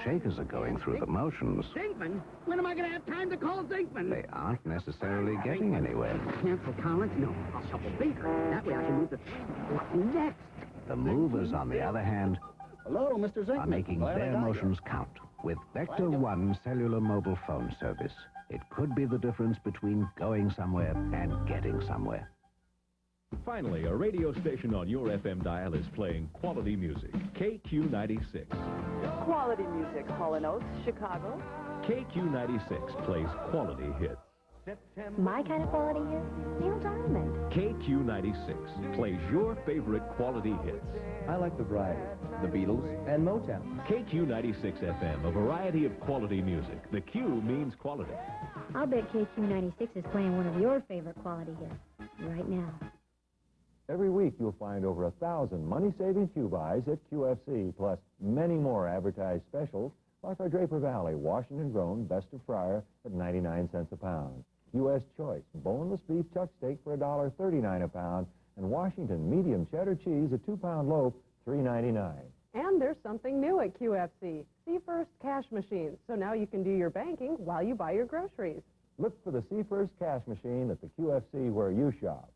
shakers are going through the motions. Zinkman? When am I going to have time to call Zinkman? They aren't necessarily getting anywhere. Cancel Collins? No, I'll shuffle Baker. That way I can move the three. What's next? The movers, on the other hand, Hello, Mr. Zinkman. are making their motions count with Vector One cellular mobile phone service. It could be the difference between going somewhere and getting somewhere. Finally, a radio station on your FM dial is playing quality music. KQ96. Quality music, Hall & Oates, Chicago. KQ96 plays quality hits. My kind of quality hit? Neil Diamond. KQ96 plays your favorite quality hits. I like the variety. The Beatles and Motown. KQ96 FM, a variety of quality music. The Q means quality. I'll bet KQ96 is playing one of your favorite quality hits right now. Every week you'll find over 1,000 money-saving Q buys at QFC, plus many more advertised specials, like our Draper Valley Washington-grown Best of Fryer at 99 cents a pound. U.S. Choice boneless beef chuck steak for $1.39 a pound, and Washington medium cheddar cheese, a 2-pound loaf, $3.99. And there's something new at QFC. See First cash machines, so now you can do your banking while you buy your groceries. Look for the See First cash machine at the QFC where you shop.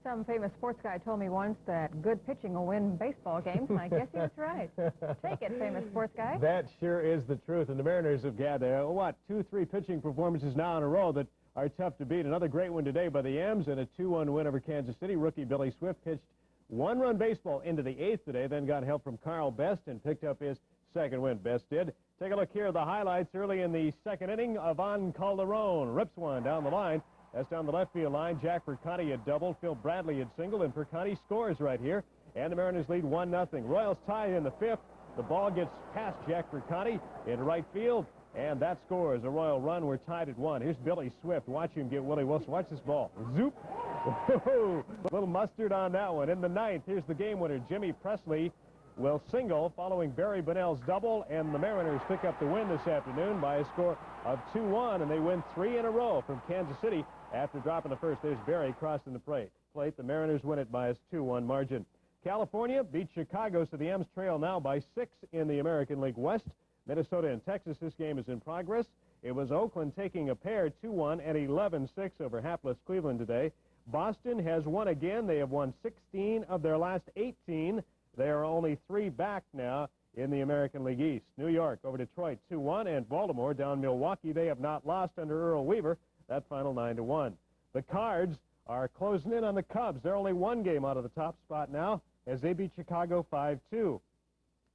Some famous sports guy told me once that good pitching will win baseball games, and I guess he was right. Take it, famous sports guy. That sure is the truth, and the Mariners have got, 2-3 pitching performances now in a row that are tough to beat. Another great one today by the M's, and a 2-1 win over Kansas City. Rookie Billy Swift pitched one-run baseball into the 8th today, then got help from Carl Best and picked up his second win. Best did. Take a look here at the highlights early in the second inning. Ivan Calderon rips one down the line. That's down the left field line. Jack Perconti had doubled. Phil Bradley had singled, and Perconti scores right here. And the Mariners lead 1-0. Royals tie in the 5th. The ball gets past Jack Perconti in right field, and that scores a Royal run. We're tied at 1. Here's Billy Swift. Watch him get Willie Wilson. Watch this ball. Zoop. Whoa. A little mustard on that one. In the 9th, here's the game winner. Jimmy Presley will single following Barry Bonnell's double, and the Mariners pick up the win this afternoon by a score of 2-1, and they win 3 in a row from Kansas City after dropping the first. There's Barry crossing the plate. The Mariners win it by a 2-1 margin. California beat Chicago, so the M's trail now by 6 in the American League West. Minnesota and Texas, this game is in progress. It was Oakland taking a pair 2-1 and 11-6 over hapless Cleveland today. Boston has won again. They have won 16 of their last 18. They are only 3 back now in the American League East. New York over Detroit 2-1, and Baltimore down Milwaukee. They have not lost under Earl Weaver. That final 9-1. The Cards are closing in on the Cubs. They're only 1 game out of the top spot now as they beat Chicago 5-2.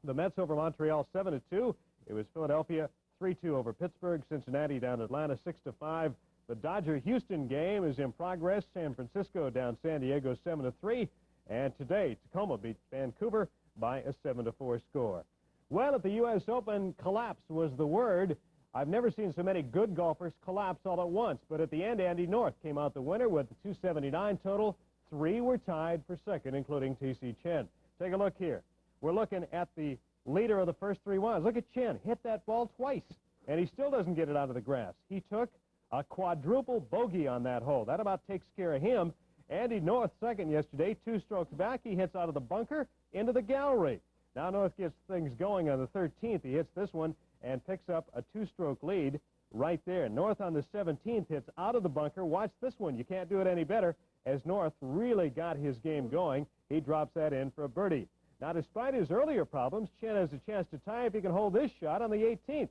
The Mets over Montreal 7-2. It was Philadelphia 3-2 over Pittsburgh. Cincinnati down Atlanta 6-5. The Dodger-Houston game is in progress. San Francisco down San Diego 7-3. And today, Tacoma beat Vancouver by a 7-4 score. Well, at the U.S. Open, collapse was the word. I've never seen so many good golfers collapse all at once, but at the end, Andy North came out the winner with the 279 total. 3 were tied for second, including T.C. Chen. Take a look here. We're looking at the leader of the first 3 rounds. Look at Chen. Hit that ball twice, and he still doesn't get it out of the grass. He took a quadruple bogey on that hole. That about takes care of him. Andy North second yesterday, 2 strokes back. He hits out of the bunker into the gallery. Now North gets things going on the 13th. He hits this one and picks up a 2-stroke lead right there. North on the 17th hits out of the bunker. Watch this one. You can't do it any better as North really got his game going. He drops that in for a birdie. Now, despite his earlier problems, Chen has a chance to tie if he can hold this shot on the 18th.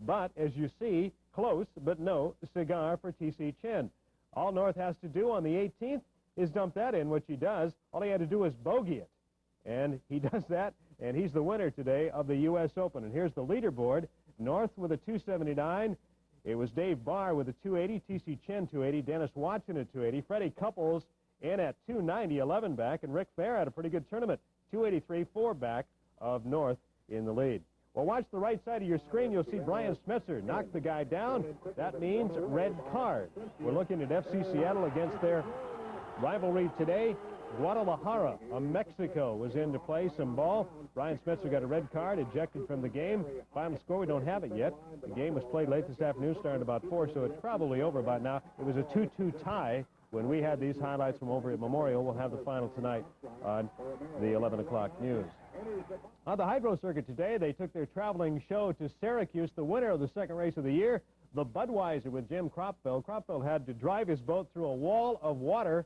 But, as you see, close but no cigar for T.C. Chen. All North has to do on the 18th is dump that in, which he does. All he had to do is bogey it. And he does that, and he's the winner today of the U.S. Open. And here's the leaderboard. North with a 279. It was Dave Barr with a 280, T.C. Chen 280, Dennis Watson at 280, Freddie Couples in at 290, 11 back, and Rick Fair had a pretty good tournament, 283, 4 back of North in the lead. Well, watch the right side of your screen. You'll see Brian Smetzer knock the guy down. That means red card. We're looking at FC Seattle against their rivalry today. Guadalajara of Mexico was in to play some ball. Brian Smetzer got a red card, ejected from the game. Final score, we don't have it yet. The game was played late this afternoon, starting about 4, so it's probably over by now. It was a 2-2 tie when we had these highlights from over at Memorial. We'll have the final tonight on the 11 o'clock news. On the hydro circuit today, they took their traveling show to Syracuse. The winner of the second race of the year, the Budweiser with Jim Cropfield. Cropfield had to drive his boat through a wall of water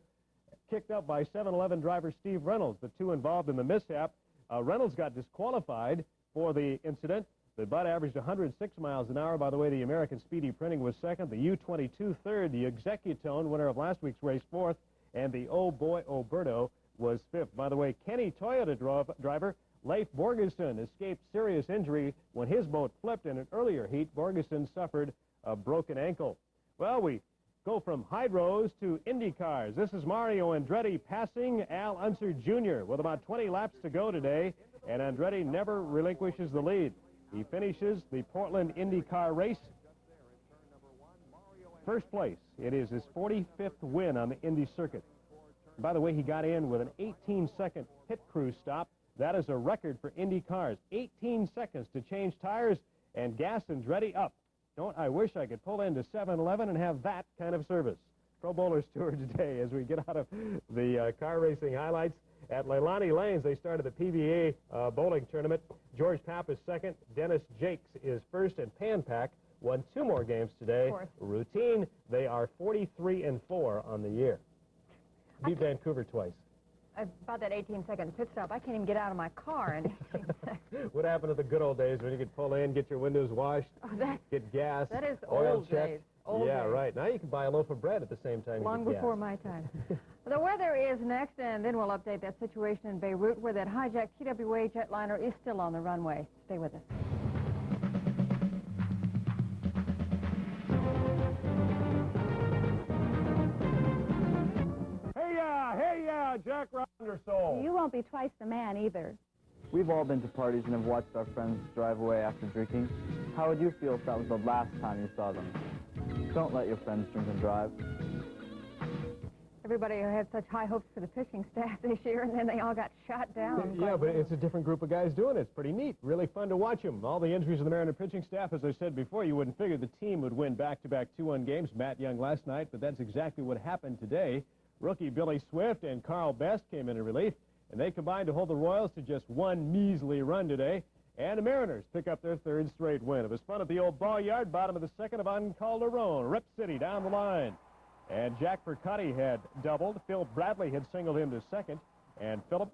kicked up by 7-Eleven driver Steve Reynolds. The two involved in the mishap. Reynolds got disqualified for the incident. The Bud averaged 106 miles an hour. By the way, the American Speedy Printing was second, the U-22 third, the Executone, winner of last week's race, fourth, and the Oh Boy Oberto was fifth. By the way, Kenny Toyota driver Leif Borgesson escaped serious injury when his boat flipped in an earlier heat. Borgesson suffered a broken ankle. Well, we go from hydros to Indy cars. This is Mario Andretti passing Al Unser Jr. with about 20 laps to go today, and Andretti never relinquishes the lead. He finishes the Portland IndyCar race first place. It is his 45th win on the Indy circuit. By the way, he got in with an 18-second pit crew stop. That is a record for Indy cars. 18 seconds to change tires and gas Andretti up. I wish I could pull into 7-Eleven and have that kind of service. Pro Bowlers Tour today as we get out of the car racing highlights. At Leilani Lanes, they started the PBA bowling tournament. George Papp is second. Dennis Jakes is first. And Pan Pac won 2 more games today. Routine, they are 43-4 on the year. Beat Vancouver twice. About that 18-second pit stop, I can't even get out of my car in 18 seconds. What happened to the good old days when you could pull in, get your windows washed, get gas, that is oil old checked? days. Old Yeah, days. right. Now you can buy a loaf of bread at the same time. Long you get before gas. my time. The weather is next, and then we'll update that situation in Beirut where that hijacked TWA jetliner is still on the runway. Stay with us. Hey, yeah, Jack Rondersoul. You won't be twice the man either. We've all been to parties and have watched our friends drive away after drinking. How would you feel if that was the last time you saw them? Don't let your friends drink and drive. Everybody had such high hopes for the pitching staff this year, and then they all got shot down. Yeah, but it's a different group of guys doing it. It's pretty neat. Really fun to watch them. All the injuries of the Mariner pitching staff, as I said before, you wouldn't figure the team would win back-to-back 2-1 games. Matt Young last night, but that's exactly what happened today. Rookie Billy Swift and Carl Best came in relief, and they combined to hold the Royals to just 1 measly run today. And the Mariners pick up their 3rd straight win. It was fun at the old ball yard, bottom of the 2nd of Calderon. Rip City down the line. And Jack Percotti had doubled. Phil Bradley had singled him to 2nd. And Phillip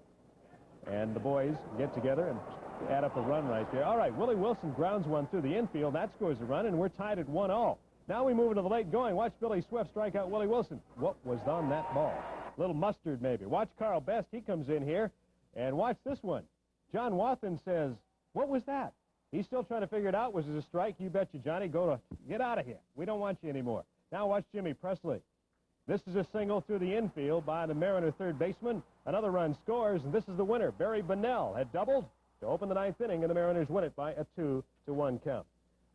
and the boys get together and add up a run right there. All right, Willie Wilson grounds one through the infield. That scores a run, and we're tied at 1-all. Now we move into the late going. Watch Billy Swift strike out Willie Wilson. What was on that ball? A little mustard, maybe. Watch Carl Best. He comes in here. And watch this one. John Wathen says, what was that? He's still trying to figure it out. Was it a strike? You betcha, Johnny. Get out of here. We don't want you anymore. Now watch Jimmy Presley. This is a single through the infield by the Mariner third baseman. Another run scores, and this is the winner. Barry Bonnell had doubled to open the 9th inning, and the Mariners win it by a 2-1 count.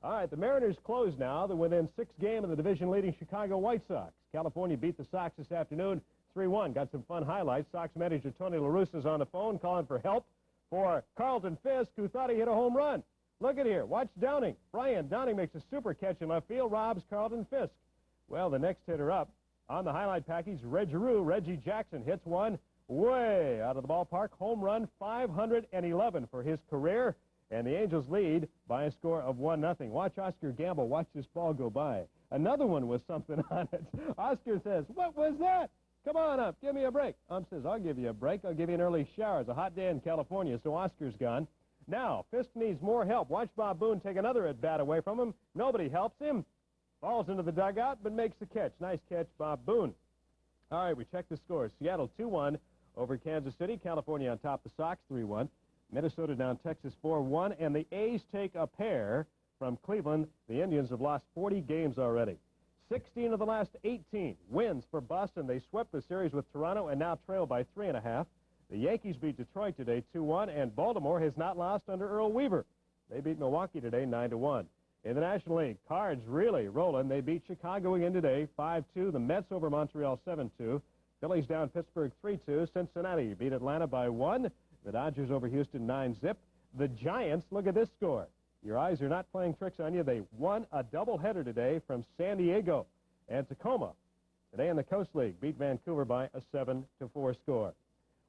All right, the Mariners close now. They're within 6 games of the division-leading Chicago White Sox. California beat the Sox this afternoon 3-1. Got some fun highlights. Sox manager Tony La Russa's on the phone calling for help for Carlton Fisk, who thought he hit a home run. Look at here. Watch Downing. Brian Downing makes a super catch in left field, robs Carlton Fisk. Well, the next hitter up on the highlight package, Reggie Jackson hits one way out of the ballpark. Home run 511 for his career. And the Angels lead by a score of 1-0. Watch Oscar Gamble. Watch this ball go by. Another one with something on it. Oscar says, what was that? Come on up. Give me a break. Says, I'll give you a break. I'll give you an early shower. It's a hot day in California, so Oscar's gone. Now, Fisk needs more help. Watch Bob Boone take another at-bat away from him. Nobody helps him. Falls into the dugout, but makes the catch. Nice catch, Bob Boone. All right, we check the scores. Seattle 2-1 over Kansas City. California on top the Sox 3-1. Minnesota down Texas 4-1. And the A's take a pair from Cleveland. The Indians have lost 40 games already. 16 of the last 18 wins for Boston. They swept the series with Toronto and now trail by 3.5. The Yankees beat Detroit today 2-1. And Baltimore has not lost under Earl Weaver. They beat Milwaukee today 9-1. In the National League, Cards really rolling. They beat Chicago again today 5-2. The Mets over Montreal 7-2. Phillies down Pittsburgh 3-2. Cincinnati beat Atlanta by 1. The Dodgers over Houston 9-zip. The Giants, look at this score. Your eyes are not playing tricks on you. They won a doubleheader today from San Diego. And Tacoma, today in the Coast League, beat Vancouver by a 7-4 score.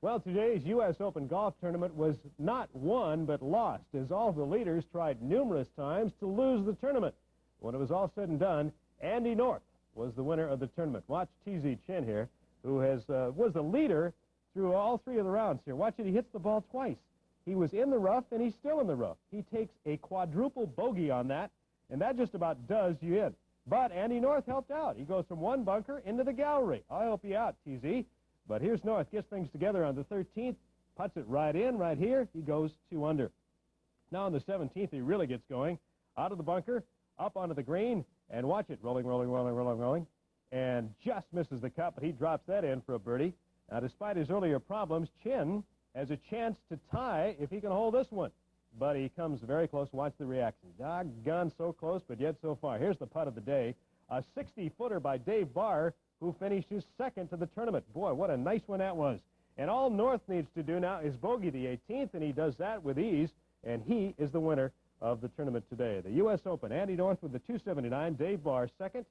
Well, today's U.S. Open golf tournament was not won, but lost, as all the leaders tried numerous times to lose the tournament. When it was all said and done, Andy North was the winner of the tournament. Watch T.Z. Chin here, who was the leader through all three of the rounds here. Watch it, he hits the ball twice. He was in the rough, and he's still in the rough. He takes a quadruple bogey on that, and that just about does you in. But Andy North helped out. He goes from one bunker into the gallery. I'll help you out, TZ. But here's North, gets things together on the 13th, puts it right in, right here. He goes 2 under. Now on the 17th, he really gets going. Out of the bunker, up onto the green, and watch it, rolling, rolling, rolling, rolling, rolling, and just misses the cup, but he drops that in for a birdie. Now, despite his earlier problems, Chin has a chance to tie if he can hold this one. But he comes very close. Watch the reaction. Doggone, so close, but yet so far. Here's the putt of the day. A 60-footer by Dave Barr, who finished his second to the tournament. Boy, what a nice one that was. And all North needs to do now is bogey the 18th, and he does that with ease, and he is the winner of the tournament today. The U.S. Open, Andy North with the 279, Dave Barr second,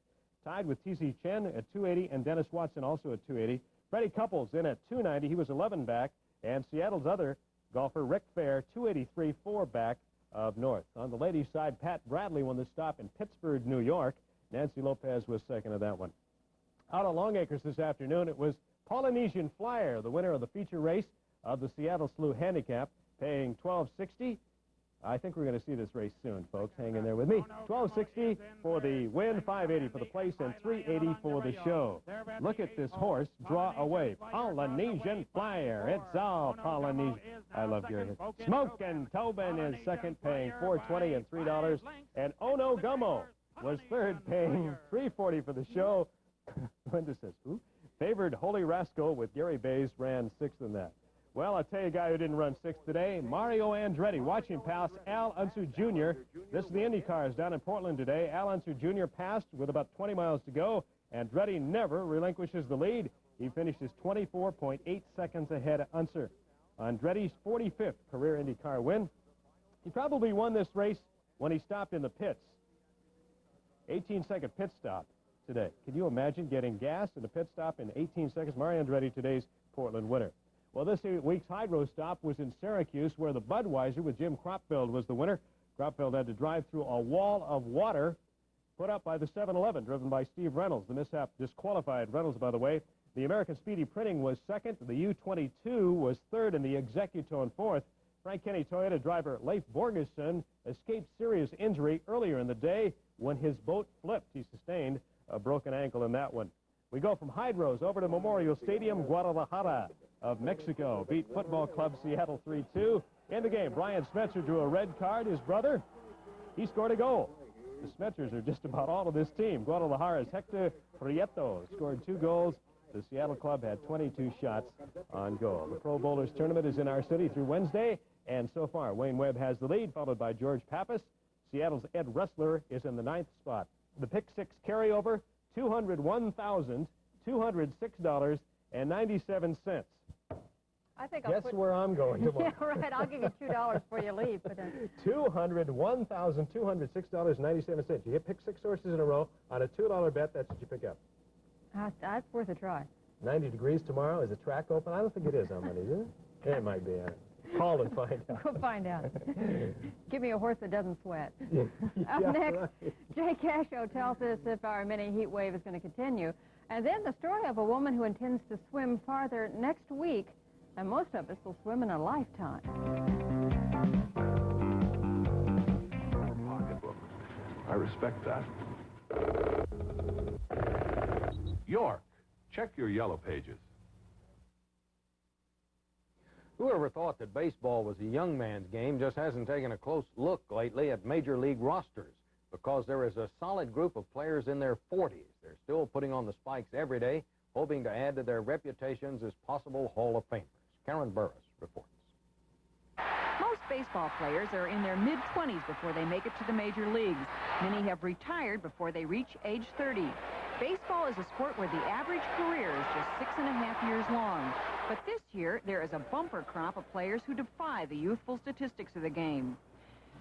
tied with T.C. Chen at 280, and Dennis Watson also at 280. Freddie Couples in at 290. He was 11 back, and Seattle's other golfer, Rick Fair, 283, 4 back of North. On the ladies' side, Pat Bradley won the stop in Pittsburgh, New York. Nancy Lopez was second of that one. Out of Long Acres this afternoon, it was Polynesian Flyer, the winner of the feature race of the Seattle Slew Handicap, paying $12.60. I think we're going to see this race soon, folks. Hang in there with me. $12.60 for the win, $5.80 for the place, and $3.80 for the show. Look at this horse draw away. Polynesian Flyer. It's all Polynesian. I love Gary. Smoke and Tobin is second, paying $4.20 and $3. And Ono Gummo was third, paying $3.40 for the show. Linda says, who? Favored Holy Rascal with Gary Bays ran sixth in that. Well, I'll tell you a guy who didn't run sixth today, Mario Andretti. Watch him pass Al Unser Jr. This is the Indy cars down in Portland today. Al Unser Jr. passed with about 20 miles to go. Andretti never relinquishes the lead. He finishes 24.8 seconds ahead of Unser. Andretti's 45th career Indy car win. He probably won this race when he stopped in the pits. 18-second pit stop today. Can you imagine getting gas in a pit stop in 18 seconds? Mario Andretti, today's Portland winner. Well, this week's hydro stop was in Syracuse, where the Budweiser with Jim Cropfield was the winner. Cropfield had to drive through a wall of water put up by the 7-Eleven, driven by Steve Reynolds. The mishap disqualified Reynolds, by the way. The American Speedy Printing was second. The U-22 was third, and the Executone fourth. Frank Kenny Toyota driver Leif Borgesson escaped serious injury earlier in the day when his boat flipped. He sustained a broken ankle in that one. We go from Hydros over to Memorial Stadium. Guadalajara of Mexico beat Football Club Seattle 3-2. In the game, Brian Smetzer drew a red card. His brother, he scored a goal. The Smetzers are just about all of this team. Guadalajara's Hector Prieto scored 2 goals. The Seattle club had 22 shots on goal. The Pro Bowlers tournament is in our city through Wednesday, and so far, Wayne Webb has the lead, followed by George Pappas. Seattle's Ed Ressler is in the 9th spot. The Pick 6 carryover, $201,206.97. I think I'll Guess where I'm going tomorrow. Yeah, right. I'll give you $2 before you leave. But, $201,206.97. You hit pick 6 horses in a row on a $2 bet. That's what you pick up. that's worth a try. 90 degrees tomorrow. Is the track open? I don't think it is on Monday, is it? Yeah, it might be. Call and find out. Go find out. Give me a horse that doesn't sweat. Yeah, Up next, right. Jay Casho tells us if our mini heat wave is going to continue. And then the story of a woman who intends to swim farther next week, and most of us will swim in a lifetime. Pocketbook. I respect that. York, check your yellow pages. Whoever thought that baseball was a young man's game just hasn't taken a close look lately at major league rosters, because there is a solid group of players in their 40s. They're still putting on the spikes every day, hoping to add to their reputations as possible Hall of Famers. Karen Burris reports. Most baseball players are in their mid-20s before they make it to the major leagues. Many have retired before they reach age 30. Baseball is a sport where the average career is just 6.5 years long. But this year, there is a bumper crop of players who defy the youthful statistics of the game.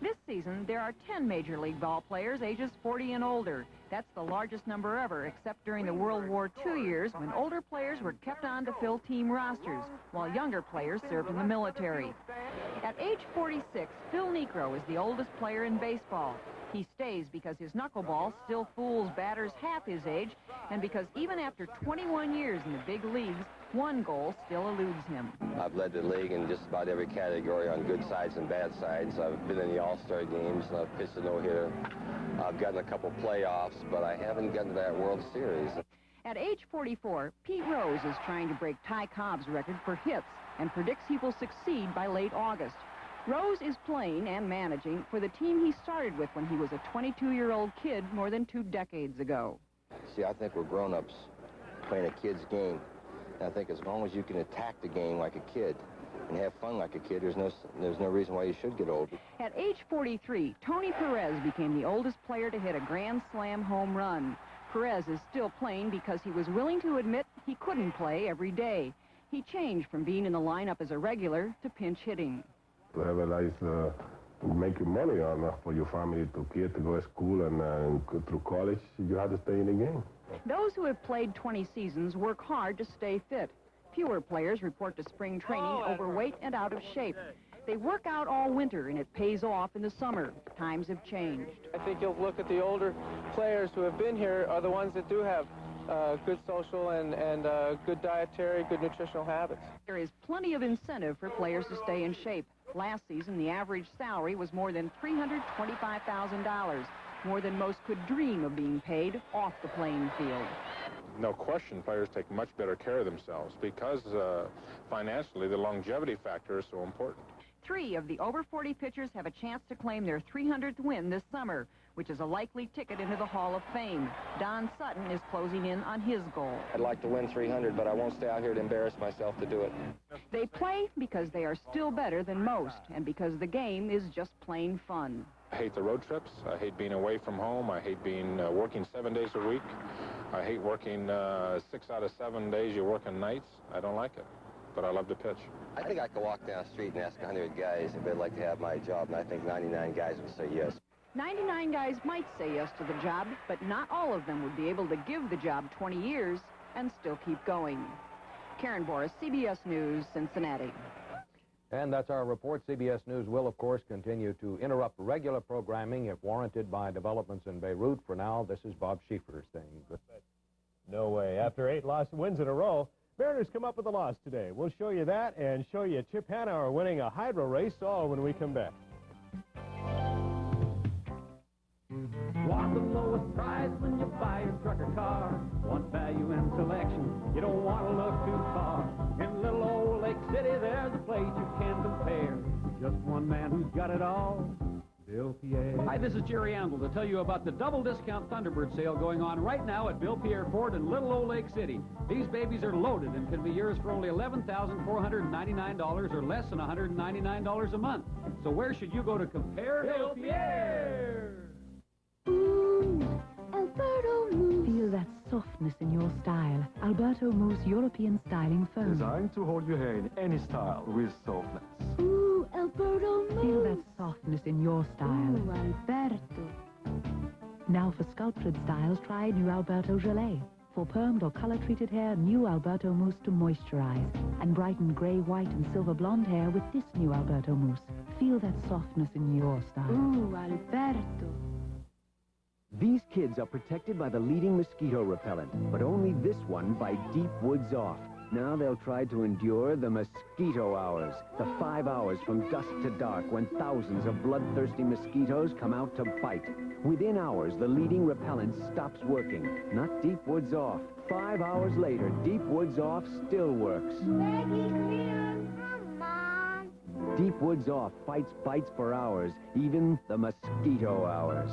This season, there are 10 Major League ball players ages 40 and older. That's the largest number ever, except during the World War II years when older players were kept on to fill team rosters, while younger players served in the military. At age 46, Phil Niekro is the oldest player in baseball. He stays because his knuckleball still fools batters half his age, and because even after 21 years in the big leagues, one goal still eludes him. I've led the league in just about every category on good sides and bad sides. I've been in the All-Star games, and I've pitched a no-hitter. I've gotten a couple playoffs, but I haven't gotten to that World Series. At age 44, Pete Rose is trying to break Ty Cobb's record for hits and predicts he will succeed by late August. Rose is playing and managing for the team he started with when he was a 22-year-old kid more than 2 decades ago. See, I think we're grown-ups playing a kid's game. And I think as long as you can attack the game like a kid and have fun like a kid, there's no reason why you should get old. At age 43, Tony Perez became the oldest player to hit a Grand Slam home run. Perez is still playing because he was willing to admit he couldn't play every day. He changed from being in the lineup as a regular to pinch hitting. To have a nice making money on for your family, to kids to go to school and go through college, you have to stay in the game. Those who have played 20 seasons work hard to stay fit. Fewer players report to spring training overweight and out of shape. They work out all winter, and it pays off in the summer. Times have changed. I think you'll look at the older players who have been here are the ones that do have good social and good dietary, good nutritional habits. There is plenty of incentive for players to stay in shape. Last season, the average salary was more than $325,000, more than most could dream of being paid off the playing field. No question, players take much better care of themselves because financially the longevity factor is so important. 3 of the over 40 pitchers have a chance to claim their 300th win this summer, which is a likely ticket into the Hall of Fame. Don Sutton is closing in on his goal. I'd like to win 300, but I won't stay out here to embarrass myself to do it. They play because they are still better than most, and because the game is just plain fun. I hate the road trips. I hate being away from home. I hate being working 7 days a week. I hate working 6 out of 7 days you're working nights. I don't like it, but I love to pitch. I think I could walk down the street and ask 100 guys if they'd like to have my job, and I think 99 guys would say yes. 99 guys might say yes to the job, but not all of them would be able to give the job 20 years and still keep going. Karen Boris, CBS News, Cincinnati. And that's our report. CBS News will, of course, continue to interrupt regular programming if warranted by developments in Beirut. For now, this is Bob Schieffer saying good night. No way. After 8 wins in a row, Mariners come up with a loss today. We'll show you that and show you Chip Hanauer winning a hydro race, all when we come back. Want the lowest price when you buy your truck or car. Want value and selection. You don't want to look too far. In little old Lake City, there's a place you can compare. Just one man who's got it all. Bill Pierre. Hi, this is Jerry Andel to tell you about the double discount Thunderbird sale going on right now at Bill Pierre Ford in Little Old Lake City. These babies are loaded and can be yours for only $11,499 or less than $199 a month. So where should you go to compare? Bill Pierre! Ooh, Alberto Mousse. Feel that softness in your style. Alberto Mousse European styling foam. Designed to hold your hair in any style with softness. Ooh, Alberto Mousse. Feel that softness in your style. Ooh, Alberto. Now for sculptured styles, try new Alberto Gelée. For permed or color-treated hair, new Alberto Mousse to moisturize. And brighten gray, white, and silver blonde hair with this new Alberto Mousse. Feel that softness in your style. Ooh, Alberto. These kids are protected by the leading mosquito repellent, but only this one by Deep Woods Off. Now they'll try to endure the mosquito hours, the 5 hours from dusk to dark when thousands of bloodthirsty mosquitoes come out to bite. Within hours, the leading repellent stops working. Not Deep Woods Off. 5 hours later, Deep Woods Off still works. Deep Woods Off fights bites for hours, even the mosquito hours.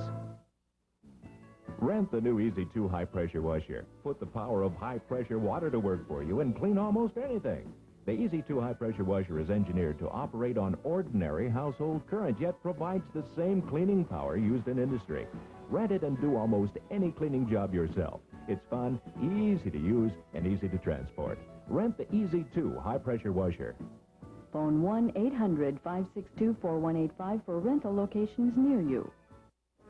Rent the new Easy 2 high-pressure washer. Put the power of high-pressure water to work for you and clean almost anything. The Easy 2 high-pressure washer is engineered to operate on ordinary household current, yet provides the same cleaning power used in industry. Rent it and do almost any cleaning job yourself. It's fun, easy to use, and easy to transport. Rent the Easy 2 high-pressure washer. Phone 1-800-562-4185 for rental locations near you.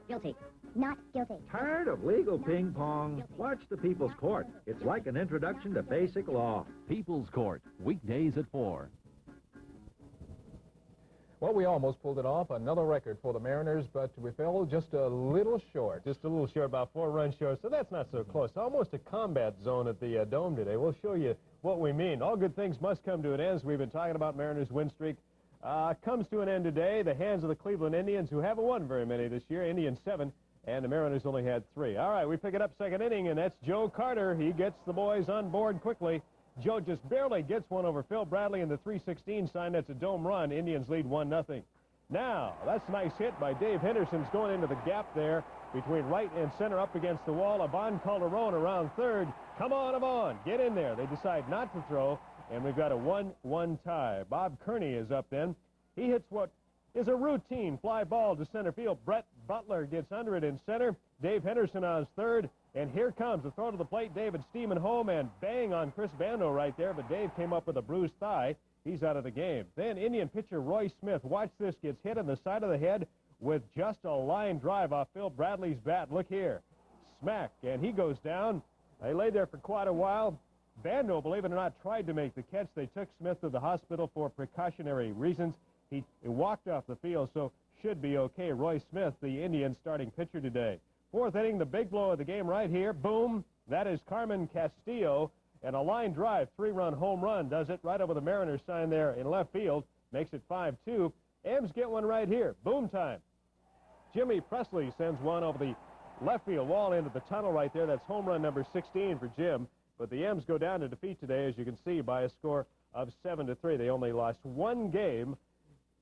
Guilty. Not guilty. Tired of legal ping pong? Watch the People's Court. It's like an introduction to basic law. People's Court, weekdays at 4. Well, we almost pulled it off. Another record for the Mariners, but we fell just a little short. Just a little short, about 4 runs short, so that's not so close. Almost a combat zone at the Dome today. We'll show you what we mean. All good things must come to an end, as we've been talking about. Mariners win streak comes to an end today. The hands of the Cleveland Indians, who haven't won very many this year. Indians 7, and the Mariners only had 3. All right, we pick it up second inning, and that's Joe Carter. He gets the boys on board quickly. Joe just barely gets one over Phil Bradley in the 3:16 sign. That's a Dome run. Indians lead 1-0. Now, that's a nice hit by Dave Henderson's going into the gap there between right and center up against the wall. Ivan Calderon around third. Come on, Ivan, get in there. They decide not to throw, and we've got a 1-1 tie. Bob Kearney is up then. He hits what is a routine fly ball to center field. Brett Butler gets under it in center. Dave Henderson on his third, and here comes the throw to the plate. David Steeman home, and bang on Chris Bando right there, but Dave came up with a bruised thigh. He's out of the game. Then Indian pitcher Roy Smith, watch this, gets hit on the side of the head with just a line drive off Phil Bradley's bat. Look here. Smack, and he goes down. They lay there for quite a while. Bando, believe it or not, tried to make the catch. They took Smith to the hospital for precautionary reasons. He walked off the field, so should be okay. Roy Smith, the Indians starting pitcher today. 4th inning, the big blow of the game right here. Boom. That is Carmen Castillo. And a line drive, 3-run home run, does it right over the Mariners sign there in left field. Makes it 5-2. M's get one right here. Boom time. Jimmy Presley sends one over the left field wall into the tunnel right there. That's home run number 16 for Jim. But the M's go down to defeat today, as you can see, by a score of 7-3. They only lost 1 game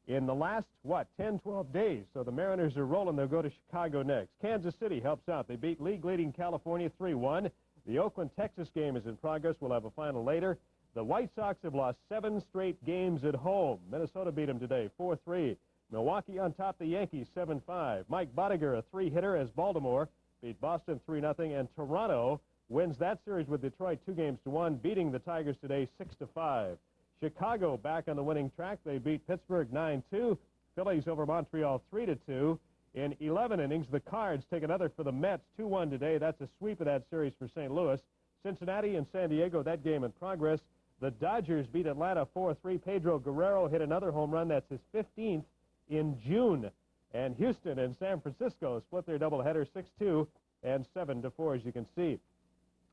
in the last, 10, 12 days. So the Mariners are rolling. They'll go to Chicago next. Kansas City helps out. They beat league-leading California 3-1. The Oakland-Texas game is in progress. We'll have a final later. The White Sox have lost 7 straight games at home. Minnesota beat them today, 4-3. Milwaukee on top the Yankees, 7-5. Mike Bottiger, a 3-hitter, as Baltimore beat Boston 3-0. And Toronto wins that series with Detroit 2-1, beating the Tigers today 6-5. Chicago back on the winning track. They beat Pittsburgh 9-2. Phillies over Montreal 3-2. In 11 innings, the Cards take another for the Mets, 2-1 today. That's a sweep of that series for St. Louis. Cincinnati and San Diego, that game in progress. The Dodgers beat Atlanta 4-3. Pedro Guerrero hit another home run. That's his 15th in June. And Houston and San Francisco split their doubleheader 6-2 and 7-4, as you can see.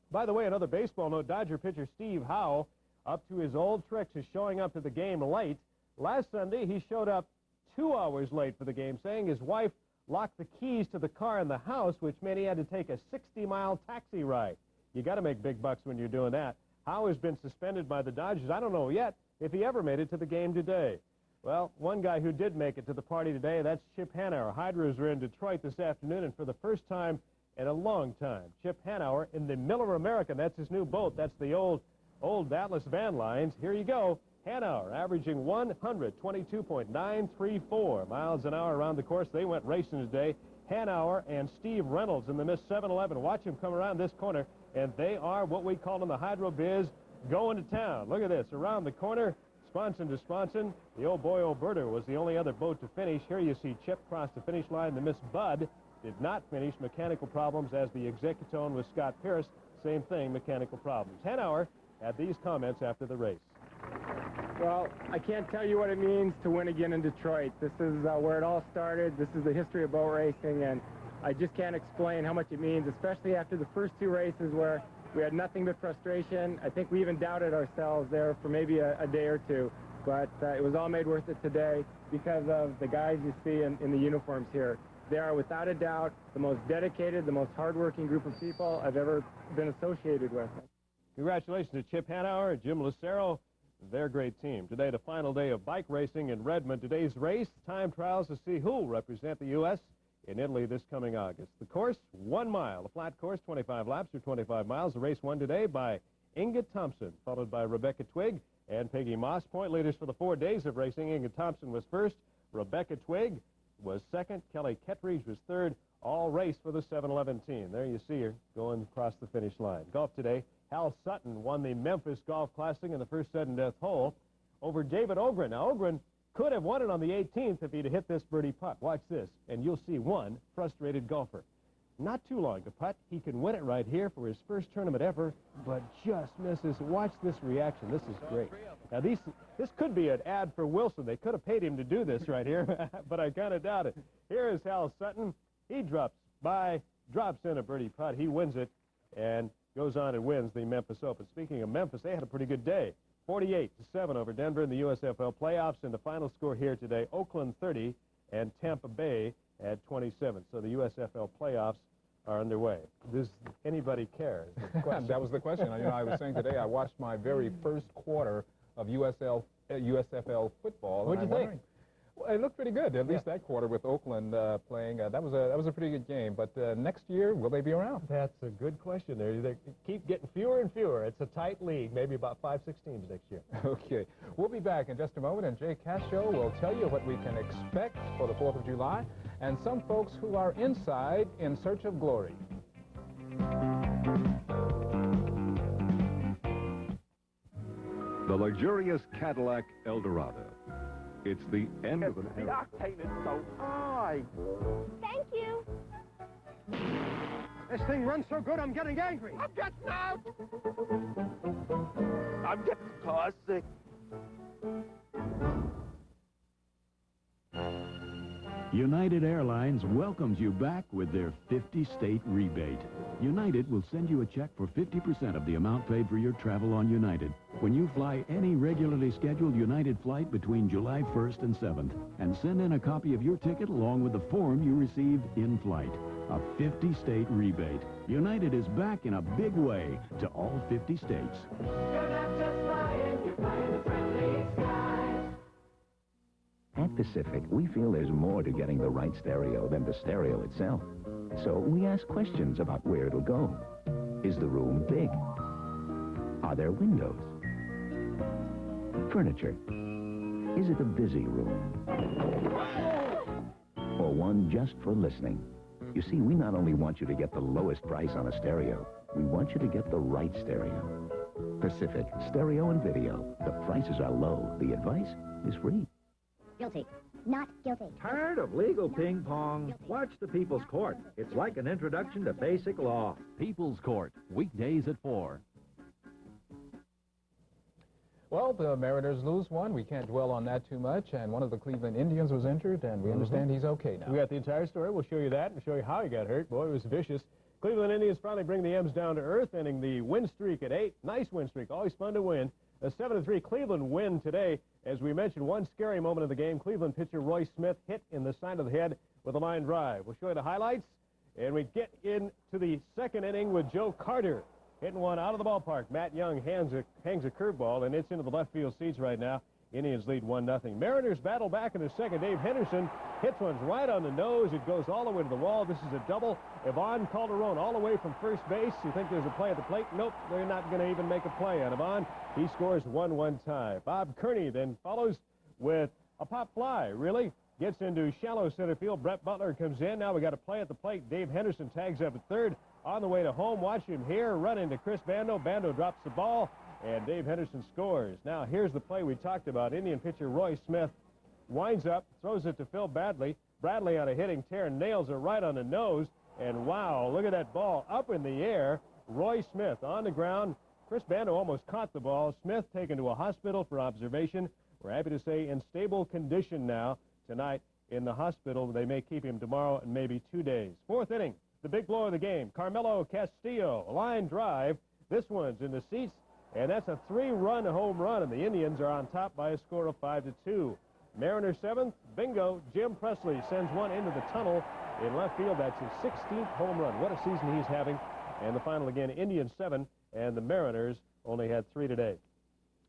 By the way, another baseball note, Dodger pitcher Steve Howe, up to his old tricks, is showing up to the game late. Last Sunday, he showed up 2 hours late for the game, saying his wife locked the keys to the car in the house, which meant he had to take a 60-mile taxi ride. You got to make big bucks when you're doing that. Howe has been suspended by the Dodgers. I don't know yet if he ever made it to the game today. Well, one guy who did make it to the party today, that's Chip Hanauer. Hydras are in Detroit this afternoon, and for the first time in a long time, Chip Hanauer in the Miller American. That's his new boat. That's the old Atlas Van Lines. Here you go. Hanauer averaging 122.934 miles an hour around the course. They went racing today. Hanauer and Steve Reynolds in the Miss 7-Eleven. Watch him come around this corner, and they are what we call in the hydro biz going to town. Look at this. Around the corner, sponson to sponson. The old boy Alberta was the only other boat to finish. Here you see Chip cross the finish line. The Miss Bud did not finish. Mechanical problems, as the Executone with Scott Pierce. Same thing, mechanical problems. Hanauer had these comments after the race. Well, I can't tell you what it means to win again in Detroit. This is where it all started. This is the history of boat racing, and I just can't explain how much it means, especially after the first 2 races where we had nothing but frustration. I think we even doubted ourselves there for maybe a day or 2, but it was all made worth it today because of the guys you see in the uniforms here. They are, without a doubt, the most dedicated, the most hardworking group of people I've ever been associated with. Congratulations to Chip Hanauer and Jim Lucero. Their great team. Today, the final day of bike racing in Redmond. Today's race, time trials to see who will represent the U.S. in Italy this coming August. The course, 1 mile. A flat course, 25 laps or 25 miles. The race won today by Inga Thompson, followed by Rebecca Twigg and Peggy Moss. Point leaders for the 4 days of racing. Inga Thompson was first. Rebecca Twigg was second. Kelly Kettridge was third. All race for the 7-Eleven team. There you see her going across the finish line. Golf today. Hal Sutton won the Memphis Golf Classic in the first sudden death hole. over David Ogren. Now, Ogren could have won it on the 18th if he'd hit this birdie putt. Watch this, and you'll see one frustrated golfer. Not too long to putt. He can win it right here for his first tournament ever, but just misses. Watch this reaction. This is great. Now, this could be an ad for Wilson. They could have paid him to do this right here, but I kind of doubt it. Here is Hal Sutton. He drops in a birdie putt. He wins it and goes on and wins the Memphis Open. Speaking of Memphis, they had a pretty good day. 48-7 over Denver in the USFL playoffs, and the final score here today, Oakland 30 and Tampa Bay at 27. So the USFL playoffs are underway. Does anybody care? That was the question. You know, I was saying today I watched my very first quarter of USFL football. What did you think? Well, it looked pretty good, at least that quarter with Oakland playing. That was a pretty good game. But next year, will they be around? That's a good question there. They keep getting fewer and fewer. It's a tight league, maybe about 5-6 teams next year. Okay. We'll be back in just a moment, and Jay Cascio will tell you what we can expect for the 4th of July and some folks who are inside in search of glory. The luxurious Cadillac Eldorado. It's the end of an The era. octane is so high. Thank you. This thing runs so good, I'm getting angry. I'm getting out. I'm getting car sick. United Airlines welcomes you back with their 50-state rebate. United will send you a check for 50% of the amount paid for your travel on United when you fly any regularly scheduled United flight between July 1st and 7th, and send in a copy of your ticket along with the form you received in flight. A 50-state rebate. United is back in a big way to all 50 states. You're not just flying, you're flying the friendly skies. At Pacific, we feel there's more to getting the right stereo than the stereo itself. So we ask questions about where it'll go. Is the room big? Are there windows? Furniture? Is it a busy room? Or one just for listening? You see, we not only want you to get the lowest price on a stereo, we want you to get the right stereo. Pacific, stereo and video. The prices are low. The advice is free. Guilty. Not guilty. Tired of legal ping pong? Watch the People's Court. It's like an introduction to basic law. People's Court, weekdays at 4. Well, the Mariners lose one. We can't dwell on that too much. And one of the Cleveland Indians was injured, and we understand he's okay now. We got the entire story. We'll show you that and show you how he got hurt. Boy, it was vicious. Cleveland Indians finally bring the M's down to earth, ending the win streak at 8. Nice win streak. Always fun to win. A 7-3 Cleveland win today. As we mentioned, one scary moment of the game. Cleveland pitcher Roy Smith hit in the side of the head with a line drive. We'll show you the highlights, and we get into the second inning with Joe Carter hitting one out of the ballpark. Matt Young hangs a curveball, and it's into the left field seats right now. Indians lead 1-0. Mariners battle back in the second. Dave Henderson hits one right on the nose. It goes all the way to the wall. This is a double. Ivan Calderon all the way from first base. You think there's a play at the plate? Nope, they're not going to even make a play on Ivan. He scores 1-1 tie. Bob Kearney then follows with a pop fly, really. Gets into shallow center field. Brett Butler comes in. Now we got a play at the plate. Dave Henderson tags up at third. On the way to home, watch him here. Run into Chris Bando. Bando drops the ball, and Dave Henderson scores. Now here's the play we talked about. Indian pitcher Roy Smith winds up, throws it to Phil Bradley. Bradley on a hitting tear nails it right on the nose. And wow, look at that ball up in the air. Roy Smith on the ground. Chris Bando almost caught the ball. Smith taken to a hospital for observation. We're happy to say in stable condition now tonight in the hospital. They may keep him tomorrow and maybe 2 days. Fourth inning, the big blow of the game. Carmelo Castillo, a line drive. This one's in the seats, and that's a 3-run home run, and the Indians are on top by a score of 5-2. Mariners 7th, bingo, Jim Presley sends one into the tunnel in left field. That's his 16th home run. What a season he's having. And the final again, Indians 7, and the Mariners only had 3 today.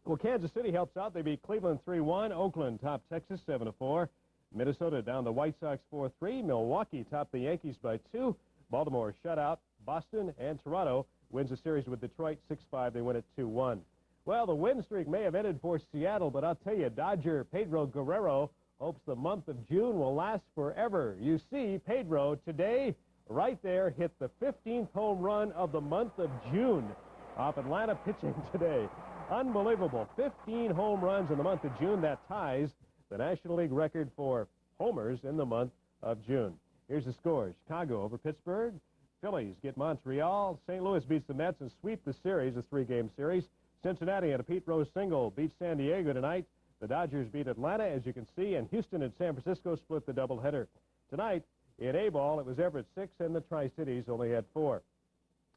Well, Kansas City helps out. They beat Cleveland 3-1. Oakland topped Texas 7-4. Minnesota down the White Sox 4-3. Milwaukee topped the Yankees by 2. Baltimore shut out Boston, and Toronto wins the series with Detroit 6-5. They win it 2-1. Well, the win streak may have ended for Seattle, but I'll tell you, Dodger Pedro Guerrero hopes the month of June will last forever. You see, Pedro today, right there, hit the 15th home run of the month of June off Atlanta pitching today. Unbelievable. 15 home runs in the month of June. That ties the National League record for homers in the month of June. Here's the score. Chicago over Pittsburgh. Phillies get Montreal. St. Louis beats the Mets and sweep the series, a three-game series. Cincinnati had a Pete Rose single, beats San Diego tonight. The Dodgers beat Atlanta, as you can see, and Houston and San Francisco split the doubleheader. Tonight, in A-ball, it was Everett 6, and the Tri-Cities only had 4.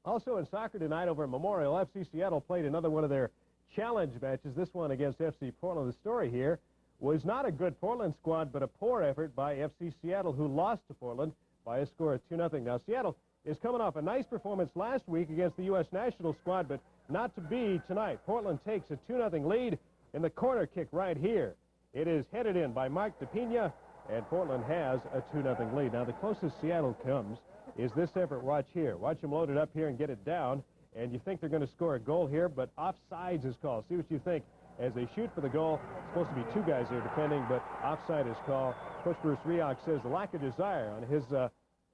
Also in soccer tonight over at Memorial, FC Seattle played another one of their challenge matches, this one against FC Portland. The story here was not a good Portland squad, but a poor effort by FC Seattle, who lost to Portland by a score of 2-0. Now, Seattle is coming off a nice performance last week against the U.S. national squad, but not to be tonight. Portland takes a 2-0 lead in the corner kick right here. It is headed in by Mark DePina, and Portland has a 2-0 lead. Now, the closest Seattle comes is this effort. Watch here. Watch them load it up here and get it down, and you think they're going to score a goal here, but offsides is called. See what you think. As they shoot for the goal, it's supposed to be 2 guys there defending, but offside is called. Coach Bruce Rioch says the lack of desire on his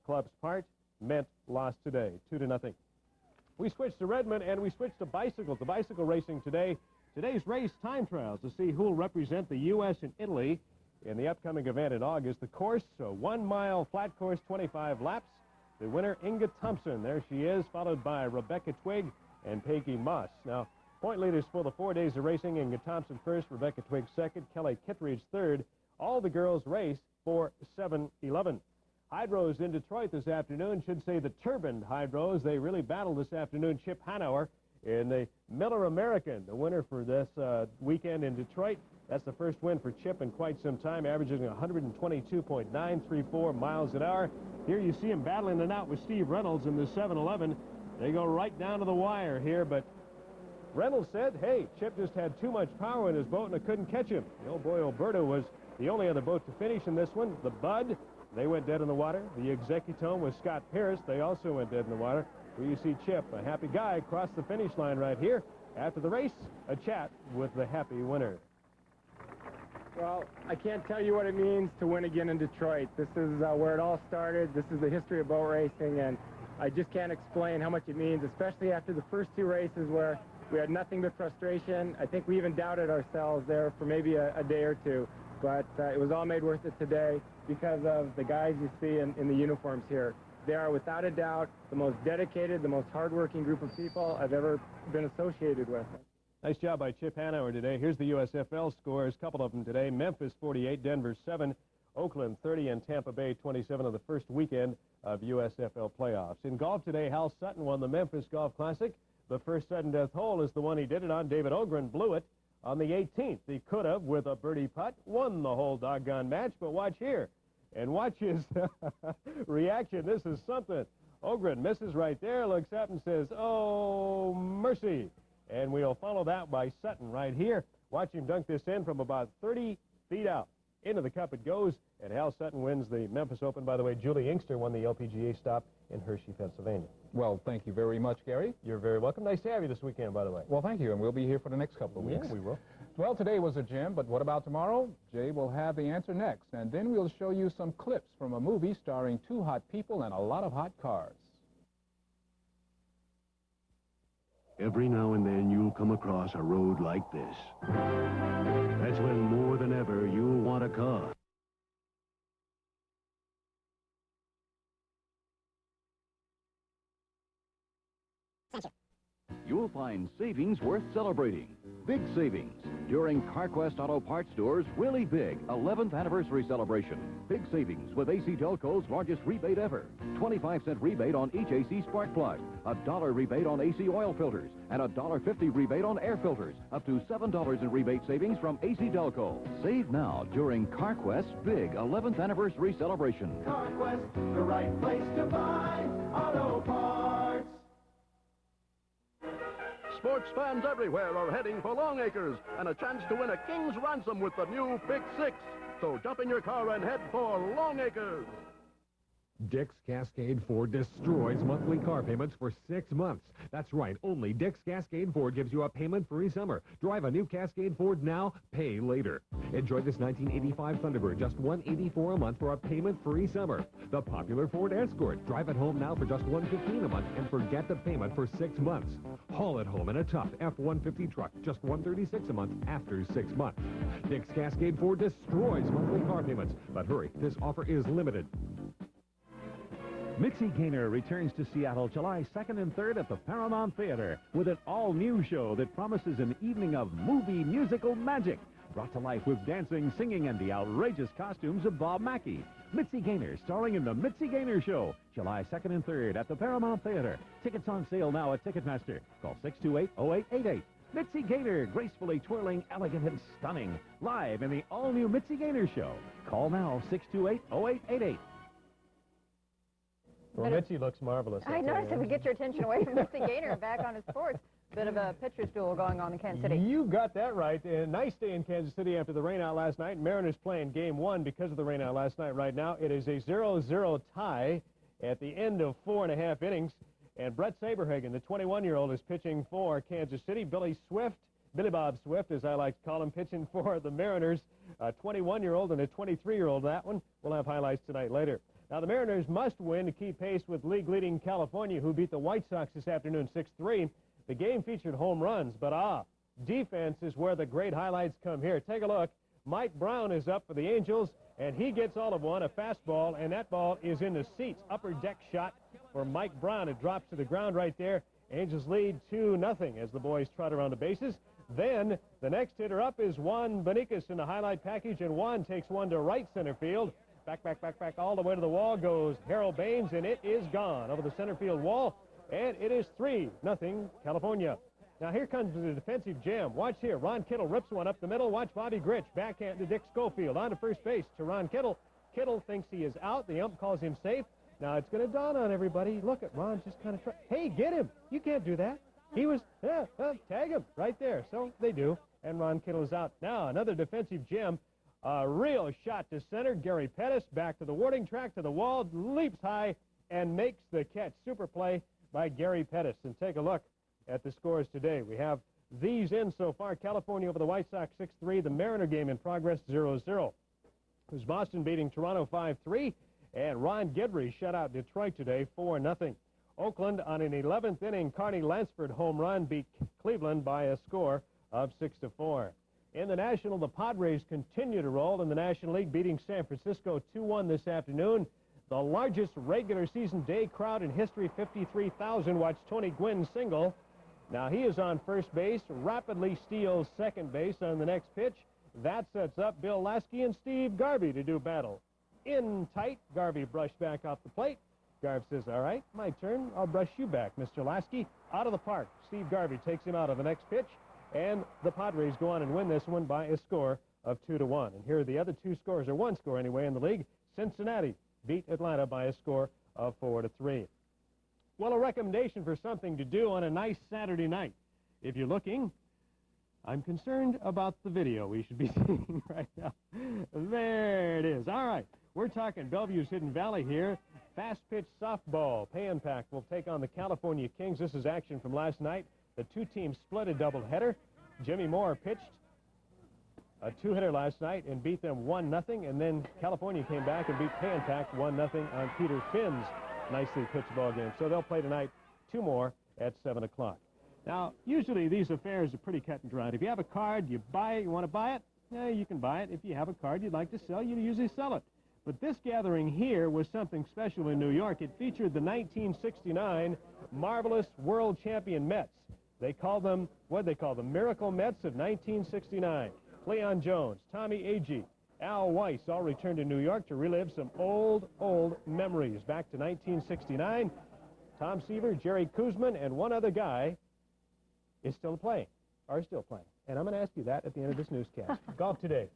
club's part meant loss today, 2-0. We switch to Redmond, and we switch to bicycles. The bicycle racing today. Today's race time trials to see who will represent the U.S. and Italy in the upcoming event in August. The course, a 1-mile flat course, 25 laps. The winner, Inga Thompson. There she is, followed by Rebecca Twigg and Peggy Moss. Now, point leaders for the 4 days of racing: Inga Thompson first, Rebecca Twigg second, Kelly Kittredge third. All the girls race for 7-11. Hydros in Detroit this afternoon. Should say the turbined Hydros. They really battled this afternoon. Chip Hanauer in the Miller American, the winner for this weekend in Detroit. That's the first win for Chip in quite some time, averaging 122.934 miles an hour. Here you see him battling it out with Steve Reynolds in the 7-11. They go right down to the wire here, but Reynolds said, hey, Chip just had too much power in his boat and I couldn't catch him. The old boy Alberta was the only other boat to finish in this one. The Bud, they went dead in the water. The Executone with Scott Pierce, they also went dead in the water. Here you see Chip, a happy guy, cross the finish line right here. After the race, a chat with the happy winner. Well, I can't tell you what it means to win again in Detroit. This is where it all started. This is the history of boat racing, and I just can't explain how much it means, especially after the first 2 races where we had nothing but frustration. I think we even doubted ourselves there for maybe a day or 2, but it was all made worth it today because of the guys you see in the uniforms here. They are, without a doubt, the most dedicated, the most hardworking group of people I've ever been associated with. Nice job by Chip Hanauer today. Here's the USFL scores, a couple of them today. Memphis 48, Denver 7, Oakland 30, and Tampa Bay 27 of the first weekend of USFL playoffs. In golf today, Hal Sutton won the Memphis Golf Classic. The first sudden death hole is the one he did it on. David Ogren blew it on the 18th. He could have, with a birdie putt, won the whole doggone match, but watch here. And watch his reaction. This is something. Ogren misses right there, looks up and says, oh, mercy. And we'll follow that by Sutton right here. Watch him dunk this in from about 30 feet out. Into the cup it goes, and Hal Sutton wins the Memphis Open. By the way, Julie Inkster won the LPGA stop in Hershey, Pennsylvania. Well, thank you very much, Gary. You're very welcome. Nice to have you this weekend, by the way. Well, thank you, and we'll be here for the next couple of weeks. Yeah, we will. Well, today was a gem, but what about tomorrow? Jay will have the answer next, and then we'll show you some clips from a movie starring 2 hot people and a lot of hot cars. Every now and then you'll come across a road like this. That's when more than ever you'll want a car. You'll find savings worth celebrating. Big savings during CarQuest Auto Parts Store's Really Big 11th Anniversary Celebration. Big savings with AC Delco's largest rebate ever. 25-cent rebate on each AC spark plug, $1 rebate on AC oil filters, and $1.50 rebate on air filters. Up to $7 in rebate savings from AC Delco. Save now during CarQuest's Big 11th Anniversary Celebration. CarQuest, the right place to buy auto parts. Sports fans everywhere are heading for Longacres and a chance to win a king's ransom with the new Big Six. So jump in your car and head for Longacres. Dick's Cascade Ford destroys monthly car payments for 6 months. That's right, only Dick's Cascade Ford gives you a payment-free summer. Drive a new Cascade Ford now, pay later. Enjoy this 1985 Thunderbird, just $184 a month for a payment-free summer. The popular Ford Escort, drive it home now for just $115 a month and forget the payment for 6 months. Haul it home in a tough F-150 truck, just $136 a month after 6 months. Dick's Cascade Ford destroys monthly car payments. But hurry, this offer is limited. Mitzi Gaynor returns to Seattle July 2nd and 3rd at the Paramount Theater with an all-new show that promises an evening of movie musical magic, brought to life with dancing, singing, and the outrageous costumes of Bob Mackie. Mitzi Gaynor, starring in The Mitzi Gaynor Show, July 2nd and 3rd at the Paramount Theater. Tickets on sale now at Ticketmaster. Call 628-0888. Mitzi Gaynor, gracefully twirling, elegant, and stunning, live in the all-new Mitzi Gaynor Show. Call now, 628-0888. Well, Mitzi looks marvelous. I noticed if we get your attention away from Mitzi Gaynor and back on his sports. Bit of a pitcher's duel going on in Kansas City. You got that right. A nice day in Kansas City after the rainout last night. Mariners playing game 1 because of the rainout last night. Right now, it is a 0-0 tie at the end of 4.5 innings. And Brett Saberhagen, the 21-year-old, is pitching for Kansas City. Billy Bob Swift, as I like to call him, pitching for the Mariners. A 21-year-old and a 23-year-old, that one. We'll have highlights tonight later. Now, the Mariners must win to keep pace with league-leading California, who beat the White Sox this afternoon 6-3. The game featured home runs, but defense is where the great highlights come here. Take a look. Mike Brown is up for the Angels, and he gets all of one, a fastball, and that ball is in the seats. Upper deck shot for Mike Brown. It drops to the ground right there. Angels lead 2-0 as the boys trot around the bases. Then the next hitter up is Juan Beniquez in the highlight package, and Juan takes one to right center field. Back, all the way to the wall goes Harold Baines, and it is gone over the center field wall, and it is 3-0 California. Now here comes the defensive jam. Watch here. Ron Kittle rips one up the middle. Watch Bobby Grich backhand to Dick Schofield. On to first base to Ron Kittle. Kittle thinks he is out. The ump calls him safe. Now it's going to dawn on everybody. Look at Ron just kind of hey, get him. You can't do that. He was, tag him right there. So they do, and Ron Kittle is out. Now another defensive gem. A real shot to center. Gary Pettis back to the warning track, to the wall, leaps high, and makes the catch. Super play by Gary Pettis. And take a look at the scores today. We have these in so far. California over the White Sox 6-3. The Mariner game in progress 0-0. It was Boston beating Toronto 5-3. And Ron Guidry shut out Detroit today 4-0. Oakland on an 11th inning Carney Lansford home run beat Cleveland by a score of 6-4. In the National, the Padres continue to roll in the National League, beating San Francisco 2-1 this afternoon. The largest regular season day crowd in history, 53,000, watched Tony Gwynn single. Now he is on first base, rapidly steals second base on the next pitch. That sets up Bill Lasky and Steve Garvey to do battle. In tight, Garvey brushed back off the plate. Garv says, all right, my turn. I'll brush you back, Mr. Lasky. Out of the park. Steve Garvey takes him out of the next pitch. And the Padres go on and win this one by a score of 2-1. And here are the other two scores, or one score anyway, in the league. Cincinnati beat Atlanta by a score of 4-3. Well, a recommendation for something to do on a nice Saturday night. If you're looking, I'm concerned about the video we should be seeing right now. There it is. All right. We're talking Bellevue's Hidden Valley here. Fast-pitch softball. Pay Impact will take on the California Kings. This is action from last night. The two teams split a doubleheader. Jimmy Moore pitched a two-hitter last night and beat them 1-0, and then California came back and beat Pay Impact 1-0 on Peter Finn's nicely pitched ball game. So they'll play tonight, two more at 7 o'clock. Now, usually these affairs are pretty cut and dried. If you have a card, you buy it, you want to buy it, you can buy it. If you have a card you'd like to sell, you usually sell it. But this gathering here was something special in New York. It featured the 1969 Marvelous World Champion Mets. They call them, what they call the Miracle Mets of 1969. Cleon Jones, Tommy Agee, Al Weiss all returned to New York to relive some old memories. Back to 1969, Tom Seaver, Jerry Kuzman, and one other guy is still playing. And I'm going to ask you that at the end of this newscast. Golf today.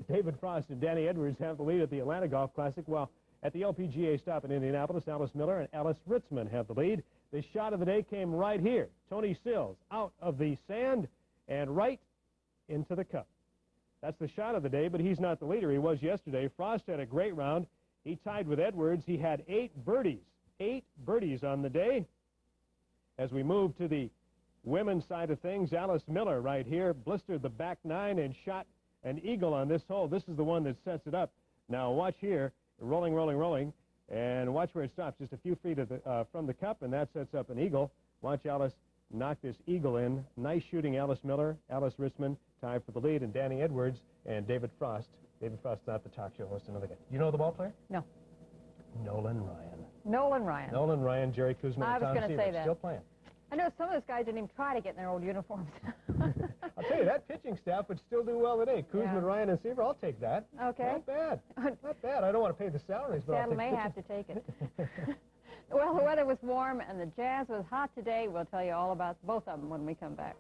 David Frost and Danny Edwards have the lead at the Atlanta Golf Classic, while at the LPGA stop in Indianapolis, Alice Miller and Alice Ritzman have the lead. The shot of the day came right here. Tony Sills out of the sand and right into the cup. That's the shot of the day, but he's not the leader. He was yesterday. Frost had a great round. He tied with Edwards. He had 8 birdies. 8 birdies on the day. As we move to the women's side of things, Alice Miller right here blistered the back 9 and shot an eagle on this hole. This is the one that sets it up. Now watch here, rolling, rolling, rolling, and watch where it stops, just a few feet of from the cup, and that sets up an eagle. Watch Alice knock this eagle in. Nice shooting, Alice Miller. Alice Rissman tied for the lead, and Danny Edwards and David Frost. David Frost, not the talk show host, another guy. You know the ball player? No. Nolan Ryan. Nolan Ryan. Nolan Ryan, Jerry Kuzma, I and was Tom going to say Seaver. that. Still playing. I know some of those guys didn't even try to get in their old uniforms. I'll tell you, that pitching staff would still do well today. Kuzma, Ryan, and Seaver, I'll take that. Okay. Not bad. Not bad. I don't want to pay the salaries, but I'll Seattle take may have to take it. Well, the weather was warm and the Jazz was hot today. We'll tell you all about both of them when we come back.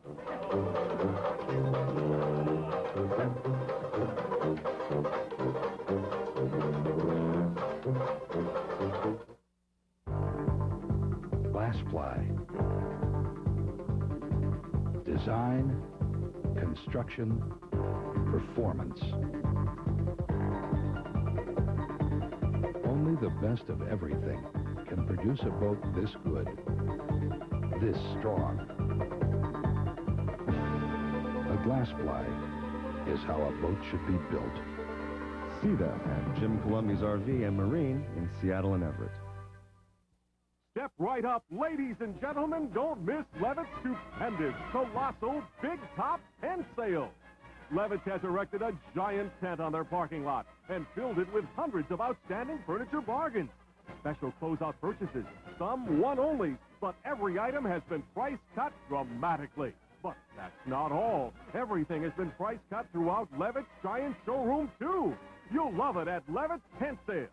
Glassfly. Design, construction, performance. Only the best of everything can produce a boat this good, this strong. A Glassfly is how a boat should be built. See them at Jim Columbia's RV and Marine in Seattle and Everett. Step right up, ladies and gentlemen. Don't miss Levitt's stupendous, colossal, big top tent sale. Levitt's has erected a giant tent on their parking lot and filled it with hundreds of outstanding furniture bargains. Special closeout purchases, some one only, but every item has been price cut dramatically. But that's not all. Everything has been price cut throughout Levitt's giant showroom, too. You'll love it at Levitt's Tent Sale.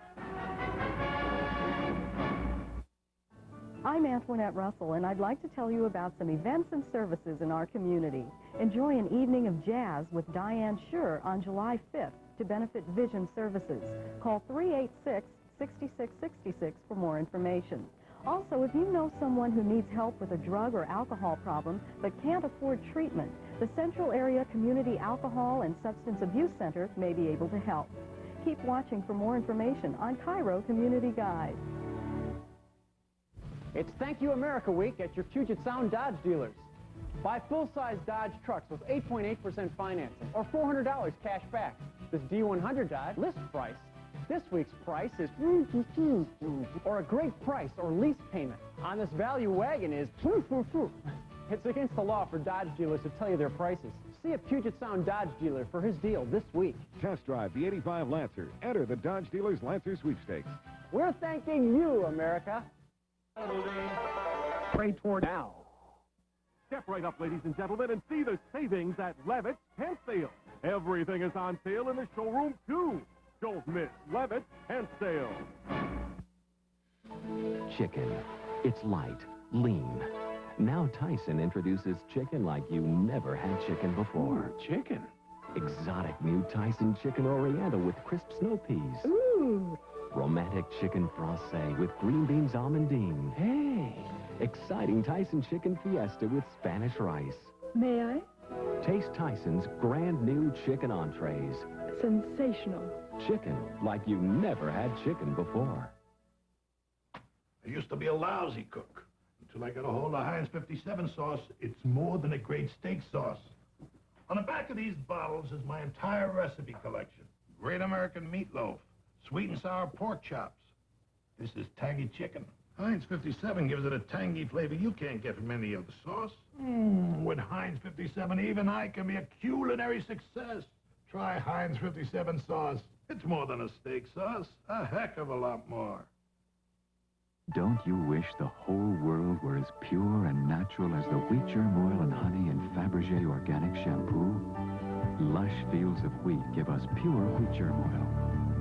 I'm Antoinette Russell, and I'd like to tell you about some events and services in our community. Enjoy an evening of jazz with Diane Schur on July 5th to benefit Vision Services. Call 386-6666 for more information. Also, if you know someone who needs help with a drug or alcohol problem but can't afford treatment, the Central Area Community Alcohol and Substance Abuse Center may be able to help. Keep watching for more information on Cairo Community Guide. It's Thank You America Week at your Puget Sound Dodge dealers. Buy full-size Dodge trucks with 8.8% financing or $400 cash back. This D100 Dodge list price. This week's price is or a great price or lease payment on this value wagon is It's against the law for Dodge dealers to tell you their prices. See a Puget Sound Dodge dealer for his deal this week. Test drive the 85 Lancer. Enter the Dodge Dealers Lancer Sweepstakes. We're thanking you, America. Pray toward now. Step right up, ladies and gentlemen, and see the savings at Levitt's Tent Sale. Everything is on sale in the showroom, too. Don't miss Levitt's Tent Sale. Chicken. It's light, lean. Now Tyson introduces chicken like you never had chicken before. Chicken? Exotic new Tyson Chicken Oriental with crisp snow peas. Ooh. Romantic chicken francais with green beans almondine. Hey! Exciting Tyson Chicken Fiesta with Spanish rice. May I? Taste Tyson's grand new chicken entrees. Sensational. Chicken like you never had chicken before. I used to be a lousy cook until I got a hold of Heinz 57 sauce. It's more than a great steak sauce. On the back of these bottles is my entire recipe collection. Great American meatloaf, sweet and sour pork chops. This is tangy chicken. Heinz 57 gives it a tangy flavor you can't get from any other sauce. With Heinz 57, even I can be a culinary success. Try Heinz 57 sauce. It's more than a steak sauce, a heck of a lot more. Don't you wish the whole world were as pure and natural as the wheat germ oil and honey in Fabergé organic shampoo? Lush fields of wheat give us pure wheat germ oil,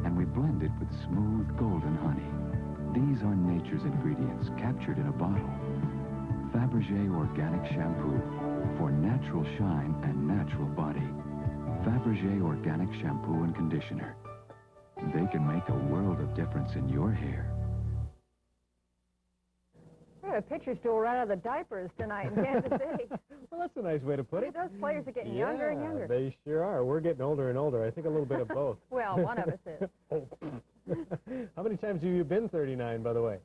and we blend it with smooth golden honey. These are nature's ingredients captured in a bottle. Fabergé organic shampoo for natural shine and natural body. Fabergé organic shampoo and conditioner. They can make a world of difference in your hair. We have a picture stool right out of the diapers tonight in Kansas City. Well, that's a nice way to put it. Those players are getting younger and younger. They sure are. We're getting older and older. I think a little bit of both. Well, one of us is. How many times have you been 39, by the way?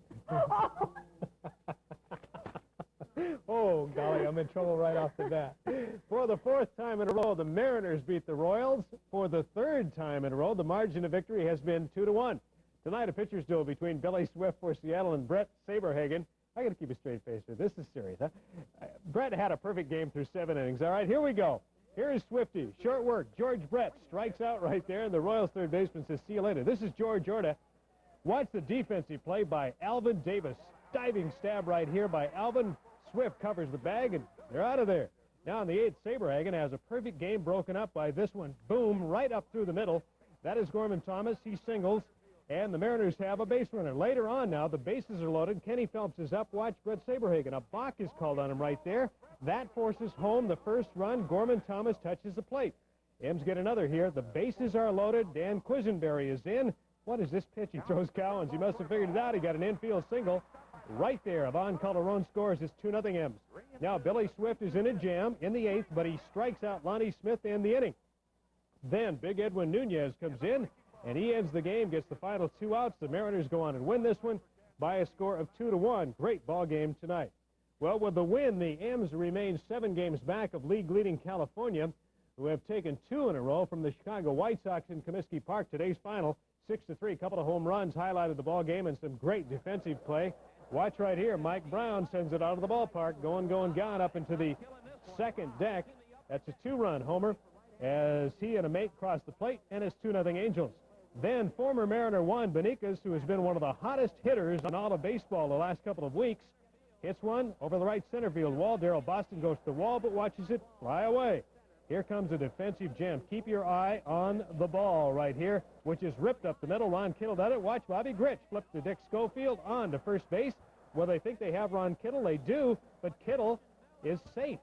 Oh, golly, I'm in trouble right off the bat. For the fourth time in a row, the Mariners beat the Royals. For the third time in a row, the margin of victory has been 2-1. Tonight, a pitcher's duel between Billy Swift for Seattle and Brett Saberhagen. I got to keep a straight face here. This is serious, huh? Brett had a perfect game through 7 innings. All right, here we go. Here is Swifty. Short work. George Brett strikes out right there, and the Royals third baseman says, see you later. This is George Orta. Watch the defensive play by Alvin Davis. Diving stab right here by Alvin. Swift covers the bag, and they're out of there. Now in the 8th, Saberhagen has a perfect game broken up by this one. Boom, right up through the middle. That is Gorman Thomas. He singles, and the Mariners have a base runner. Later on now, the bases are loaded. Kenny Phelps is up. Watch Brett Saberhagen. A balk is called on him right there. That forces home the first run. Gorman Thomas touches the plate. M's get another here. The bases are loaded. Dan Quisenberry is in. What is this pitch? He throws Cowens. He must have figured it out. He got an infield single. Right there, Yvonne Calderon scores his 2-0 M's. Now Billy Swift is in a jam in the 8th, but he strikes out Lonnie Smith in the inning. Then Big Edwin Nunez comes in, and he ends the game, gets the final 2 outs. The Mariners go on and win this one by a score of 2-1. Great ball game tonight. Well, with the win, the M's remain 7 games back of league-leading California, who have taken 2 in a row from the Chicago White Sox in Comiskey Park. Today's final, 6-3. A couple of home runs highlighted the ball game and some great defensive play. Watch right here. Mike Brown sends it out of the ballpark. Gone up into the second deck. That's a 2-run homer as he and a mate cross the plate, and it's 2-0 Angels. Then former Mariner Juan Beniquez, who has been one of the hottest hitters in all of baseball the last couple of weeks, hits one over the right center field wall. Darrell Boston goes to the wall but watches it fly away. Here comes a defensive jam. Keep your eye on the ball right here, which is ripped up the middle. Ron Kittle does it. Watch Bobby Gritch flip to Dick Schofield on to first base. Well, they think they have Ron Kittle. They do, but Kittle is safe.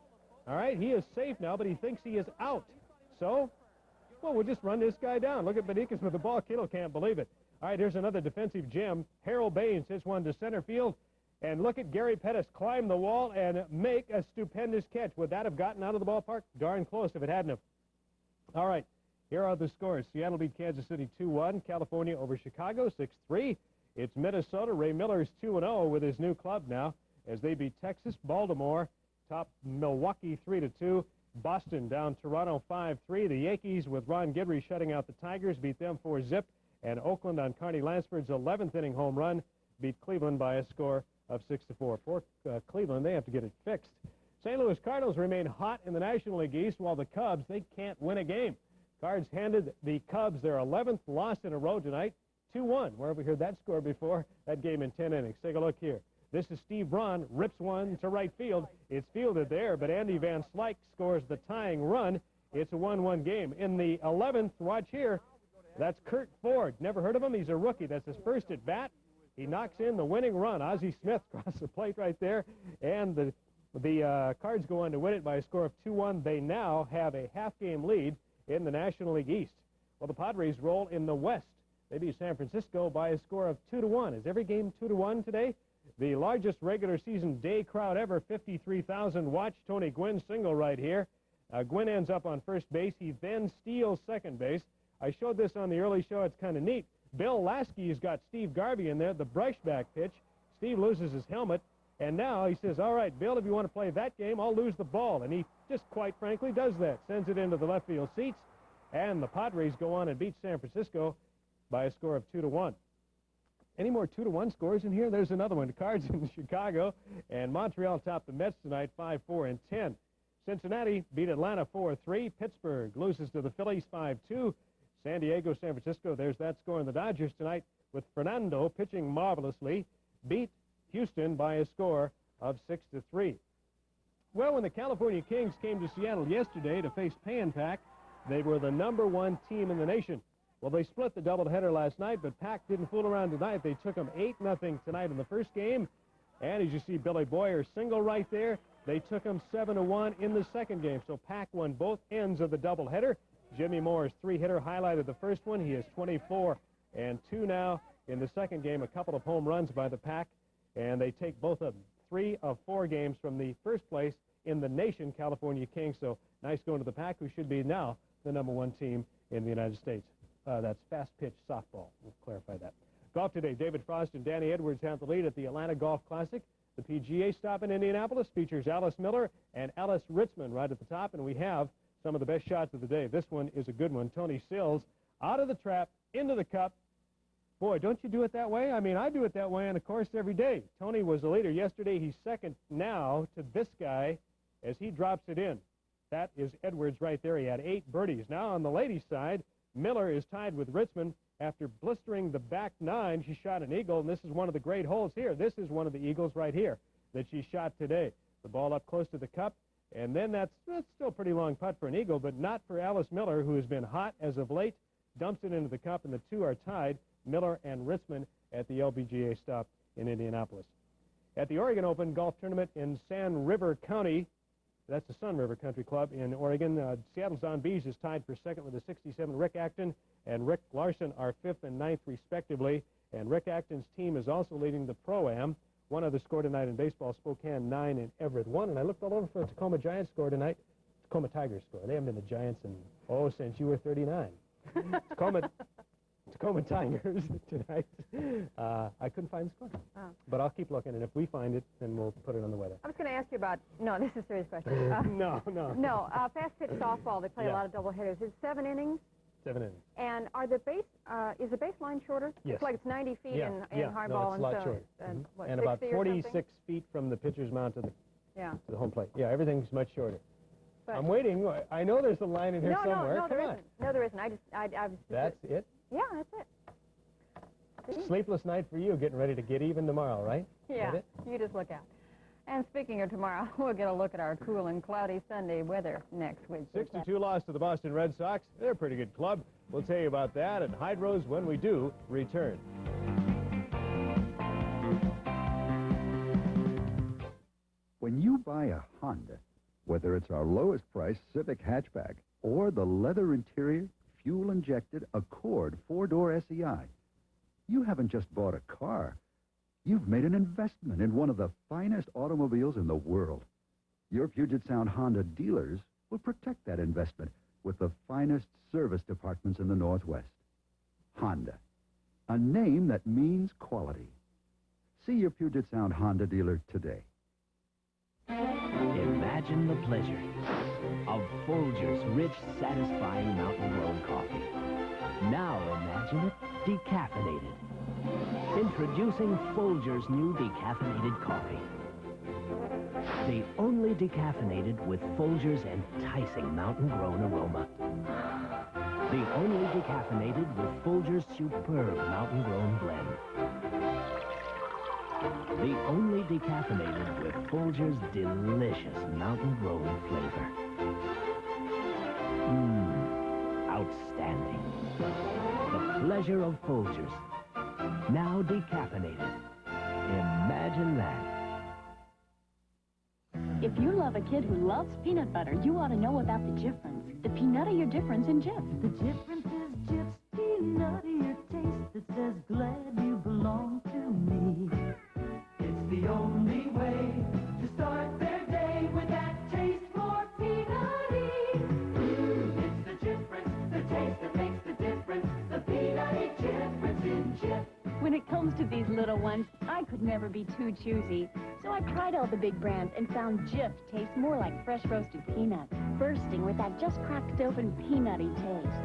All right, he is safe now, but he thinks he is out. So, well, we'll just run this guy down. Look at Beniquez with the ball. Kittle can't believe it. All right, here's another defensive gem. Harold Baines hits one to center field. And look at Gary Pettis climb the wall and make a stupendous catch. Would that have gotten out of the ballpark? Darn close if it hadn't have. All right, here are the scores. Seattle beat Kansas City 2-1. California over Chicago 6-3. It's Minnesota. Ray Miller's 2-0 with his new club now as they beat Texas. Baltimore top Milwaukee 3-2. Boston down Toronto 5-3. The Yankees with Ron Guidry shutting out the Tigers beat them 4-0. And Oakland on Carney Lansford's 11th inning home run beat Cleveland by a score of 6-4. For Cleveland, they have to get it fixed. St. Louis Cardinals remain hot in the National League East, while the Cubs, they can't win a game. Cards handed the Cubs their 11th loss in a row tonight, 2-1. Where have we heard that score before? That game in 10 innings. Take a look here. This is Steve Braun, rips one to right field. It's fielded there, but Andy Van Slyke scores the tying run. It's a 1-1 game. In the 11th, watch here, that's Kurt Ford. Never heard of him? He's a rookie. That's his first at bat. He knocks in the winning run. Ozzie Smith across the plate right there. And the Cards go on to win it by a score of 2-1. They now have a half-game lead in the National League East. Well, the Padres roll in the West. They beat San Francisco by a score of 2-1. Is every game 2-1 today? The largest regular season day crowd ever, 53,000. Watch Tony Gwynn single right here. Gwynn ends up on first base. He then steals second base. I showed this on the early show. It's kind of neat. Bill Lasky's got Steve Garvey in there, the brushback pitch. Steve loses his helmet, and now he says, all right, Bill, if you want to play that game, I'll lose the ball. And he just quite frankly does that, sends it into the left field seats, and the Padres go on and beat San Francisco by a score of 2-1. Any more 2-1 scores in here? There's another one. The Cards in Chicago, and Montreal topped the Mets tonight 5-4-10. Cincinnati beat Atlanta 4-3. Pittsburgh loses to the Phillies 5-2. San Diego, San Francisco, there's that score. And the Dodgers tonight, with Fernando pitching marvelously, beat Houston by a score of 6-3. Well, when the California Kings came to Seattle yesterday to face Pay and Pack, they were the #1 team in the nation. Well, they split the doubleheader last night, but Pack didn't fool around tonight. They took them 8-0 tonight in the first game. And as you see, Billy Boyer single right there. They took them 7-1 in the second game. So Pack won both ends of the doubleheader. Jimmy Moore's three-hitter highlighted the first one. He is 24-2 now in the second game. A couple of home runs by the Pack, and they take both of them. 3 of 4 games from the first place in the nation, California Kings. So nice going to the Pack, who should be now the #1 team in the United States. That's fast pitch softball. We'll clarify that. Golf today, David Frost and Danny Edwards have the lead at the Atlanta Golf Classic. The PGA stop in Indianapolis features Alice Miller and Alice Ritzman right at the top, and we have some of the best shots of the day. This one is a good one. Tony Sills out of the trap, into the cup. Boy, don't you do it that way? I mean, I do it that way on the course every day. Tony was the leader yesterday. He's second now to this guy as he drops it in. That is Edwards right there. He had 8 birdies. Now on the ladies' side, Miller is tied with Ritzman. After blistering the back 9, she shot an eagle, and this is one of the great holes here. This is one of the eagles right here that she shot today. The ball up close to the cup, and then that's still a pretty long putt for an eagle, but not for Alice Miller, who has been hot as of late. Dumps it into the cup, and the two are tied, Miller and Ritzman, at the LPGA stop in Indianapolis. At the Oregon Open Golf Tournament in San River County, that's the Sun River Country Club in Oregon, Seattle Zombies is tied for second with a 67. Rick Acton and Rick Larson are 5th and 9th, respectively. And Rick Acton's team is also leading the Pro-Am. One other score tonight in baseball, Spokane 9 and Everett 1. And I looked all over for the Tacoma Giants score tonight. Tacoma Tigers score. They haven't been the Giants since you were 39. Tacoma Tigers tonight. I couldn't find the score. Oh. But I'll keep looking, and if we find it, then we'll put it on the weather. I was going to ask you about, no, this is a serious question. No. No, fast pitch softball, they play a lot of double headers. It's 7 innings? 7 innings. And are the is the baseline shorter? Yes. It's like it's 90 feet in hardball. No, it's a lot and shorter. And, what, and about 46 something? feet from the pitcher's mound to Yeah. the home plate. Yeah, everything's much shorter. But I'm waiting. I know there's a line in here somewhere. No, Come there on. isn't. No, there isn't. I was That's it? Yeah, that's it. See? Sleepless night for you, getting ready to get even tomorrow, right? Yeah, Get it? you just look out. And speaking of tomorrow, we'll get a look at our cool and cloudy Sunday weather next week. 62 loss to the Boston Red Sox. They're a pretty good club. We'll tell you about that and Hydros when we do return. When you buy a Honda, whether it's our lowest price Civic hatchback or the leather interior, fuel-injected Accord 4-door SEI, you haven't just bought a car. You've made an investment in one of the finest automobiles in the world. Your Puget Sound Honda dealers will protect that investment with the finest service departments in the Northwest. Honda, a name that means quality. See your Puget Sound Honda dealer today. Imagine the pleasure of Folgers rich, satisfying mountain-grown coffee. Now imagine it decaffeinated. Introducing Folgers new decaffeinated coffee. The only decaffeinated with Folgers' enticing mountain-grown aroma. The only decaffeinated with Folgers' superb mountain-grown blend. The only decaffeinated with Folgers' delicious mountain-grown flavor. Outstanding. The pleasure of Folgers. Now decaffeinated. Imagine that. If you love a kid who loves peanut butter, you ought to know about the difference. The peanuttier difference in Jif. The difference is Jif's peanuttier taste that says, glad you belong to me. It's the only way to start their day with that taste more peanutty. It's the difference, the taste that makes the difference. The peanutty difference in Jif. When it comes to these little ones, I could never be too choosy. So I tried all the big brands and found Jif tastes more like fresh roasted peanuts, bursting with that just cracked open peanutty taste.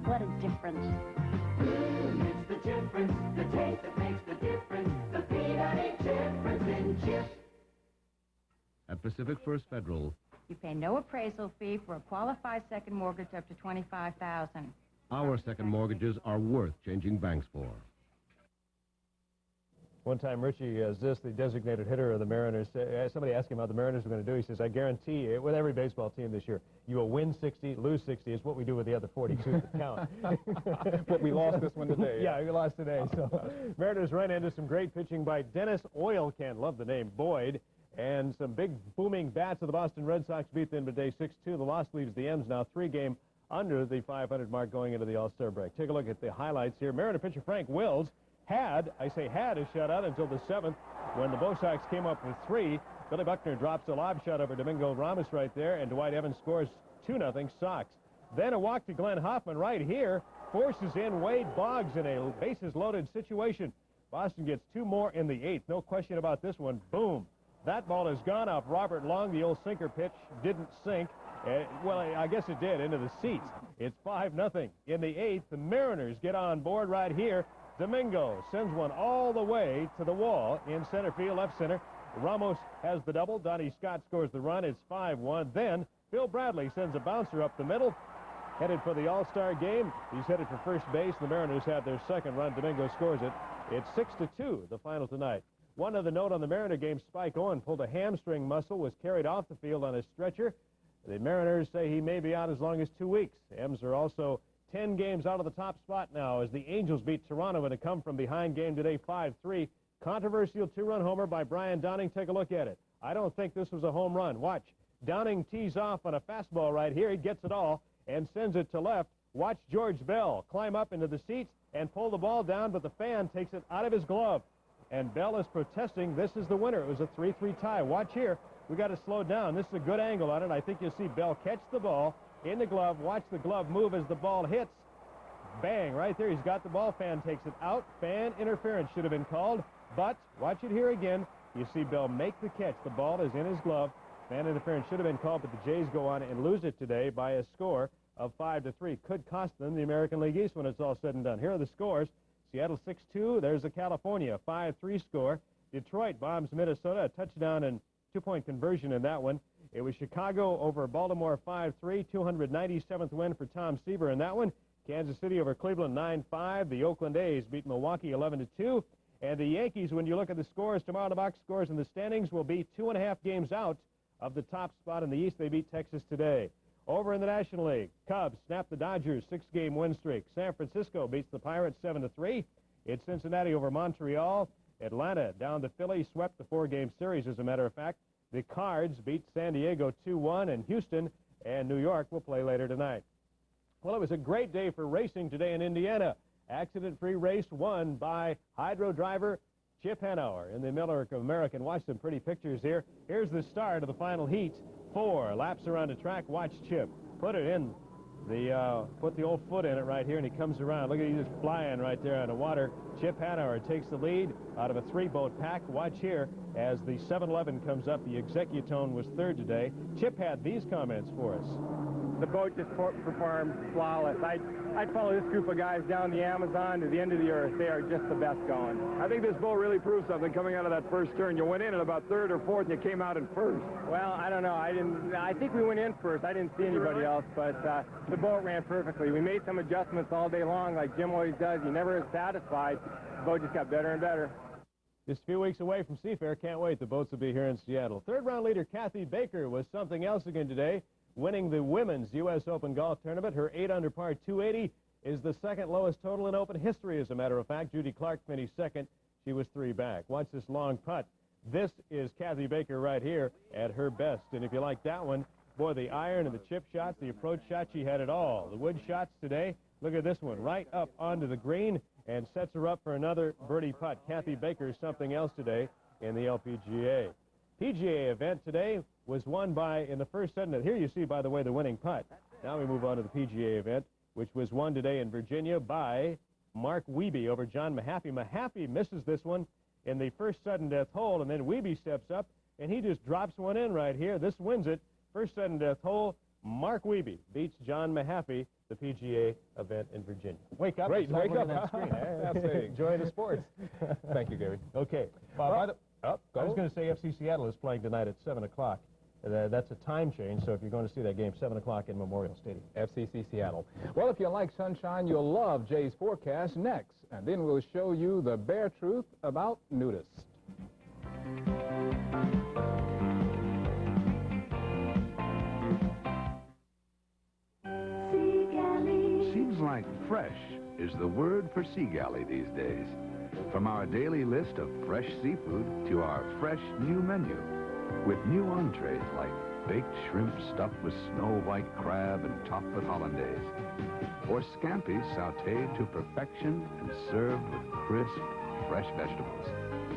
What a difference. It's the difference, the taste that makes the difference. The peanutty difference in Jif. At Pacific First Federal, You pay no appraisal fee for a qualified second mortgage up to $25,000. our second mortgages are worth changing banks for. One time, Richie Ziss, the designated hitter of the Mariners, somebody asked him how the Mariners were going to do. He says, I guarantee you, with every baseball team this year, you will win 60, lose 60. It's what we do with the other 42 that count. But we lost this one today. Yeah, we lost today. So Mariners ran into some great pitching by Dennis Oil Can, love the name, Boyd, and some big booming bats of the Boston Red Sox beat them today 6-2. The loss leaves the M's now 3-game under the 500 mark going into the All-Star break. Take a look at the highlights here. Mariner pitcher Frank Wills had a shutout until the 7th when the Bo Sox came up with 3. Billy Buckner drops a lob shot over Domingo Ramos right there, and Dwight Evans scores 2-0 Sox. Then a walk to Glenn Hoffman right here. forces in Wade Boggs in a bases-loaded situation. Boston gets 2 more in the 8th. No question about this one. Boom. That ball has gone up. Robert Long, the old sinker pitch, didn't sink. Well, I guess it did, into the seats. It's 5-0. In the 8th, the Mariners get on board right here. Domingo sends one all the way to the wall in center field, left center. Ramos has the double. Donnie Scott scores the run. It's 5-1. Then Bill Bradley sends a bouncer up the middle. Headed for the All-Star game. He's headed for first base. The Mariners have their second run. Domingo scores it. It's 6-2, the final tonight. One other note on the Mariner game, Spike Owen pulled a hamstring muscle, was carried off the field on a stretcher. The Mariners say he may be out as long as 2 weeks. M's are also 10 games out of the top spot now as the Angels beat Toronto in a come-from-behind game today, 5-3. Controversial 2-run homer by Brian Downing. Take a look at it. I don't think this was a home run. Watch. Downing tees off on a fastball right here. He gets it all and sends it to left. Watch George Bell climb up into the seats and pull the ball down, but the fan takes it out of his glove. And Bell is protesting. This is the winner. It was a 3-3 tie. Watch here. We got to slow down. This is a good angle on it. I think you'll see Bell catch the ball in the glove. Watch the glove move as the ball hits. Bang, right there. He's got the ball. Fan takes it out. Fan interference should have been called. But watch it here again. You see Bell make the catch. The ball is in his glove. Fan interference should have been called, but the Jays go on and lose it today by a score of 5-3. Could cost them the American League East when it's all said and done. Here are the scores. Seattle 6-2. There's the California 5-3 score. Detroit bombs Minnesota. A touchdown and 2-point conversion in that one. It was Chicago over Baltimore 5-3. 297th win for Tom Seaver in that one. Kansas City over Cleveland 9-5. The Oakland A's beat Milwaukee 11-2. And the Yankees, when you look at the scores tomorrow, the box scores in the standings will be 2.5 games out of the top spot in the East. They beat Texas today. Over in the National League, Cubs snap the Dodgers 6-game win streak. San Francisco beats the Pirates 7-3. It's Cincinnati over Montreal. Atlanta down to Philly, swept the 4-game series, as a matter of fact. The Cards beat San Diego 2-1, and Houston and New York will play later tonight. Well, it was a great day for racing today in Indiana. Accident-free race won by hydro driver Chip Hanauer in the Miller of America. Watch some pretty pictures here. Here's the start of the final heat. 4 laps around the track. Watch Chip put it in the put the old foot in it right here, and he comes around. Look at him just flying right there on the water. Chip Hanauer takes the lead out of a 3-boat pack. Watch here as the 7-Eleven comes up. The Executone was third today. Chip had these comments for us. The boat just performed flawless. I'd follow this group of guys down the Amazon to the end of the earth. They are just the best going. I think this boat really proved something coming out of that first turn. You went in at about 3rd or 4th, and you came out in 1st. Well, I don't know. I think we went in first. I didn't see anybody else, but the boat ran perfectly. We made some adjustments all day long, like Jim always does. He never is satisfied. The boat just got better and better. Just a few weeks away from Seafair. Can't wait. The boats will be here in Seattle. Third-round leader Kathy Baker was something else again today, winning the women's U.S. Open golf tournament. Her 8-under par 280 is the second lowest total in Open history, as a matter of fact. Judy Clark finished second. She was 3 back. Watch this long putt. This is Kathy Baker right here at her best. And if you like that one, boy, the iron and the chip shots, the approach shot, she had it all. The wood shots today, look at this one, right up onto the green and sets her up for another birdie putt. Kathy Baker is something else today in the LPGA. PGA event today was won by, in the first set, and here you see, by the way, the winning putt. Now we move on to the PGA event, which was won today in Virginia by Mark Wiebe over John Mahaffey. Mahaffey misses this one in the first sudden death hole, and then Wiebe steps up, and he just drops one in right here. This wins it. First sudden death hole, Mark Wiebe beats John Mahaffey, the PGA event in Virginia. Wake up. Great, wake up. That screen. Enjoy the sports. Thank you, Gary. Okay. Well, I was going to say FC Seattle is playing tonight at 7 o'clock. That's a time change, so if you're going to see that game, 7 o'clock in Memorial Stadium. FCC Seattle. Well, if you like sunshine, you'll love Jay's forecast next. And then we'll show you the bare truth about nudists. Seems like fresh is the word for Sea Galley these days. From our daily list of fresh seafood to our fresh new menu, with new entrees like baked shrimp stuffed with snow white crab and topped with hollandaise, or scampi sautéed to perfection and served with crisp, fresh vegetables.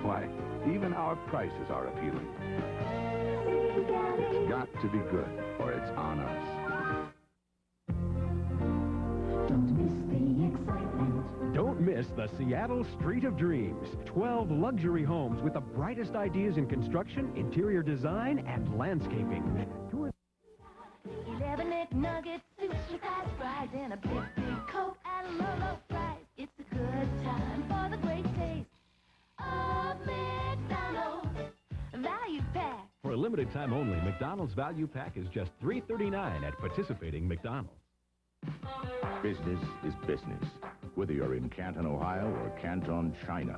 Why, even our prices are appealing. It's got to be good, or it's on us. Don't miss the this the Seattle Street of Dreams. 12 luxury homes with the brightest ideas in construction, interior design, and landscaping. 11 egg nuggets, sushi patties, fries, and a big Coke at a low, low price. It's a good time for the great taste of McDonald's Value Pack. For a limited time only, McDonald's Value Pack is just $3.39 at participating McDonald's. Business is business. Whether you're in Canton, Ohio or Canton, China,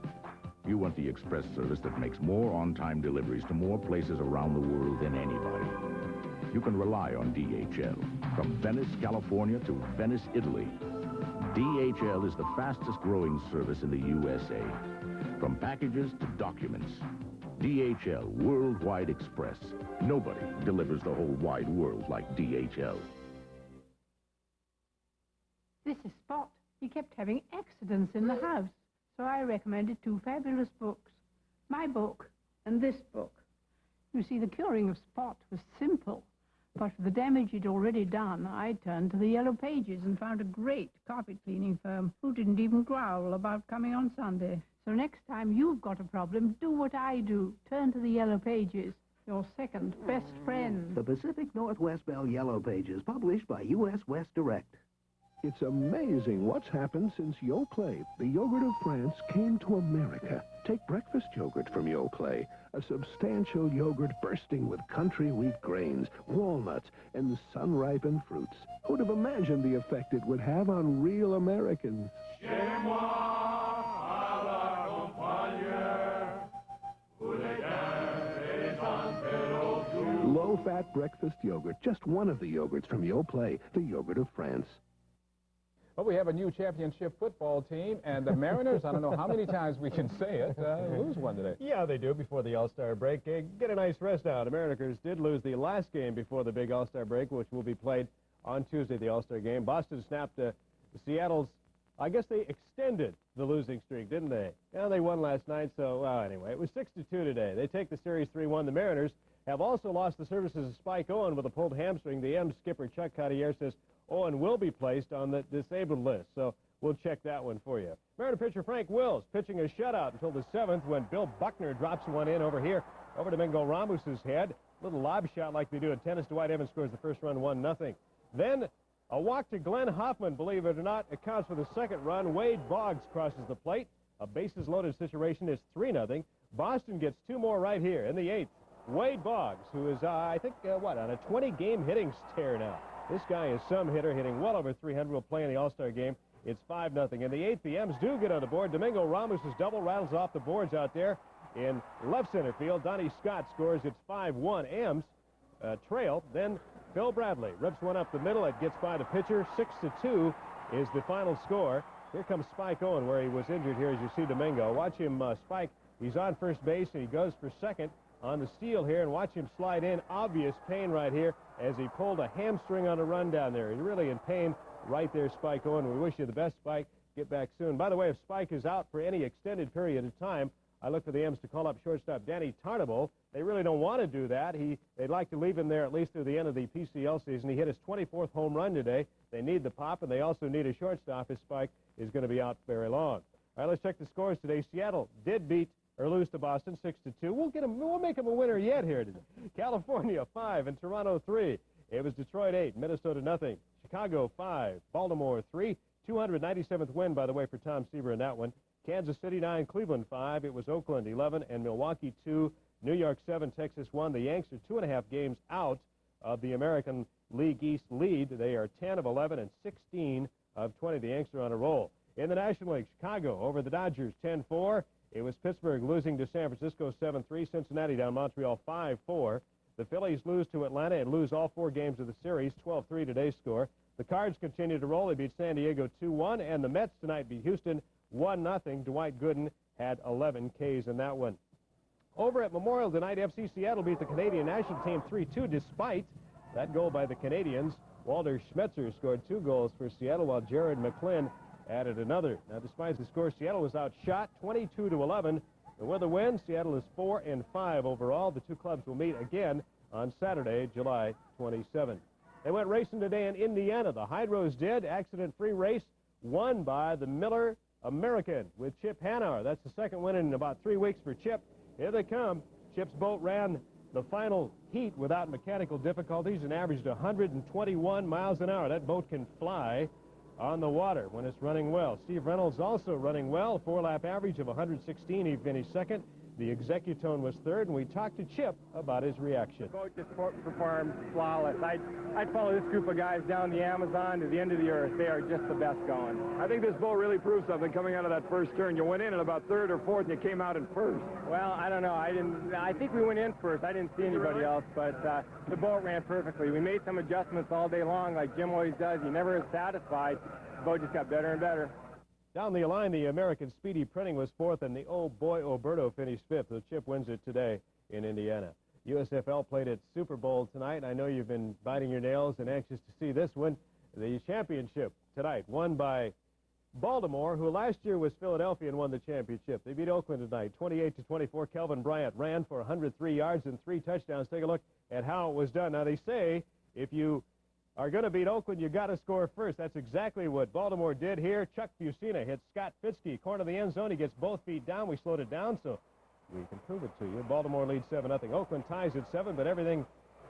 you want the express service that makes more on-time deliveries to more places around the world than anybody. You can rely on DHL. From Venice, California to Venice, Italy, DHL is the fastest growing service in the USA. From packages to documents, DHL Worldwide Express. Nobody delivers the whole wide world like DHL. This is Spot. He kept having accidents in the house, so I recommended two fabulous books. My book and this book. You see, the curing of Spot was simple, but for the damage he'd already done, I turned to the Yellow Pages and found a great carpet cleaning firm who didn't even growl about coming on Sunday. So next time you've got a problem, do what I do. Turn to the Yellow Pages, your second best friend. The Pacific Northwest Bell Yellow Pages, published by U.S. West Direct. It's amazing what's happened since Yoplait, the yogurt of France, came to America. Take breakfast yogurt from Yoplait, a substantial yogurt bursting with country wheat grains, walnuts, and sun-ripened fruits. Who'd have imagined the effect it would have on real Americans? Low-fat breakfast yogurt, just one of the yogurts from Yoplait, the yogurt of France. Well, we have a new championship football team, and the Mariners, I don't know how many times we can say it, lose one today. Yeah, they do before the All-Star break. Get a nice rest now. The Mariners did lose the last game before the big All-Star break, which will be played on Tuesday, the All-Star game. Boston snapped Seattle's, I guess they extended the losing streak, didn't they? Yeah, they won last night, so, well, anyway, it was 6-2 today. They take the series 3-1. The Mariners have also lost the services of Spike Owen with a pulled hamstring. The M's skipper, Chuck Cartier, says Owen will be placed on the disabled list, so we'll check that one for you. Mariner pitcher Frank Wills pitching a shutout until the 7th when Bill Buckner drops one in over here, over Domingo Ramos's head. Little lob shot like they do in tennis. Dwight Evans scores the first run, 1-0. Then a walk to Glenn Hoffman, believe it or not, accounts for the second run. Wade Boggs crosses the plate. A bases-loaded situation is 3-0. Boston gets two more right here in the 8th. Wade Boggs, who is, I think, on a 20-game hitting tear now. This guy is some hitter, hitting well over 300. Will play in the All-Star game. It's 5-0. In the 8th, the M's do get on the board. Domingo Ramos's double rattles off the boards out there in left center field. Donnie Scott scores. It's 5-1. M's trail. Then Phil Bradley rips one up the middle. It gets by the pitcher. 6-2 is the final score. Here comes Spike Owen, where he was injured here, as you see Domingo. Watch him spike. He's on first base, and he goes for second on the steal here, and watch him slide in. Obvious pain right here as he pulled a hamstring on a run down there. He's really in pain right there, Spike Owen. We wish you the best, Spike. Get back soon. By the way, if Spike is out for any extended period of time, I look for the M's to call up shortstop Danny Tarnable. They really don't want to do that. They'd like to leave him there at least through the end of the PCL season. He hit his 24th home run today. They need the pop, and they also need a shortstop if Spike is going to be out very long. All right, let's check the scores today. Seattle did beat or lose to Boston 6-2. We'll make him a winner yet here today. California 5 and Toronto 3. It was Detroit 8, Minnesota nothing. Chicago 5, Baltimore 3. 297th win, by the way, for Tom Seaver in that one. Kansas City 9, Cleveland 5. It was Oakland 11 and Milwaukee 2. New York 7, Texas 1. The Yanks are 2.5 games out of the American League East lead. They are 10 of 11 and 16 of 20. The Yanks are on a roll. In the National League, Chicago over the Dodgers 10-4. It was Pittsburgh losing to San Francisco 7-3. Cincinnati down Montreal 5-4. The Phillies lose to Atlanta and lose all 4 games of the series, 12-3 today's score. The Cards continue to roll. They beat San Diego 2-1, and the Mets tonight beat Houston 1-0. Dwight Gooden had 11 Ks in that one. Over at Memorial tonight, FC Seattle beat the Canadian national team 3-2 despite that goal by the Canadians. Walter Schmetzer scored 2 goals for Seattle, while Jared McClin added another. Now, despite the score, Seattle was outshot 22-11. And with a win, Seattle is 4-5 overall. The two clubs will meet again on Saturday, July 27. They went racing today in Indiana. The Hydros did. Accident-free race won by the Miller American with Chip Hanauer. That's the second win in about 3 weeks for Chip. Here they come. Chip's boat ran the final heat without mechanical difficulties and averaged 121 miles an hour. That boat can fly on the water when it's running well. Steve Reynolds also running well. 4-lap average of 116. He finished second. The Executone was third, and we talked to Chip about his reaction. The boat just performed flawless. I'd follow this group of guys down the Amazon to the end of the earth. They are just the best going. I think this boat really proved something coming out of that first turn. You went in at about third or fourth, and you came out in first. Well, I don't know. I think we went in first. I didn't see anybody else, but the boat ran perfectly. We made some adjustments all day long, like Jim always does. He never is satisfied. The boat just got better and better. Down the line, the American Speedy Printing was fourth, and the Oh Boy Oberto finished fifth. So Chip wins it today in Indiana. USFL played its Super Bowl tonight. I know you've been biting your nails and anxious to see this one. The championship tonight, won by Baltimore, who last year was Philadelphia and won the championship. They beat Oakland tonight, 28-24. Kelvin Bryant ran for 103 yards and 3 touchdowns. Take a look at how it was done. Now, they say if you are going to beat Oakland, you got to score first. That's exactly what Baltimore did here. Chuck Fusina hits Scott Fitzke, corner of the end zone. He gets both feet down. We slowed it down, so we can prove it to you. Baltimore leads 7-0. Oakland ties at 7, but everything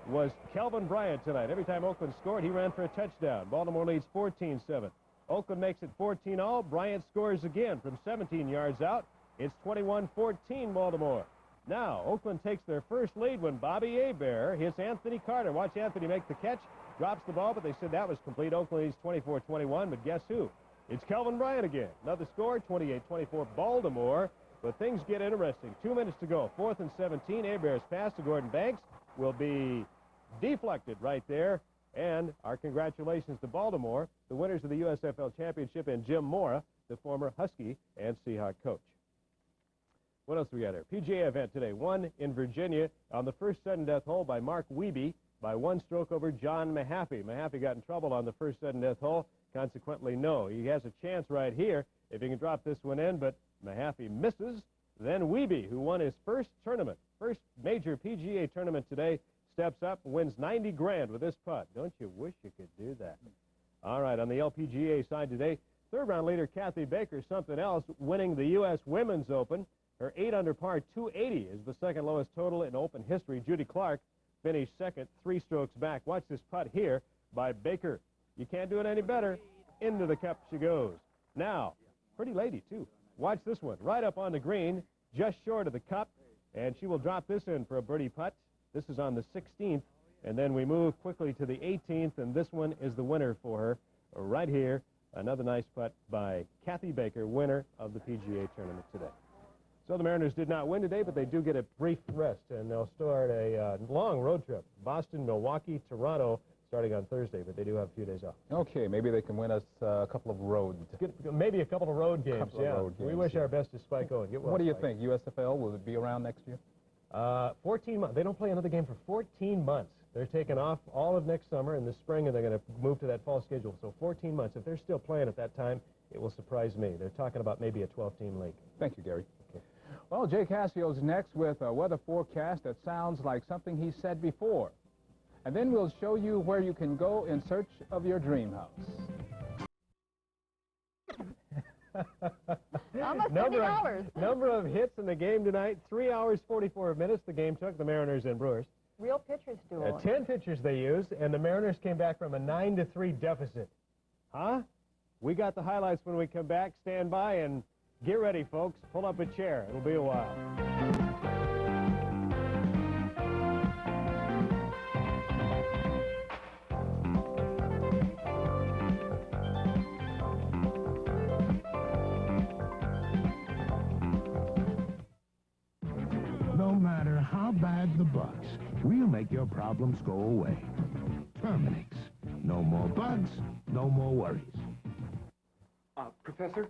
was Kelvin Bryant tonight. Every time Oakland scored, he ran for a touchdown. Baltimore leads 14-7. Oakland makes it 14-all. Bryant scores again from 17 yards out. It's 21-14 Baltimore. Now, Oakland takes their first lead when Bobby Hebert hits Anthony Carter. Watch Anthony make the catch. Drops the ball, but they said that was complete. Oakland leads 24-21, but guess who? It's Kelvin Bryant again. Another score, 28-24 Baltimore. But things get interesting. 2 minutes to go. 4th and 17. Hebert's pass to Gordon Banks will be deflected right there. And our congratulations to Baltimore, the winners of the USFL Championship, and Jim Mora, the former Husky and Seahawk coach. What else do we got here? PGA event today. Won in Virginia on the first sudden death hole by Mark Wiebe by 1 stroke over John Mahaffey. Mahaffey got in trouble on the first sudden death hole. Consequently, no. He has a chance right here if he can drop this one in, but Mahaffey misses. Then Wiebe, who won his first tournament, first major PGA tournament today, steps up and wins 90 grand with this putt. Don't you wish you could do that? All right, on the LPGA side today, third-round leader Kathy Baker, something else, winning the U.S. Women's Open. Her 8-under par 280 is the second lowest total in Open history. Judy Clark finished second, 3 strokes back. Watch this putt here by Baker. You can't do it any better. Into the cup she goes. Now, pretty lady, too. Watch this one. Right up on the green, just short of the cup, and she will drop this in for a birdie putt. This is on the 16th, and then we move quickly to the 18th, and this one is the winner for her right here. Another nice putt by Kathy Baker, winner of the PGA tournament today. So the Mariners did not win today, but they do get a brief rest, and they'll start a long road trip. Boston, Milwaukee, Toronto, starting on Thursday, but they do have a few days off. Okay, maybe they can win us a couple of road. Maybe a couple of road games, We wish our best to Spike Owen. Get well, what do you Spike. think? USFL, will it be around next year? 14 months. They don't play another game for 14 months. They're taking off all of next summer and the spring, and they're going to move to that fall schedule. So 14 months. If they're still playing at that time, it will surprise me. They're talking about maybe a 12-team league. Thank you, Gary. Okay. Well, Jay Cassio's next with a weather forecast that sounds like something he said before. And then we'll show you where you can go in search of your dream house. Almost $20. Number of hits in the game tonight, 3 hours, 44 minutes the game took, the Mariners and Brewers. Real pitchers duel. 10 pitchers they used, and the Mariners came back from a 9-3 deficit. Huh? We got the highlights when we come back. Stand by and get ready, folks. Pull up a chair. It'll be a while. No matter how bad the bugs, we'll make your problems go away. Terminix. No more bugs, no more worries. Professor,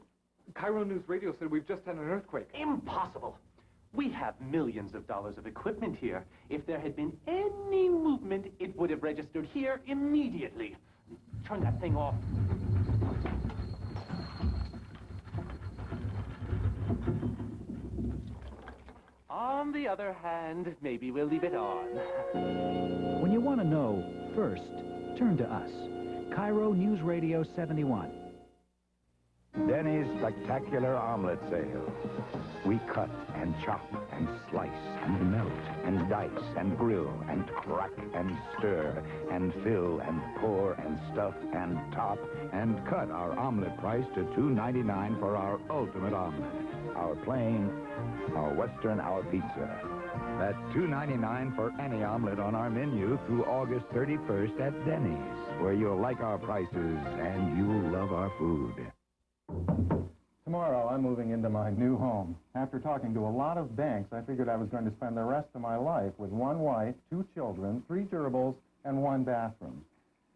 Cairo News Radio said we've just had an earthquake. Impossible. We have millions of dollars of equipment here. If there had been any movement, it would have registered here immediately. Turn that thing off. On the other hand, maybe we'll leave it on. When you want to know first, turn to us. Cairo News Radio 71. Denny's Spectacular Omelet Sale. We cut and chop and slice and melt and dice and grill and crack and stir and fill and pour and stuff and top and cut our omelet price to $2.99 for our ultimate omelet. Our plain, our western, our pizza. That's $2.99 for any omelet on our menu through August 31st at Denny's, where you'll like our prices and you'll love our food. Tomorrow, I'm moving into my new home. After talking to a lot of banks, I figured I was going to spend the rest of my life with one wife, 2 children, 3 gerbils, and 1 bathroom.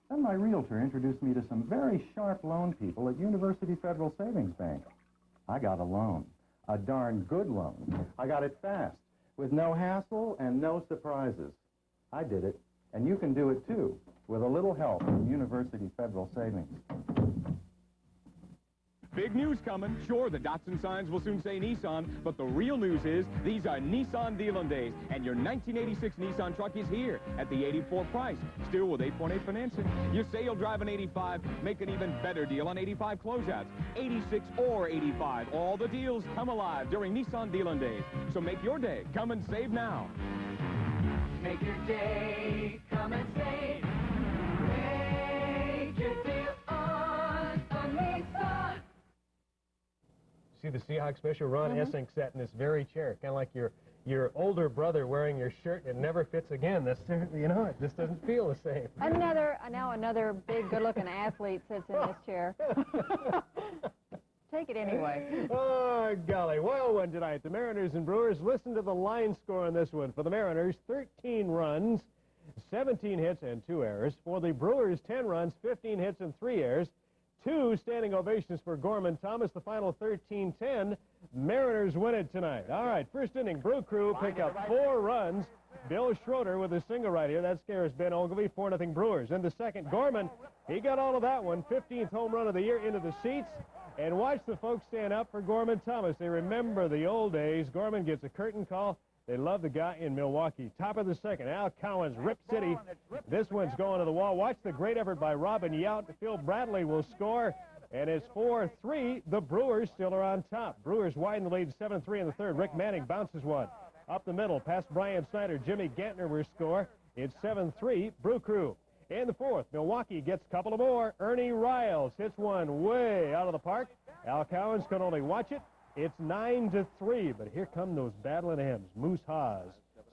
Then my realtor introduced me to some very sharp loan people at University Federal Savings Bank. I got a loan, a darn good loan. I got it fast, with no hassle and no surprises. I did it, and you can do it too, with a little help from University Federal Savings. Big news coming. Sure, the Datsun signs will soon say Nissan, but the real news is these are Nissan Deal-In Days, and your 1986 Nissan truck is here at the 84 price, still with 8.8 financing. You say you'll drive an 85, make an even better deal on 85 closeouts, 86 or 85. All the deals come alive during Nissan Deal-In Days. So make your day. Come and save now. Make your day, come and save. Make your deal on Nissan. See the Seahawks special? Ron Essink sat in this very chair, kind of like your older brother wearing your shirt. It never fits again. This, you know, it just doesn't feel the same. Now another big, good-looking athlete sits in this chair. Take it anyway. Oh, golly. Wild one tonight. The Mariners and Brewers. Listen to the line score on this one. For the Mariners, 13 runs, 17 hits, and 2 errors. For the Brewers, 10 runs, 15 hits, and 3 errors. 2 standing ovations for Gorman Thomas. The final 13-10. Mariners win it tonight. All right, first inning, Brew Crew pick up 4 runs. Bill Schroeder with a single right here. That scares Ben Ogilvy. 4-0 Brewers. In the second, Gorman, he got all of that one. 15th home run of the year into the seats. And watch the folks stand up for Gorman Thomas. They remember the old days. Gorman gets a curtain call. They love the guy in Milwaukee. Top of the second, Al Cowens, Rip City. This one's going to the wall. Watch the great effort by Robin Yount. Phil Bradley will score, and it's 4-3. The Brewers still are on top. Brewers widen the lead 7-3 in the third. Rick Manning bounces one. Up the middle, past Brian Snyder. Jimmy Gantner will score. It's 7-3, Brew Crew. In the fourth, Milwaukee gets a couple of more. Ernie Riles hits one way out of the park. Al Cowens can only watch it. It's 9-3, but here come those battling hymns. Moose Haas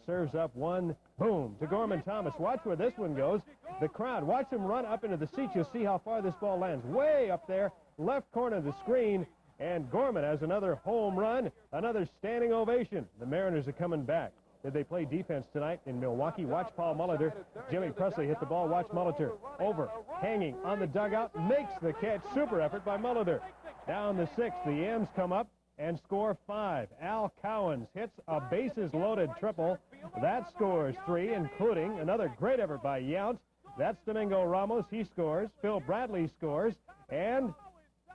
serves up one, boom, to Gorman Thomas. Watch where this one goes. The crowd, watch him run up into the seats. You'll see how far this ball lands. Way up there, left corner of the screen, and Gorman has another home run, another standing ovation. The Mariners are coming back. Did they play defense tonight in Milwaukee? Watch Paul Molitor. Jimmy Presley hit the ball. Watch Molitor. Over, hanging on the dugout, makes the catch. Super effort by Molitor. Down the sixth, the Yams come up and score 5. Al Cowens hits a bases-loaded triple. That scores 3, including another great effort by Yount. That's Domingo Ramos. He scores. Phil Bradley scores. And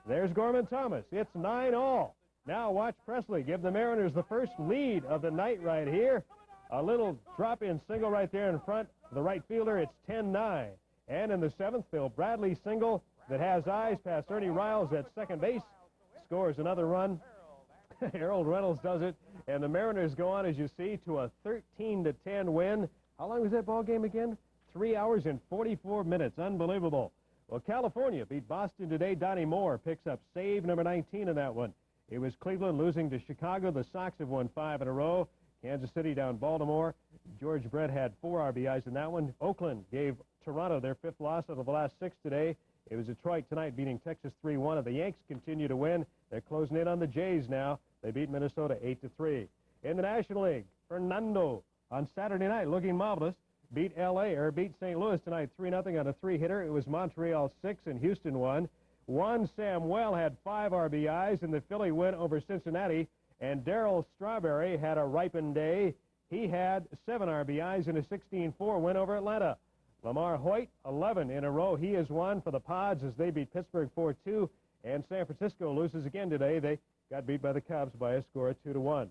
there's Gorman Thomas. It's 9-all. Now watch Presley give the Mariners the first lead of the night right here. A little drop-in single right there in front. The right fielder, it's 10-9. And in the seventh, Phil Bradley single that has eyes past Ernie Riles at second base. Scores another run. Harold Reynolds does it. And the Mariners go on, as you see, to a 13-10 win. How long was that ball game again? 3 hours and 44 minutes. Unbelievable. Well, California beat Boston today. Donnie Moore picks up save number 19 in that one. It was Cleveland losing to Chicago. The Sox have won 5 in a row. Kansas City down Baltimore. George Brett had 4 RBIs in that one. Oakland gave Toronto their 5th loss out of the last 6 today. It was Detroit tonight beating Texas 3-1. The Yanks continue to win. They're closing in on the Jays now. They beat Minnesota 8-3. In the National League, Fernando on Saturday night looking marvelous. Beat St. Louis tonight 3-0 on a 3-hitter. It was Montreal 6 and Houston 1. Juan Samuel had 5 RBIs in the Philly win over Cincinnati. And Darryl Strawberry had a ripened day. He had 7 RBIs in a 16-4 win over Atlanta. Lamar Hoyt, 11 in a row. He has won for the Pods as they beat Pittsburgh 4-2. And San Francisco loses again today. They got beat by the Cubs by a score of 2-1.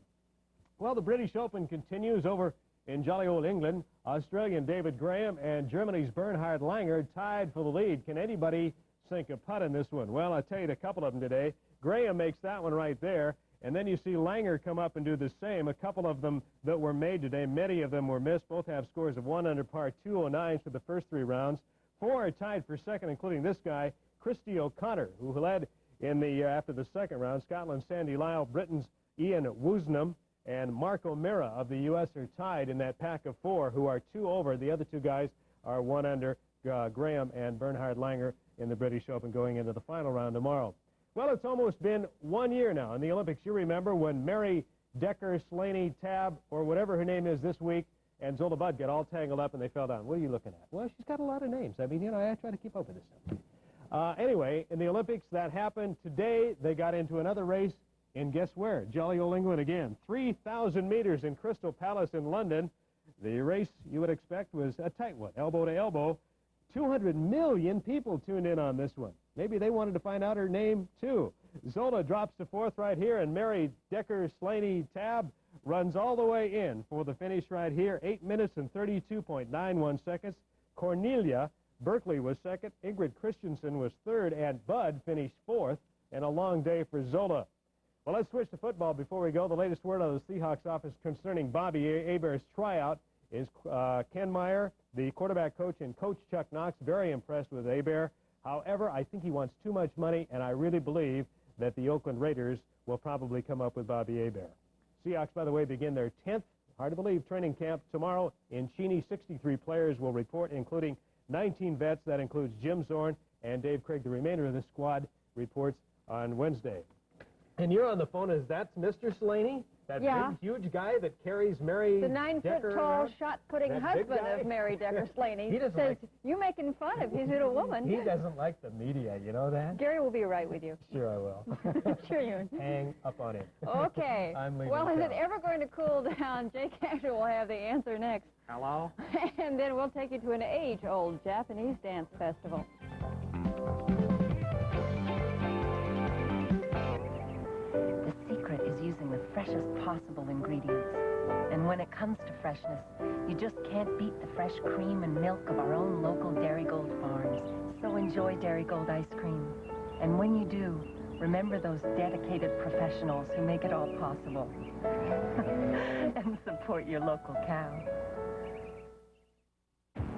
Well, the British Open continues over in jolly old England. Australian David Graham and Germany's Bernhard Langer tied for the lead. Can anybody sink a putt in this one? Well, I'll tell you a couple of them today. Graham makes that one right there. And then you see Langer come up and do the same. A couple of them that were made today, many of them were missed. Both have scores of 1 under par, 209 for the first 3 rounds. 4 are tied for second, including this guy, Christy O'Connor, who led in the after the second round. Scotland's Sandy Lyle, Britain's Ian Woosnam, and Mark O'Meara of the U.S. are tied in that pack of 4, who are 2 over. The other 2 guys are 1 under, Graham and Bernhard Langer in the British Open going into the final round tomorrow. Well, it's almost been 1 year now in the Olympics. You remember when Mary Decker, Slaney, Tab, or whatever her name is this week, and Zola Budd got all tangled up and they fell down. What are you looking at? Well, she's got a lot of names. I mean, you know, I try to keep up with this stuff. Anyway, in the Olympics, that happened today. They got into another race, and guess where? Jolly old England again. 3,000 meters in Crystal Palace in London. The race, you would expect, was a tight one, elbow to elbow. 200 million people tuned in on this one. Maybe they wanted to find out her name, too. Zola drops to 4th right here, and Mary Decker Slaney Tab runs all the way in for the finish right here, 8 minutes and 32.91 seconds. Cornelia Berkeley was 2nd, Ingrid Christensen was 3rd, and Bud finished 4th, and a long day for Zola. Well, let's switch to football before we go. The latest word out of the Seahawks office concerning Bobby Hebert's tryout is Ken Meyer, the quarterback coach, and Coach Chuck Knox, very impressed with Hebert. However, I think he wants too much money, and I really believe that the Oakland Raiders will probably come up with Bobby Hebert. Seahawks, by the way, begin their 10th, hard to believe, training camp tomorrow in Cheney. 63 players will report, including 19 vets. That includes Jim Zorn and Dave Craig. The remainder of the squad reports on Wednesday. And you're on the phone. That's Mr. Slaney? That big, huge guy that carries Mary The Decker 9-foot-tall, around? shot-putting That big husband guy? of Mary Decker Slaney He doesn't says, like- you're making fun of his little woman. He doesn't like the media, you know that? Gary will be right with you. Sure I will. Sure you Hang up on him. Okay. I'm leaving Well, is town. it ever going to cool down? Jake Asher will have the answer next. Hello? And then we'll take you to an age-old Japanese dance festival. The secret is using the freshest possible ingredients. And when it comes to freshness, you just can't beat the fresh cream and milk of our own local Dairygold farms. So enjoy Dairygold ice cream. And when you do, remember those dedicated professionals who make it all possible. And support your local cow.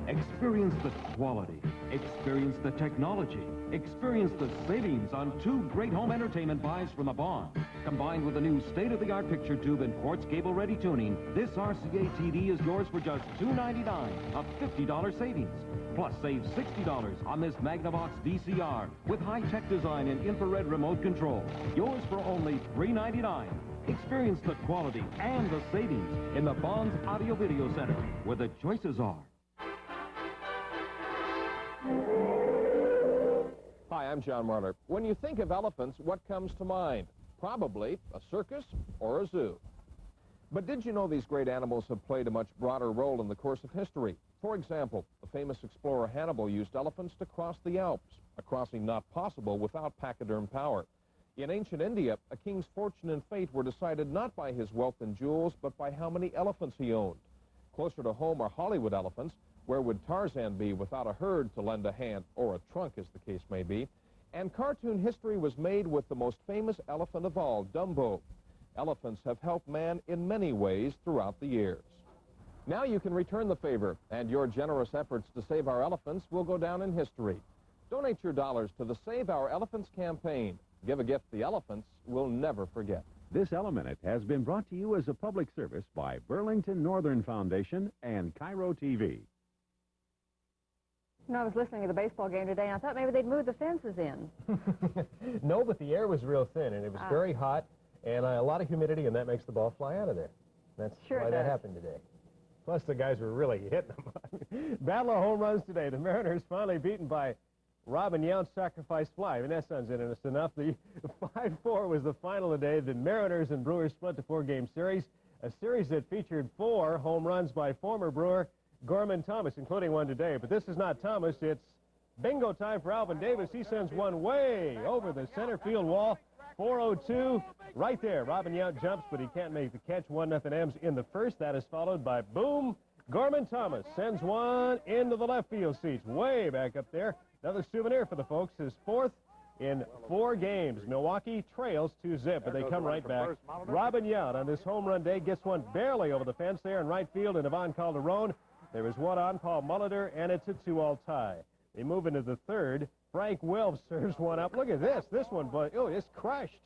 Experience the quality, experience the technology, experience the savings on 2 great home entertainment buys from the Bond. Combined with a new state-of-the-art picture tube and quartz cable-ready tuning, this RCA TD is yours for just $299, a $50 savings. Plus, save $60 on this Magnavox VCR with high-tech design and infrared remote control. Yours for only $399. Experience the quality and the savings in the Bond's Audio Video Center, where the choices are. Hi, I'm John Marler. When you think of elephants, what comes to mind? Probably a circus or a zoo. But did you know these great animals have played a much broader role in the course of history? For example, the famous explorer Hannibal used elephants to cross the Alps, a crossing not possible without pachyderm power. In ancient India, a king's fortune and fate were decided not by his wealth and jewels, but by how many elephants he owned. Closer to home are Hollywood elephants. Where would Tarzan be without a herd to lend a hand, or a trunk, as the case may be? And cartoon history was made with the most famous elephant of all, Dumbo. Elephants have helped man in many ways throughout the years. Now you can return the favor, and your generous efforts to save our elephants will go down in history. Donate your dollars to the Save Our Elephants campaign. Give a gift the elephants will never forget. This Eleminute has been brought to you as a public service by Burlington Northern Foundation and Cairo TV. You know, I was listening to the baseball game today, and I thought maybe they'd move the fences in. No, but the air was real thin, and it was very hot, and a lot of humidity, and that makes the ball fly out of there. That's why that happened today. Plus, the guys were really hitting them. Battle of home runs today. The Mariners finally beaten by Robin Yount's sacrifice fly. I mean, that sounds interesting enough. The 5-4 was the final today. The Mariners and Brewers split the 4-game series, a series that featured 4 home runs by former Brewer Gorman Thomas, including one today. But this is not Thomas. It's bingo time for Alvin Davis. He sends one way over the center field wall. 4-0-2 right there. Robin Yount jumps, but he can't make the catch. 1-0 M's in the first. That is followed by boom. Gorman Thomas sends one into the left field seats, way back up there. Another souvenir for the folks. His 4th in 4 games. Milwaukee trails 2-zip, but they come right back. Robin Yount on this home run day gets one barely over the fence there in right field, and Ivan Calderon. There is one on Paul Molitor, and it's a 2-all tie. They move into the 3rd. Frank Wilf serves one up. Look at this. This one, boy, oh, it's crushed.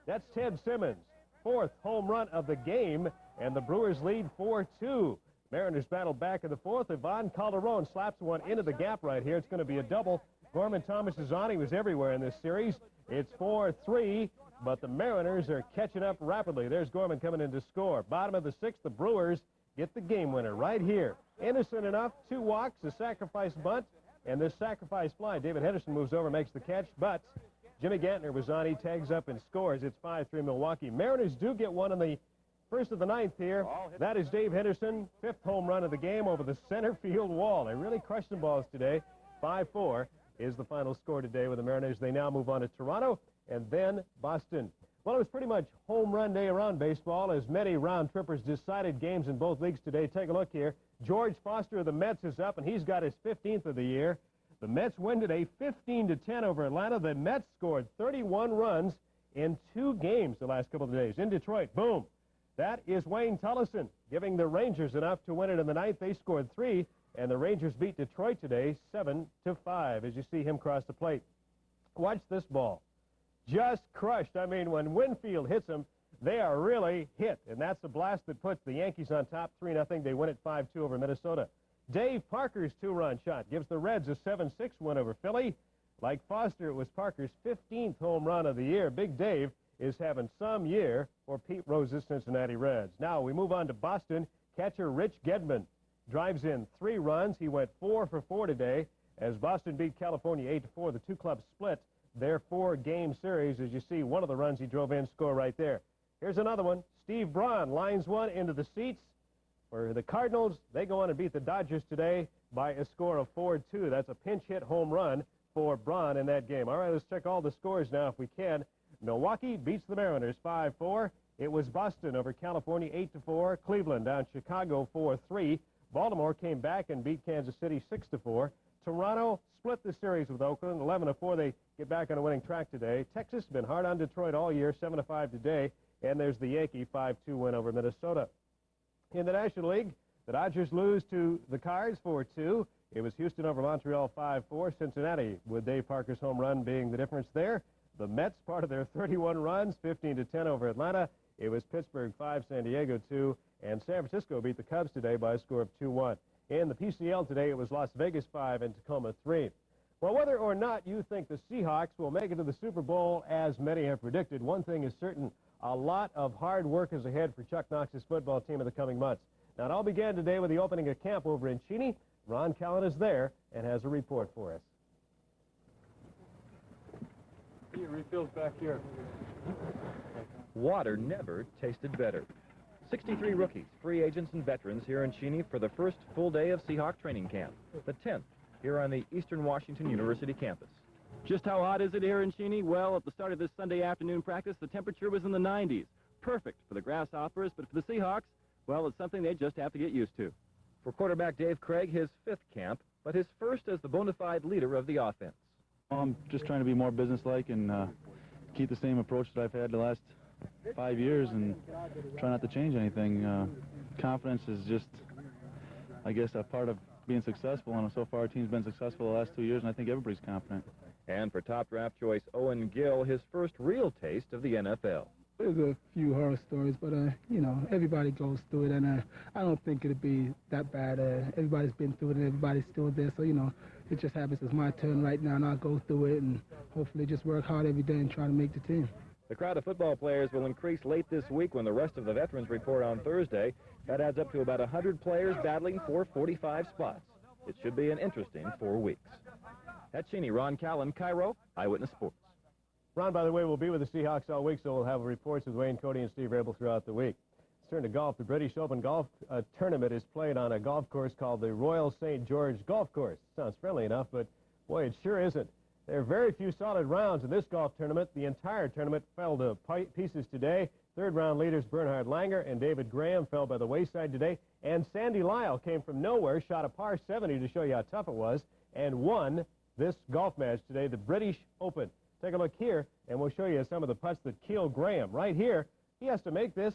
That's Ted Simmons' 4th home run of the game, and the Brewers lead 4-2. Mariners battle back in the 4th. Ivan Calderon slaps one into the gap right here. It's going to be a double. Gorman Thomas is on. He was everywhere in this series. It's 4-3, but the Mariners are catching up rapidly. There's Gorman coming in to score. Bottom of the 6th, the Brewers get the game winner right here. Innocent enough, 2 walks, a sacrifice bunt, and this sacrifice fly. David Henderson moves over, makes the catch, but Jimmy Gantner was on. He tags up and scores. It's 5-3 Milwaukee. Mariners do get one in the 1st of the 9th here. That is Dave Henderson, 5th home run of the game over the center field wall. They really crushed some balls today. 5-4 is the final score today with the Mariners. They now move on to Toronto and then Boston. Well, it was pretty much home run day around baseball as many round trippers decided games in both leagues today. Take a look here. George Foster of the Mets is up, and he's got his 15th of the year. The Mets win today 15-10 over Atlanta. The Mets scored 31 runs in 2 games the last couple of days. In Detroit, boom. That is Wayne Tullison giving the Rangers enough to win it in the 9th. They scored 3, and the Rangers beat Detroit today 7-5 as you see him cross the plate. Watch this ball. Just crushed. I mean, when Winfield hits them, they are really hit, and that's the blast that puts the Yankees on top 3-0. They win it 5-2 over Minnesota. Dave Parker's 2-run shot gives the Reds a 7-6 win over Philly. Like Foster, it was Parker's 15th home run of the year. Big Dave is having some year for Pete Rose's Cincinnati Reds. Now we move on to Boston. Catcher Rich Gedman drives in 3 runs. He went 4 for 4 today as Boston beat California 8-4. The 2 clubs split their 4-game series. As you see, one of the runs he drove in, score right there. Here's another one. Steve Braun lines one into the seats. For the Cardinals, they go on and beat the Dodgers today by a score of 4-2. That's a pinch hit home run for Braun in that game. All right, let's check all the scores now if we can. Milwaukee beats the Mariners 5-4. It was Boston over California 8-4. Cleveland down Chicago 4-3. Baltimore came back and beat Kansas City 6-4. Toronto split the series with Oakland 11-4. They get back on a winning track today. Texas has been hard on Detroit all year 7-5 today. And there's the Yankee 5-2 win over Minnesota. In the National League, the Dodgers lose to the Cards 4-2. It was Houston over Montreal 5-4. Cincinnati, with Dave Parker's home run being the difference there. The Mets, part of their 31 runs, 15-10 over Atlanta. It was Pittsburgh 5, San Diego 2, and San Francisco beat the Cubs today by a score of 2-1. In the PCL today, it was Las Vegas 5 and Tacoma 3. Well, whether or not you think the Seahawks will make it to the Super Bowl, as many have predicted, one thing is certain. A lot of hard work is ahead for Chuck Knox's football team in the coming months. Now, it all began today with the opening of camp over in Cheney. Ron Callan is there and has a report for us. Refills back here. Water never tasted better. 63 rookies, free agents, and veterans here in Cheney for the first full day of Seahawk training camp, the 10th here on the Eastern Washington University campus. Just how hot is it here in Cheney? Well, at the start of this Sunday afternoon practice, the temperature was in the 90s. Perfect for the Grasshoppers, but for the Seahawks, well, it's something they just have to get used to. For quarterback Dave Craig, his 5th camp, but his first as the bona fide leader of the offense. I'm just trying to be more businesslike and keep the same approach that I've had the last 5 years and try not to change anything. Confidence is just, I guess, a part of being successful, and so far our team's been successful the last 2 years, and I think everybody's confident. And for top draft choice Owen Gill, his first real taste of the NFL. There's a few horror stories, but, you know, everybody goes through it, and I don't think it'll be that bad. Everybody's been through it, and everybody's still there, so, you know, it just happens. It's my turn right now, and I'll go through it and hopefully just work hard every day and try to make the team. The crowd of football players will increase late this week when the rest of the veterans report on Thursday. That adds up to about 100 players battling for 45 spots. It should be an interesting 4 weeks. At Cheney, Ron Callan, Cairo, Eyewitness Sports. Ron, by the way, will be with the Seahawks all week, so we'll have reports with Wayne Cody and Steve Rabel throughout the week. Let's turn to golf. The British Open Golf Tournament is played on a golf course called the Royal St. George Golf Course. Sounds friendly enough, but, boy, it sure isn't. There are very few solid rounds in this golf tournament. The entire tournament fell to pieces today. Third-round leaders Bernhard Langer and David Graham fell by the wayside today. And Sandy Lyle came from nowhere, shot a par 70 to show you how tough it was, and won this golf match today, the British Open. Take a look here, and we'll show you some of the putts that kill Graham. Right here, he has to make this,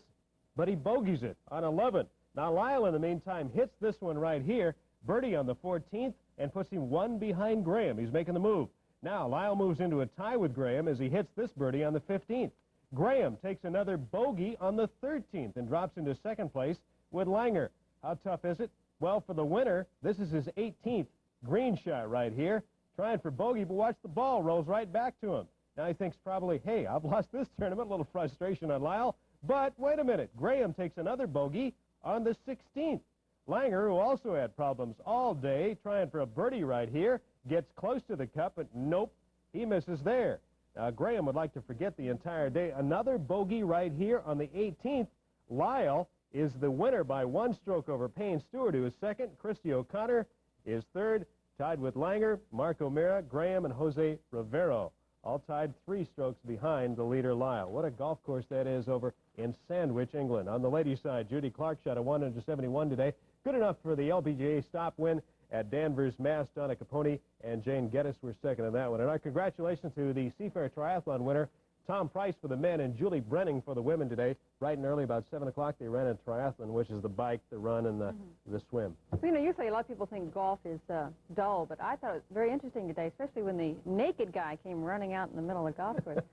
but he bogeys it on 11. Now, Lyle, in the meantime, hits this one right here, birdie on the 14th, and puts him one behind Graham. He's making the move. Now, Lyle moves into a tie with Graham as he hits this birdie on the 15th. Graham takes another bogey on the 13th and drops into second place with Langer. How tough is it? Well, for the winner, this is his 18th green shot right here. Trying for bogey, but watch the ball rolls right back to him. Now he thinks probably, hey, I've lost this tournament. A little frustration on Lyle. But wait a minute. Graham takes another bogey on the 16th. Langer, who also had problems all day, trying for a birdie right here, gets close to the cup, but nope, he misses there. Now, Graham would like to forget the entire day. Another bogey right here on the 18th. Lyle is the winner by one stroke over Payne Stewart, who is second. Christy O'Connor is third, tied with Langer, Mark O'Meara, Graham, and Jose Rivero. All tied 3 strokes behind the leader, Lyle. What a golf course that is over in Sandwich, England. On the ladies' side, Judy Clark shot a 171 today. Good enough for the LPGA stop win at Danvers, Mass. Donna Capone and Jane Geddes were second in that one. And our congratulations to the Seafair Triathlon winner, Tom Price for the men and Julie Brenning for the women today. Bright and early, about 7 o'clock, they ran a triathlon, which is the bike, the run, and the swim. Well, you know, usually a lot of people think golf is dull, but I thought it was very interesting today, especially when the naked guy came running out in the middle of the golf course.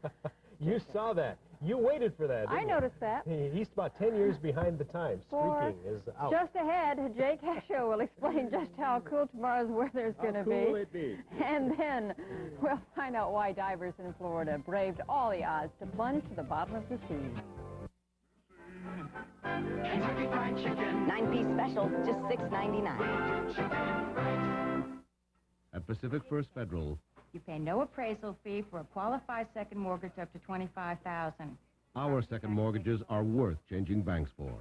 You saw that. You waited for that, didn't I noticed that. He's about 10 years behind the times. Streaking is out. Just ahead, Jake Hesho will explain just how cool tomorrow's weather is going to be. How cool it be. And then we'll find out why divers in Florida braved all the odds to plunge to the bottom of the sea. Kentucky Fried Chicken. 9-piece special, just $6.99. At Pacific First Federal, you pay no appraisal fee for a qualified second mortgage up to $25,000. our second mortgages are worth changing banks for.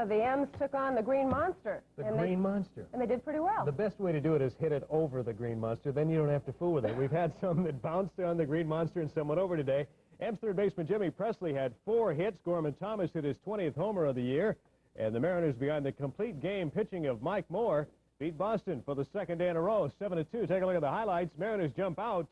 The M's took on the Green Monster. The Green Monster. And they did pretty well. The best way to do it is hit it over the Green Monster. Then you don't have to fool with it. We've had some that bounced on the Green Monster and some went over today. M's third baseman Jimmy Presley had 4 hits. Gorman Thomas hit his 20th homer of the year. And the Mariners, behind the complete game pitching of Mike Moore, beat Boston for the second day in a row, 7-2. Take a look at the highlights. Mariners jump out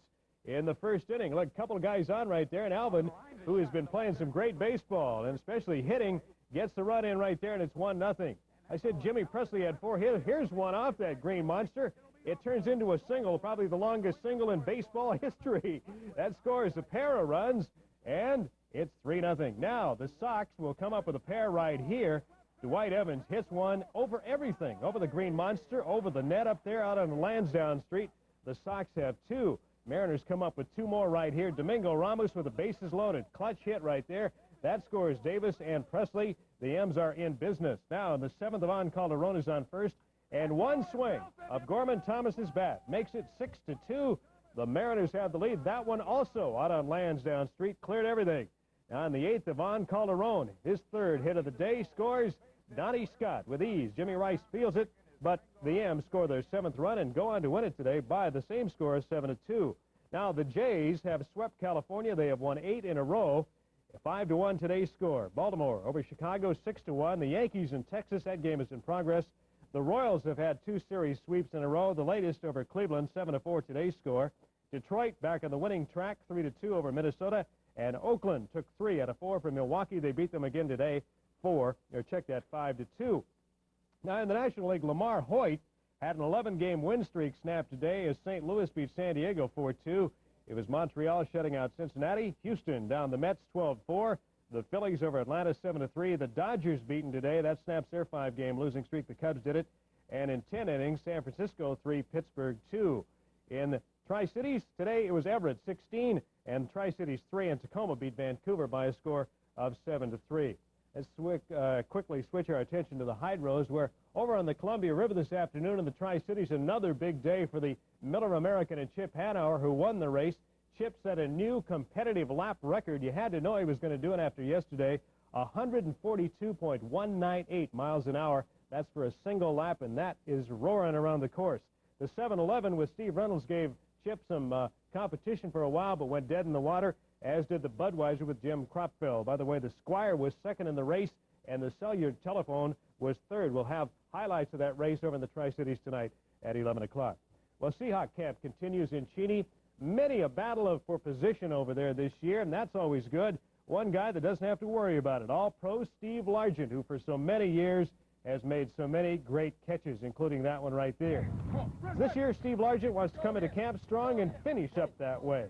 in the first inning. Look, a couple of guys on right there. And Alvin, who has been playing some great baseball and especially hitting, gets the run in right there, and it's 1-0. I said Jimmy Presley had 4 hits. Here's one off that Green Monster. It turns into a single, probably the longest single in baseball history. That scores a pair of runs, and it's 3-0. Now, the Sox will come up with a pair right here. Dwight Evans hits one over everything, over the Green Monster, over the net up there out on Lansdowne Street. The Sox have 2. Mariners come up with 2 more right here. Domingo Ramos with the bases loaded. Clutch hit right there. That scores Davis and Presley. The M's are in business. Now, the 7th, Ivan Calderon is on first. And one swing of Gorman Thomas's bat makes it 6-2. The Mariners have the lead. That one also out on Lansdowne Street. Cleared everything. On the 8th, Ivan Calderon, his 3rd hit of the day, scores Donnie Scott with ease. Jimmy Rice fields it, but the M's score their 7th run and go on to win it today by the same score as 7-2. Now, the Jays have swept California. They have won 8 in a row. 5-1 today's score. Baltimore over Chicago, 6-1. The Yankees in Texas, that game is in progress. The Royals have had 2 series sweeps in a row. The latest over Cleveland, 7-4 today's score. Detroit back on the winning track, 3-2 over Minnesota. And Oakland took 3 out of 4 from Milwaukee. They beat them again today, 5-2. Now in the National League, Lamar Hoyt had an 11-game win streak snapped today as St. Louis beat San Diego 4-2. It was Montreal shutting out Cincinnati. Houston down the Mets 12-4. The Phillies over Atlanta 7-3. The Dodgers beaten today. That snaps their 5-game losing streak. The Cubs did it. And in 10 innings, San Francisco 3, Pittsburgh 2. In the Tri-Cities today, it was Everett 16, and Tri-Cities 3, and Tacoma beat Vancouver by a score of 7-3. Let's quickly switch our attention to the Hydros, where over on the Columbia River this afternoon in the Tri-Cities, another big day for the Miller American and Chip Hanauer, who won the race. Chip set a new competitive lap record. You had to know he was going to do it after yesterday, 142.198 miles an hour. That's for a single lap, and that is roaring around the course. The 7-Eleven with Steve Reynolds gave Chip some competition for a while, but went dead in the water, as did the Budweiser with Jim Cropfeld. By the way, the Squire was second in the race, and the Cellular Telephone was third. We'll have highlights of that race over in the Tri-Cities tonight at 11 o'clock. Well, Seahawk camp continues in Cheney. Many a battle for position over there this year, and that's always good. One guy that doesn't have to worry about it. All-Pro Steve Largent, who for so many years has made so many great catches, including that one right there. This year, Steve Largent wants to come into camp strong and finish up that way.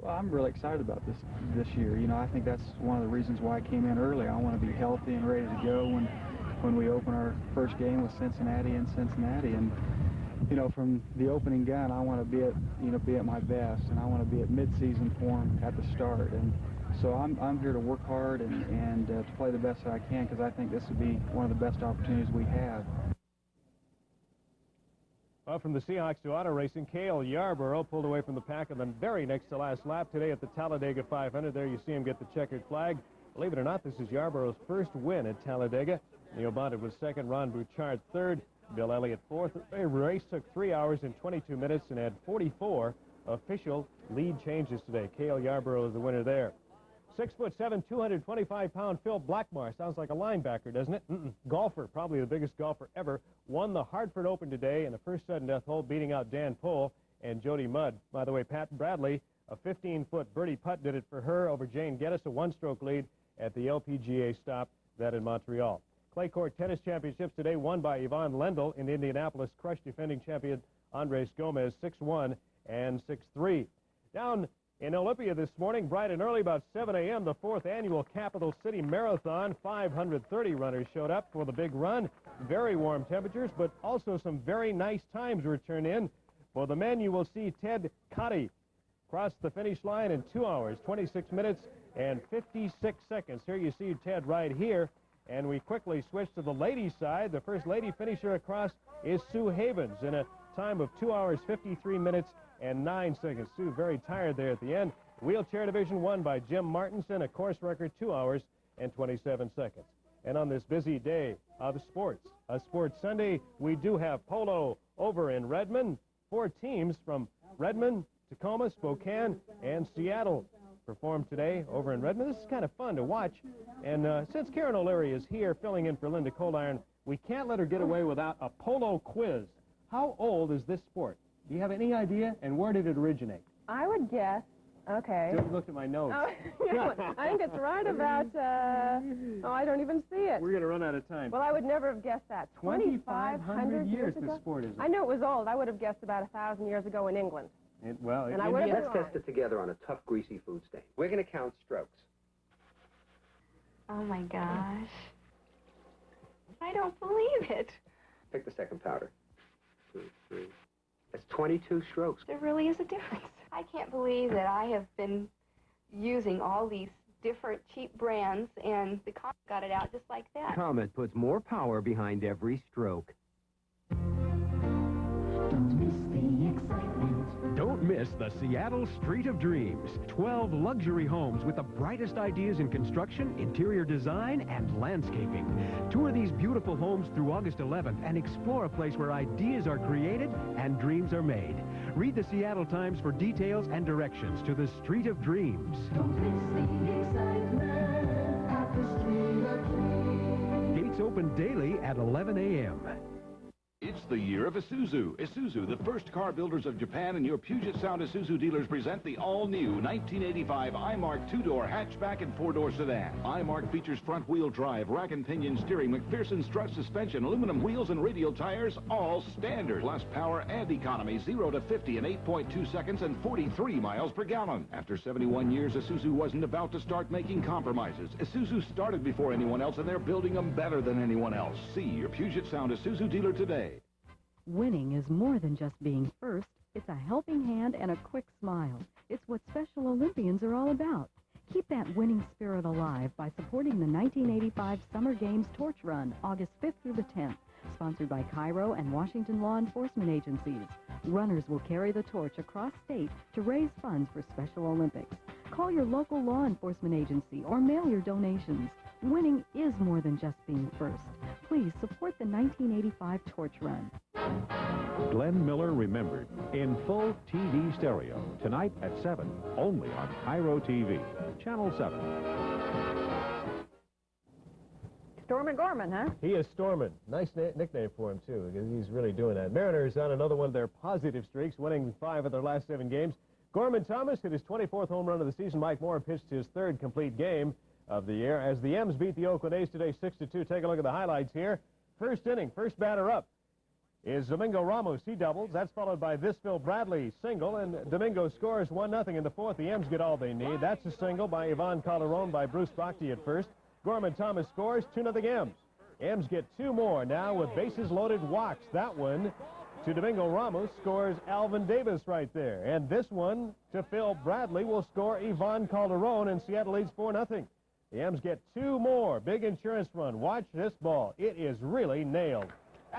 Well, I'm really excited about this year. You know, I think that's one of the reasons why I came in early. I want to be healthy and ready to go when we open our first game with Cincinnati in Cincinnati. And you know, from the opening gun, I want to be at my best, and I want to be at mid-season form at the start. And so I'm here to work hard and to play the best that I can, because I think this will be one of the best opportunities we have. Well, from the Seahawks to auto racing, Cale Yarborough pulled away from the pack on the very next to last lap today at the Talladega 500. There you see him get the checkered flag. Believe it or not, this is Yarborough's first win at Talladega. Neil Bonnet was second, Ron Bouchard third, Bill Elliott fourth. The race took 3 hours and 22 minutes and had 44 official lead changes today. Cale Yarborough is the winner there. 6'7", 225-pound Phil Blackmar. Sounds like a linebacker, doesn't it? Golfer, probably the biggest golfer ever. Won the Hartford Open today in the first sudden death hole, beating out Dan Pohl and Jody Mudd. By the way, Pat Bradley, a 15-foot birdie putt, did it for her over Jane Geddes, a one-stroke lead at the LPGA stop, that in Montreal. Clay Court Tennis Championships today won by Yvonne Lendl in Indianapolis, crushed defending champion Andres Gomez 6-1 and 6-3. Down in Olympia this morning, bright and early, about 7 a.m., the 4th annual Capital City Marathon. 530 runners showed up for the big run. Very warm temperatures, but also some very nice times were turned in. For the men, you will see Ted Cotty cross the finish line in 2 hours, 26 minutes, and 56 seconds. Here you see Ted right here. And we quickly switch to the ladies' side. The first lady finisher across is Sue Havens in a time of 2 hours, 53 minutes, and 9 seconds. Sue very tired there at the end. Wheelchair division won by Jim Martinson, a course record 2 hours and 27 seconds. And on this busy day of sports, a Sports Sunday, we do have polo over in Redmond. 4 teams from Redmond, Tacoma, Spokane, and Seattle performed today over in Redmond. This is kind of fun to watch. And since Karen O'Leary is here filling in for Linda Coldiron, we can't let her get away without a polo quiz. How old is this sport? Do you have any idea? And where did it originate? I would guess, okay. Don't look at my notes. I think it's right about, I don't even see it. We're going to run out of time. Well, I would never have guessed that. 2,500 years ago? this sport is. I knew it was old. I would have guessed about 1,000 years ago in England. Let's test it together on a tough, greasy food stain. We're going to count strokes. Oh, my gosh. I don't believe it. Pick the second powder. 2, 3. That's 22 strokes. There really is a difference. I can't believe that I have been using all these different cheap brands, and the Comet got it out just like that. Comet puts more power behind every stroke. Don't miss the Seattle Street of Dreams. 12 luxury homes with the brightest ideas in construction, interior design, and landscaping. Tour these beautiful homes through August 11th and explore a place where ideas are created and dreams are made. Read the Seattle Times for details and directions to the Street of Dreams. Gates open daily at 11 a.m. It's the year of Isuzu. Isuzu, the first car builders of Japan, and your Puget Sound Isuzu dealers present the all-new 1985 iMark 2-door hatchback and 4-door sedan. iMark features front-wheel drive, rack and pinion steering, McPherson strut suspension, aluminum wheels, and radial tires, all standard. Plus power and economy, 0 to 50 in 8.2 seconds and 43 miles per gallon. After 71 years, Isuzu wasn't about to start making compromises. Isuzu started before anyone else, and they're building them better than anyone else. See your Puget Sound Isuzu dealer today. Winning is more than just being first. It's a helping hand and a quick smile. It's what Special Olympians are all about. Keep that winning spirit alive by supporting the 1985 Summer Games Torch Run, August 5th through the 10th, sponsored by Cairo and Washington law enforcement agencies. Runners will carry the torch across state to raise funds for Special Olympics. Call your local law enforcement agency or mail your donations. Winning is more than just being first. Please support the 1985 Torch Run. Glenn Miller Remembered in full TV stereo tonight at 7, only on Cairo TV, Channel 7. Stormin' Gorman, huh? He is Stormin'. Nice nickname for him, too, because he's really doing that. Mariners on another one of their positive streaks, winning 5 of their last 7 games. Gorman Thomas hit his 24th home run of the season. Mike Moore pitched his 3rd complete game of the year as the M's beat the Oakland A's today 6-2. Take a look at the highlights here. First inning, first batter up is Domingo Ramos. He doubles. That's followed by this Phil Bradley single, and Domingo scores 1-0 in the 4th. The M's get all they need. That's a single by Ivan Calderon by Bruce Bhakti at first. Gorman Thomas scores 2-0 M's. M's get 2 more now with bases loaded walks. That one to Domingo Ramos scores Alvin Davis right there. And this one to Phil Bradley will score Ivan Calderon, and Seattle leads 4-0. The M's get 2 more. Big insurance run. Watch this ball. It is really nailed.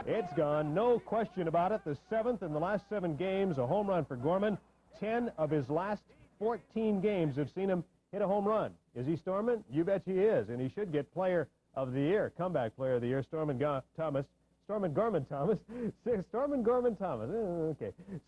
It's gone. No question about it. The 7th in the last 7 games, a home run for Gorman. 10 of his last 14 games have seen him hit a home run. Is he Stormin? You bet he is. And he should get Player of the Year, Comeback Player of the Year, Stormin Gorman Thomas. Okay.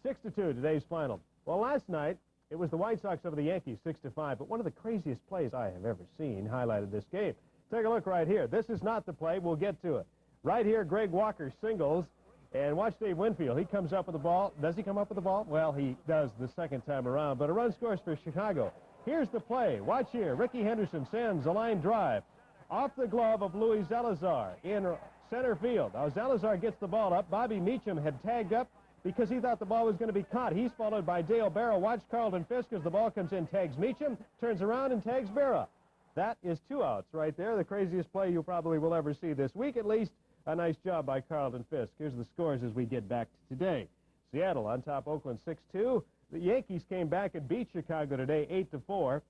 6-2, today's final. Well, last night, it was the White Sox over the Yankees, 6-5. But one of the craziest plays I have ever seen highlighted this game. Take a look right here. This is not the play. We'll get to it. Right here, Greg Walker singles, and watch Dave Winfield. He comes up with the ball. Does he come up with the ball? Well, he does the second time around, but a run scores for Chicago. Here's the play. Watch here. Ricky Henderson sends a line drive off the glove of Luis Salazar in center field. Now, Salazar gets the ball up. Bobby Meacham had tagged up because he thought the ball was going to be caught. He's followed by Dale Barrow. Watch Carlton Fisk as the ball comes in, tags Meacham, turns around and tags Barrow. That is 2 outs right there. The craziest play you probably will ever see this week, at least. A nice job by Carlton Fisk. Here's the scores as we get back to today. Seattle on top, Oakland 6-2. The Yankees came back and beat Chicago today 8-4.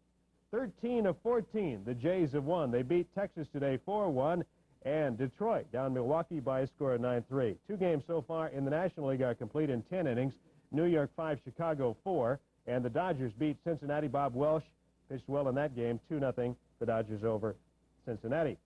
13 of 14, the Jays have won. They beat Texas today 4-1. And Detroit down Milwaukee by a score of 9-3. 2 games so far in the National League are complete in 10 innings. New York 5, Chicago 4. And the Dodgers beat Cincinnati. Bob Welsh pitched well in that game, 2-0. The Dodgers over Cincinnati.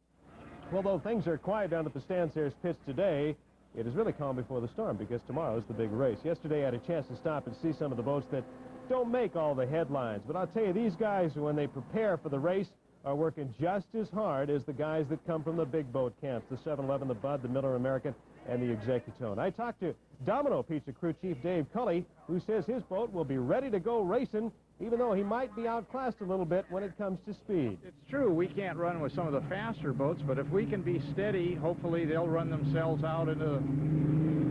Well, though things are quiet down at the stands here as pitched today, it is really calm before the storm because tomorrow is the big race. Yesterday I had a chance to stop and see some of the boats that don't make all the headlines. But I'll tell you, these guys, when they prepare for the race, are working just as hard as the guys that come from the big boat camps, the 7-Eleven, the Bud, the Miller American, and the Executone. I talked to Domino Pizza crew chief Dave Cully, who says his boat will be ready to go racing, even though he might be outclassed a little bit when it comes to speed. It's true, we can't run with some of the faster boats, but if we can be steady, hopefully they'll run themselves out into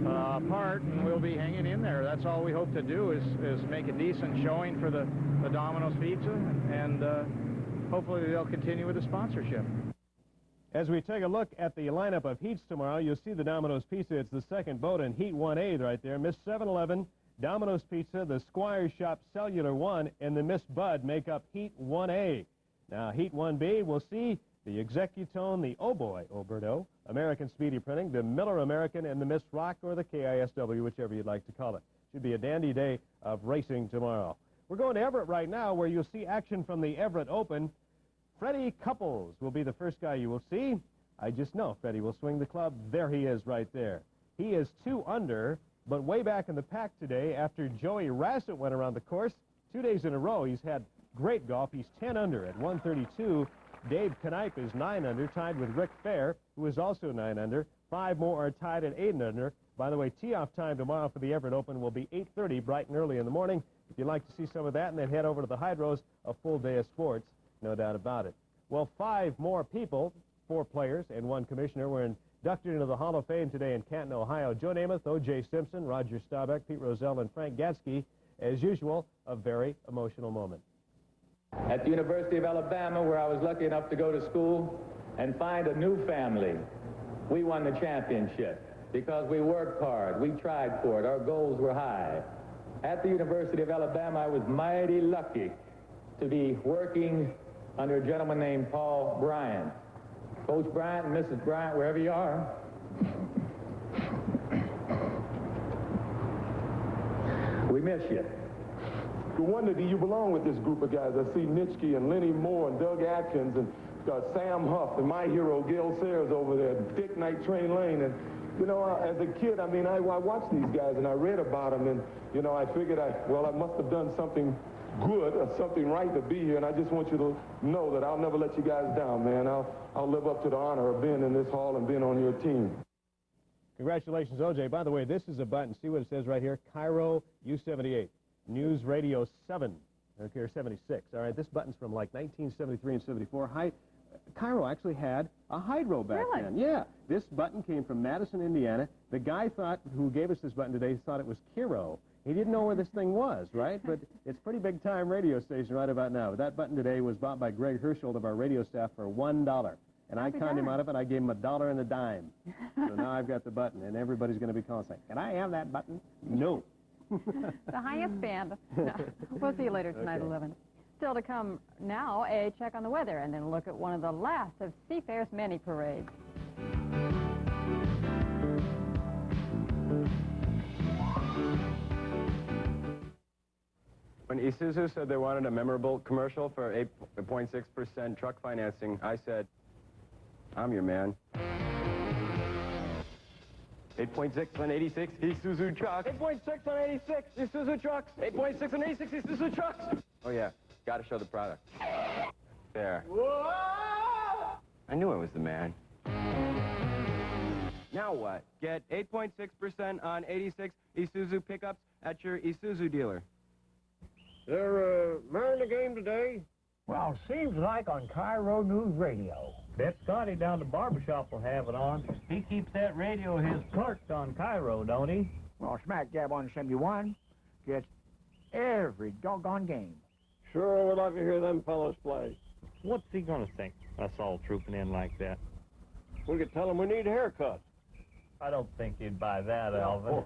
the part, and we'll be hanging in there. That's all we hope to do is make a decent showing for the Domino's Pizza, and hopefully they'll continue with the sponsorship. As we take a look at the lineup of heats tomorrow, you'll see the Domino's Pizza. It's the second boat in Heat 1A right there. Miss 7-Eleven, Domino's Pizza, the Squire Shop Cellular 1, and the Miss Bud make up Heat 1A. Now, Heat 1B, we'll see the Executone, the Oh Boy, Oberto, American Speedy Printing, the Miller American, and the Miss Rock, or the KISW, whichever you'd like to call it. Should be a dandy day of racing tomorrow. We're going to Everett right now, where you'll see action from the Everett Open. Freddie Couples will be the first guy you will see. I just know Freddie will swing the club. There he is right there. He is 2 under, but way back in the pack today after Joey Rassett went around the course. 2 days in a row, he's had great golf. He's 10 under at 132. Dave Knipe is 9 under, tied with Rick Fair, who is also 9 under. 5 more are tied at 8 under. By the way, tee-off time tomorrow for the Everett Open will be 8:30, bright and early in the morning. If you'd like to see some of that and then head over to the Hydros, a full day of sports. No doubt about it. Well, 5 more people, 4 players and 1 commissioner, were inducted into the Hall of Fame today in Canton, Ohio. Joe Namath, O.J. Simpson, Roger Staubach, Pete Rozelle, and Frank Gatsky. As usual, a very emotional moment. At the University of Alabama, where I was lucky enough to go to school and find a new family, we won the championship because we worked hard, we tried for it, our goals were high. At the University of Alabama, I was mighty lucky to be working under a gentleman named Paul Bryant. Coach Bryant and Mrs. Bryant, wherever you are, we miss you. No wonder do you belong with this group of guys. I see Nitschke and Lenny Moore and Doug Atkins and Sam Huff and my hero Gil Sayers over there, Dick Night Train Lane. And, you know, as a kid, I mean, I watched these guys and I read about them, and, you know, I figured I must have done something good or something right to be here, and I just want you to know that I'll never let you guys down, man. I'll live up to the honor of being in this hall and being on your team. Congratulations, O.J. By the way, this is a button. See what it says right here? Cairo U78. News Radio 7. Okay, or 76. All right, this button's from like 1973 and 74. Cairo actually had a hydro back then. Yeah, this button came from Madison, Indiana. The guy who gave us this button today thought it was Kiro. He didn't know where this thing was, right? But it's pretty big time radio station right about now. But that button today was bought by Greg Herschel of our radio staff for $1. And I conned him out of it. I gave him $1 and a dime. So now I've got the button, and everybody's going to be calling saying, "Can I have that button?" No. The highest band. No. We'll see you later tonight, Okay. 11. Still to come now, a check on the weather, and then look at one of the last of Seafair's many parades. When Isuzu said they wanted a memorable commercial for 8.6% truck financing, I said, "I'm your man." 8.6 on 86 Isuzu trucks. 8.6 on 86 Isuzu trucks. 8.6 on 86 Isuzu trucks. Oh yeah, gotta show the product. There. I knew I was the man. Now what? Get 8.6% on 86 Isuzu pickups at your Isuzu dealer. They're marrying the game today? Well, seems like on Cairo News Radio. Bet Scotty down the barbershop will have it on. He keeps that radio of his perched on Cairo, don't he? Well, Smack Jab on 71 gets every doggone game. Sure would like to hear them fellas play. What's he gonna think, us all trooping in like that? We could tell him we need a haircut. I don't think he'd buy that, Alvin.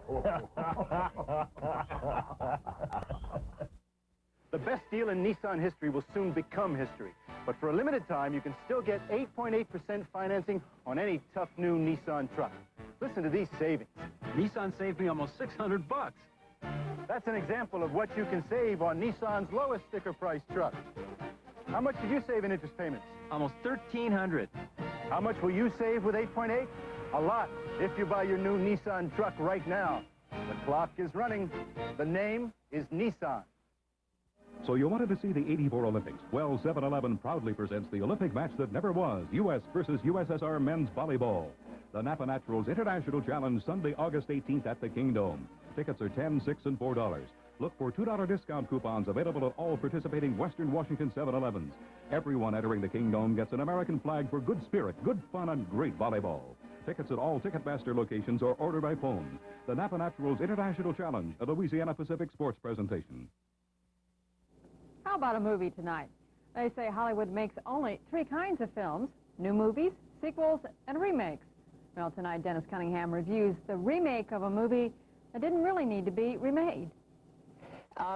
The best deal in Nissan history will soon become history. But for a limited time, you can still get 8.8% financing on any tough new Nissan truck. Listen to these savings. Nissan saved me almost $600. That's an example of what you can save on Nissan's lowest sticker price truck. How much did you save in interest payments? Almost $1,300. How much will you save with 8.8? A lot, if you buy your new Nissan truck right now. The clock is running. The name is Nissan. So you wanted to see the '84 Olympics? Well, 7-Eleven proudly presents the Olympic match that never was, U.S. versus USSR men's volleyball. The Napa Naturals International Challenge, Sunday, August 18th at the Kingdome. Tickets are $10, $6, and $4. Look for $2 discount coupons available at all participating Western Washington 7-Elevens. Everyone entering the Kingdome gets an American flag for good spirit, good fun, and great volleyball. Tickets at all Ticketmaster locations or order by phone. The Napa Naturals International Challenge, a Louisiana Pacific sports presentation. How about a movie tonight? They say Hollywood makes only 3 kinds of films: new movies, sequels, and remakes. Well, tonight Dennis Cunningham reviews the remake of a movie that didn't really need to be remade.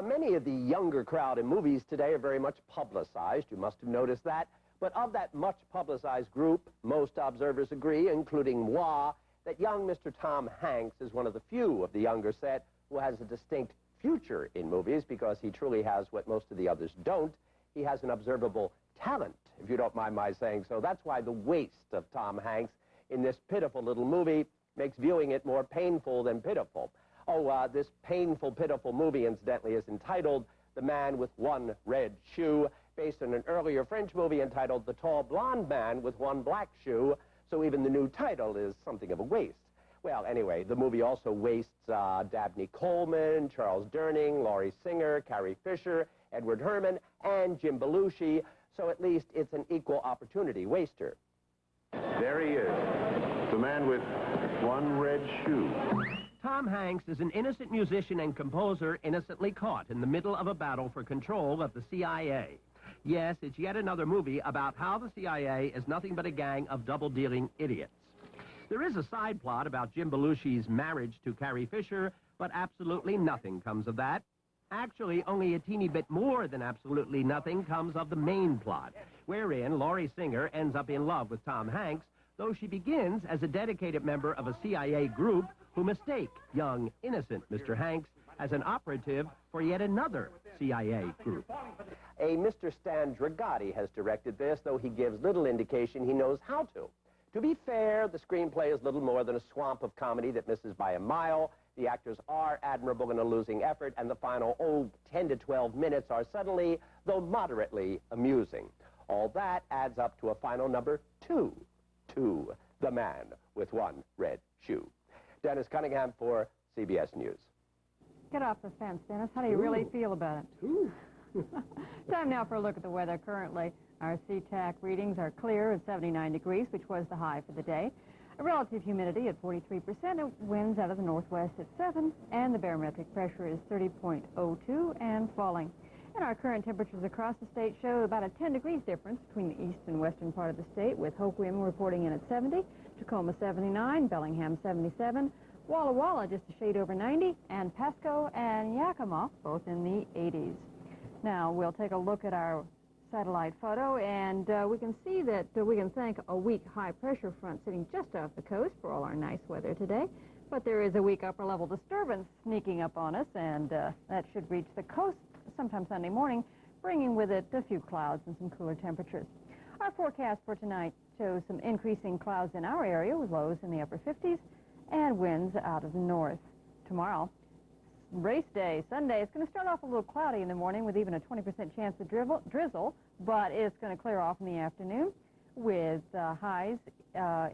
Many of the younger crowd in movies today are very much publicized. You must have noticed that. But of that much publicized group, most observers agree, including moi, that young Mr. Tom Hanks is one of the few of the younger set who has a distinct future in movies, because he truly has what most of the others don't. He has an observable talent, if you don't mind my saying so. That's why the waste of Tom Hanks in this pitiful little movie makes viewing it more painful than pitiful. Oh, this painful, pitiful movie, incidentally, is entitled The Man with One Red Shoe, based on an earlier French movie entitled The Tall Blonde Man with One Black Shoe, so even the new title is something of a waste. Well, anyway, the movie also wastes Dabney Coleman, Charles Durning, Laurie Singer, Carrie Fisher, Edward Herman, and Jim Belushi, so at least it's an equal opportunity waster. There he is, the man with one red shoe. Tom Hanks is an innocent musician and composer innocently caught in the middle of a battle for control of the CIA. Yes, it's yet another movie about how the CIA is nothing but a gang of double-dealing idiots. There is a side plot about Jim Belushi's marriage to Carrie Fisher, but absolutely nothing comes of that. Actually, only a teeny bit more than absolutely nothing comes of the main plot, wherein Laurie Singer ends up in love with Tom Hanks, though she begins as a dedicated member of a CIA group who mistake young, innocent Mr. Hanks as an operative for yet another CIA group. A Mr. Stan Dragati has directed this, though he gives little indication he knows how to. To be fair, the screenplay is little more than a swamp of comedy that misses by a mile. The actors are admirable in a losing effort, and the final, 10 to 12 minutes are suddenly, though moderately, amusing. All that adds up to a final number 2. The Man with One Red Shoe. Dennis Cunningham for CBS News. Get off the fence, Dennis. How do you really feel about it? Ooh. Time now for a look at the weather. Currently, our SeaTac readings are clear at 79 degrees, which was the high for the day. A relative humidity at 43%, and winds out of the northwest at 7, and the barometric pressure is 30.02 and falling. And our current temperatures across the state show about a 10 degrees difference between the east and western part of the state, with Hoquiam reporting in at 70, Tacoma 79, Bellingham 77, Walla Walla just a shade over 90, and Pasco and Yakima both in the 80s. Now, we'll take a look at our satellite photo, and we can see that we can thank a weak high-pressure front sitting just off the coast for all our nice weather today. But there is a weak upper-level disturbance sneaking up on us, and that should reach the coast sometime Sunday morning, bringing with it a few clouds and some cooler temperatures. Our forecast for tonight shows some increasing clouds in our area with lows in the upper 50s and winds out of the north. Tomorrow, race day, Sunday, it's going to start off a little cloudy in the morning with even a 20% chance of drizzle, but it's going to clear off in the afternoon with highs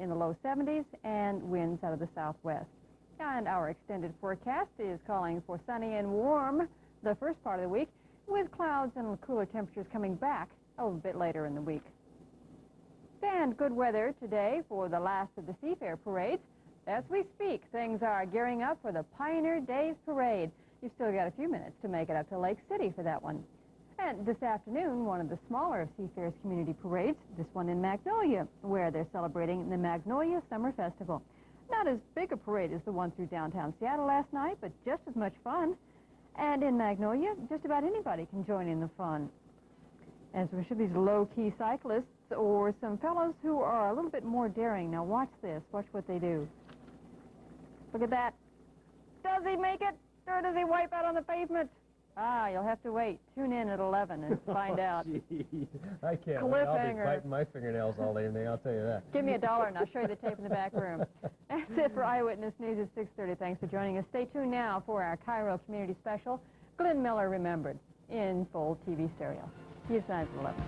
in the low 70s and winds out of the southwest. And our extended forecast is calling for sunny and warm the first part of the week, with clouds and cooler temperatures coming back a little bit later in the week. And good weather today for the last of the Seafair parades. As we speak, things are gearing up for the Pioneer Days Parade. You've still got a few minutes to make it up to Lake City for that one. And this afternoon, one of the smaller of Seafair's community parades, this one in Magnolia, where they're celebrating the Magnolia Summer Festival. Not as big a parade as the one through downtown Seattle last night, but just as much fun. And in Magnolia, just about anybody can join in the fun. As we should, these low-key cyclists or some fellows who are a little bit more daring. Now watch this. Watch what they do. Look at that. Does he make it, or does he wipe out on the pavement? Ah, you'll have to wait. Tune in at 11 and find out. I can't. Cliffhanger. I'll be biting my fingernails all evening, I'll tell you that. Give me $1 and I'll show you the tape in the back room. That's it for Eyewitness News at 6:30. Thanks for joining us. Stay tuned now for our Cairo Community Special, Glenn Miller Remembered, in full TV stereo. See you tonight at 11.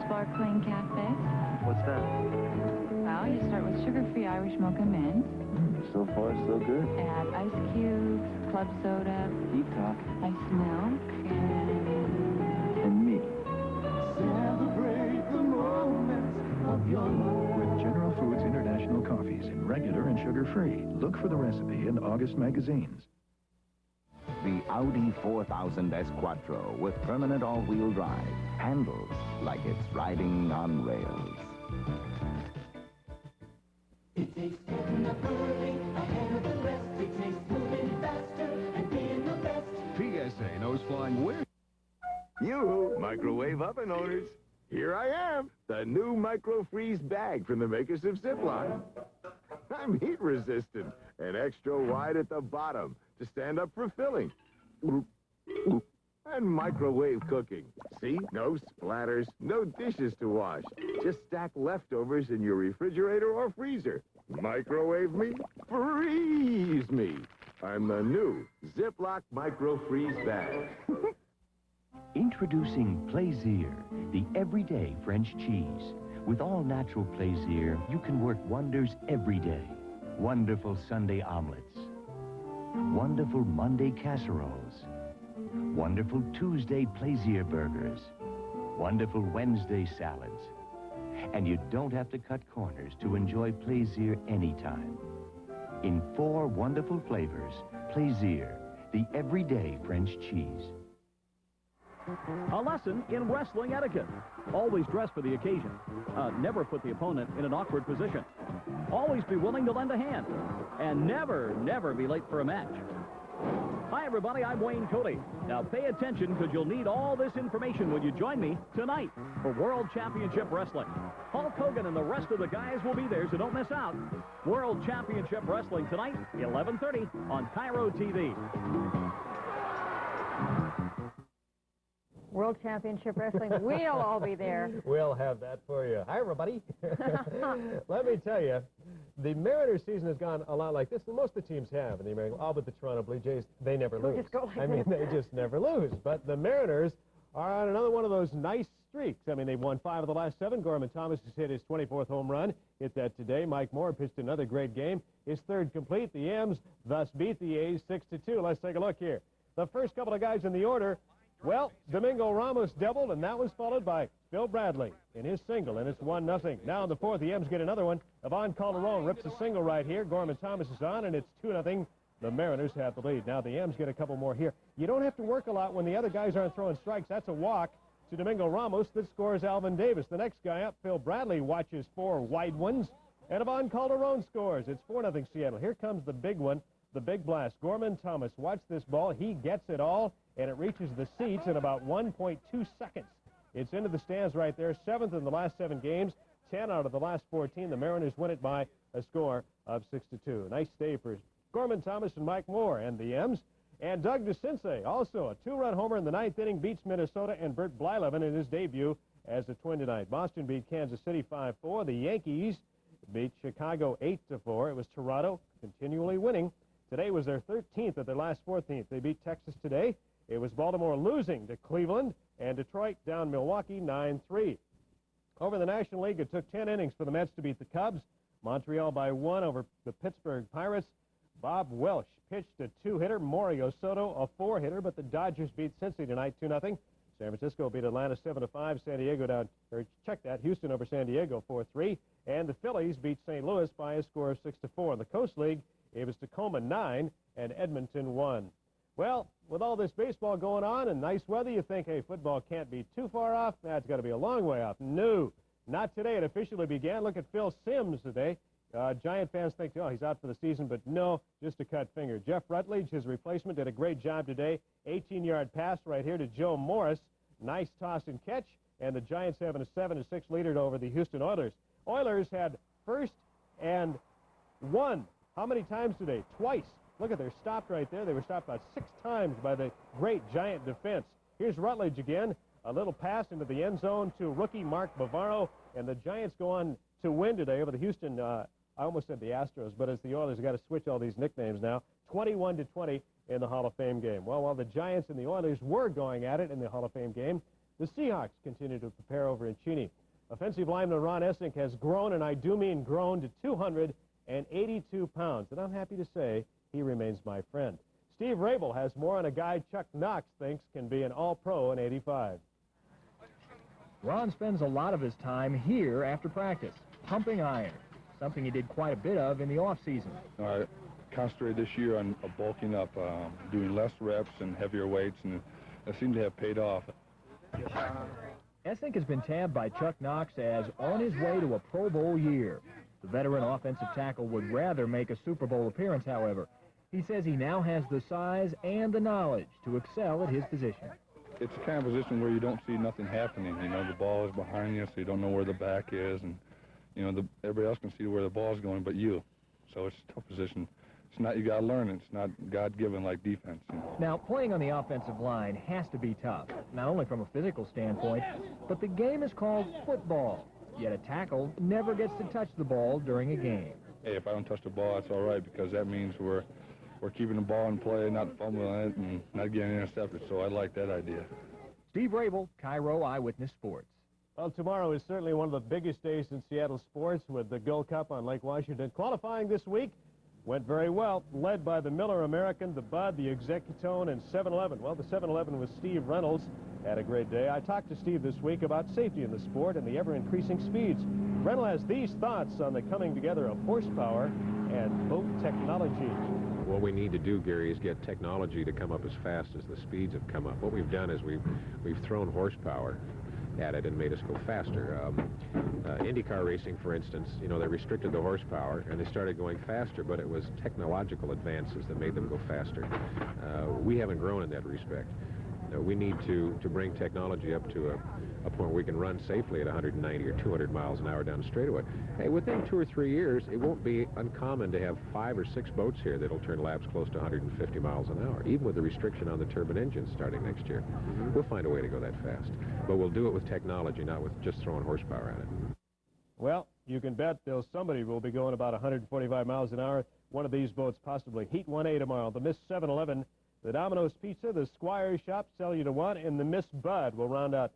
Sparkling cafe. What's that? Well, you start with sugar-free Irish mocha mint. So far, so good. Add ice cubes, club soda, Deep talk. ice milk, And me. Celebrate the moments of your life. With General Foods International coffees in regular and sugar-free. Look for the recipe in August magazines. The Audi 4000S Quattro with permanent all-wheel drive handles like it's riding on rails. It takes getting up early ahead of the rest. It takes moving faster and being the best. PSA knows flying where. You microwave oven owners. Here I am, the new micro-freeze bag from the makers of Ziploc. I'm heat resistant and extra wide at the bottom to stand up for filling. And microwave cooking. See? No splatters, no dishes to wash. Just stack leftovers in your refrigerator or freezer. Microwave me, freeze me. I'm the new Ziploc micro-freeze bag. Introducing Plaisir, the everyday French cheese. With all natural Plaisir, you can work wonders every day. Wonderful Sunday omelets. Wonderful Monday casseroles. Wonderful Tuesday Plaisir burgers. Wonderful Wednesday salads. And you don't have to cut corners to enjoy Plaisir anytime. In 4 wonderful flavors, Plaisir, the everyday French cheese. A lesson in wrestling etiquette. Always dress for the occasion. Never put the opponent in an awkward position. Always be willing to lend a hand. And never be late for a match. Hi, everybody. I'm Wayne Cody. Now, pay attention because you'll need all this information when you join me tonight for World Championship Wrestling. Hulk Hogan and the rest of the guys will be there, so don't miss out. World Championship Wrestling tonight, 11:30 on Cairo TV. World Championship Wrestling. We'll all be there. We'll have that for you. Hi, everybody. Let me tell you, the Mariners season has gone a lot like this. Most of the teams have in the American, all but the Toronto Blue Jays, they never lose. Just go like I mean, they just never lose. But the Mariners are on another one of those nice streaks. I mean, they've won 5 of the last 7. Gorman Thomas has hit his 24th home run. Hit that today. Mike Moore pitched another great game. His 3rd complete. The M's thus beat the A's 6-2. Let's take a look here. The first couple of guys in the order, well, Domingo Ramos doubled, and that was followed by Phil Bradley in his single, and it's 1-0. Now in the 4th, the M's get another one. Yvonne Calderon rips a single right here. Gorman Thomas is on, and it's 2-0. The Mariners have the lead. Now the M's get a couple more here. You don't have to work a lot when the other guys aren't throwing strikes. That's a walk to Domingo Ramos that scores Alvin Davis. The next guy up, Phil Bradley, watches 4 wide ones, and Yvonne Calderon scores. It's 4-0 Seattle. Here comes the big one, the big blast. Gorman Thomas, watch this ball. He gets it all, and it reaches the seats in about 1.2 seconds. It's into the stands right there. 7th in the last 7 games, 10 out of the last 14. The Mariners win it by a score of 6-2. Nice stay for Gorman Thomas and Mike Moore and the M's. And Doug DeCinces, also a 2-run homer in the 9th inning, beats Minnesota, and Bert Blyleven in his debut as a Twin tonight. Boston beat Kansas City 5-4. The Yankees beat Chicago 8-4. It was Toronto continually winning. Today was their 13th of their last 14th. They beat Texas today. It was Baltimore losing to Cleveland, and Detroit down Milwaukee 9-3. Over the National League, it took 10 innings for the Mets to beat the Cubs. Montreal by 1 over the Pittsburgh Pirates. Bob Welch pitched a 2-hitter. Mario Soto a 4-hitter, but the Dodgers beat Cincy tonight 2-0. San Francisco beat Atlanta 7-5. San Diego down, or check that, Houston over San Diego 4-3. And the Phillies beat St. Louis by a score of 6-4. In the Coast League, it was Tacoma 9 and Edmonton 1. Well, with all this baseball going on and nice weather, you think, hey, football can't be too far off. That's got to be a long way off. No, not today. It officially began. Look at Phil Simms today. Giant fans think, oh, he's out for the season, but no, just a cut finger. Jeff Rutledge, his replacement, did a great job today. 18-yard pass right here to Joe Morris. Nice toss and catch, and the Giants having a 7-6 lead over the Houston Oilers. Oilers had 1st and 1. How many times today? Twice. Look at, they're stopped right there. They were stopped about 6 times by the great Giant defense. Here's Rutledge again. A little pass into the end zone to rookie Mark Bavaro, and the Giants go on to win today over the Houston, I almost said the Astros, but it's the Oilers. Got to switch all these nicknames now. 21-20 in the Hall of Fame game. Well, while the Giants and the Oilers were going at it in the Hall of Fame game, the Seahawks continue to prepare over in Cheney. Offensive lineman Ron Essink has grown, and I do mean grown, to 282 pounds. And I'm happy to say he remains my friend. Steve Rabel has more on a guy Chuck Knox thinks can be an All-Pro in '85. Ron spends a lot of his time here after practice, pumping iron, something he did quite a bit of in the off-season. I concentrated this year on bulking up, doing less reps and heavier weights, and it seemed to have paid off. Essink has been tabbed by Chuck Knox as on his way to a Pro Bowl year. The veteran offensive tackle would rather make a Super Bowl appearance, however. He says he now has the size and the knowledge to excel at his position. It's a kind of position where you don't see nothing happening. You know, the ball is behind you, so you don't know where the back is, and you know, everybody else can see where the ball's going but you. So it's a tough position. It's not, you got to learn it. It's not God-given like defense. You know. Now, playing on the offensive line has to be tough, not only from a physical standpoint, but the game is called football. Yet a tackle never gets to touch the ball during a game. Hey, if I don't touch the ball, that's all right, because that means we're keeping the ball in play, not fumbling it, and not getting intercepted. So I like that idea. Steve Rabel, Cairo Eyewitness Sports. Well, tomorrow is certainly one of the biggest days in Seattle sports with the Gold Cup on Lake Washington. Qualifying this week went very well, led by the Miller American, the Bud, the Executone, and 7-Eleven. Well, the 7-Eleven with Steve Reynolds had a great day. I talked to Steve this week about safety in the sport and the ever-increasing speeds. Reynolds has these thoughts on the coming together of horsepower and boat technology. What we need to do, Gary, is get technology to come up as fast as the speeds have come up. What we've done is we've thrown horsepower at it and made us go faster. IndyCar racing, for instance, you know, they restricted the horsepower and they started going faster, but it was technological advances that made them go faster. We haven't grown in that respect. We need to bring technology up to a point where we can run safely at 190 or 200 miles an hour down the straightaway. Hey, within 2 or 3 years, it won't be uncommon to have 5 or 6 boats here that'll turn laps close to 150 miles an hour, even with the restriction on the turbine engines starting next year. We'll find a way to go that fast. But we'll do it with technology, not with just throwing horsepower at it. Well, you can bet somebody will be going about 145 miles an hour. One of these boats possibly. Heat 1A tomorrow. The Miss 7-Eleven, the Domino's Pizza, the Squire Shop, Cellular One, and the Miss Bud will round out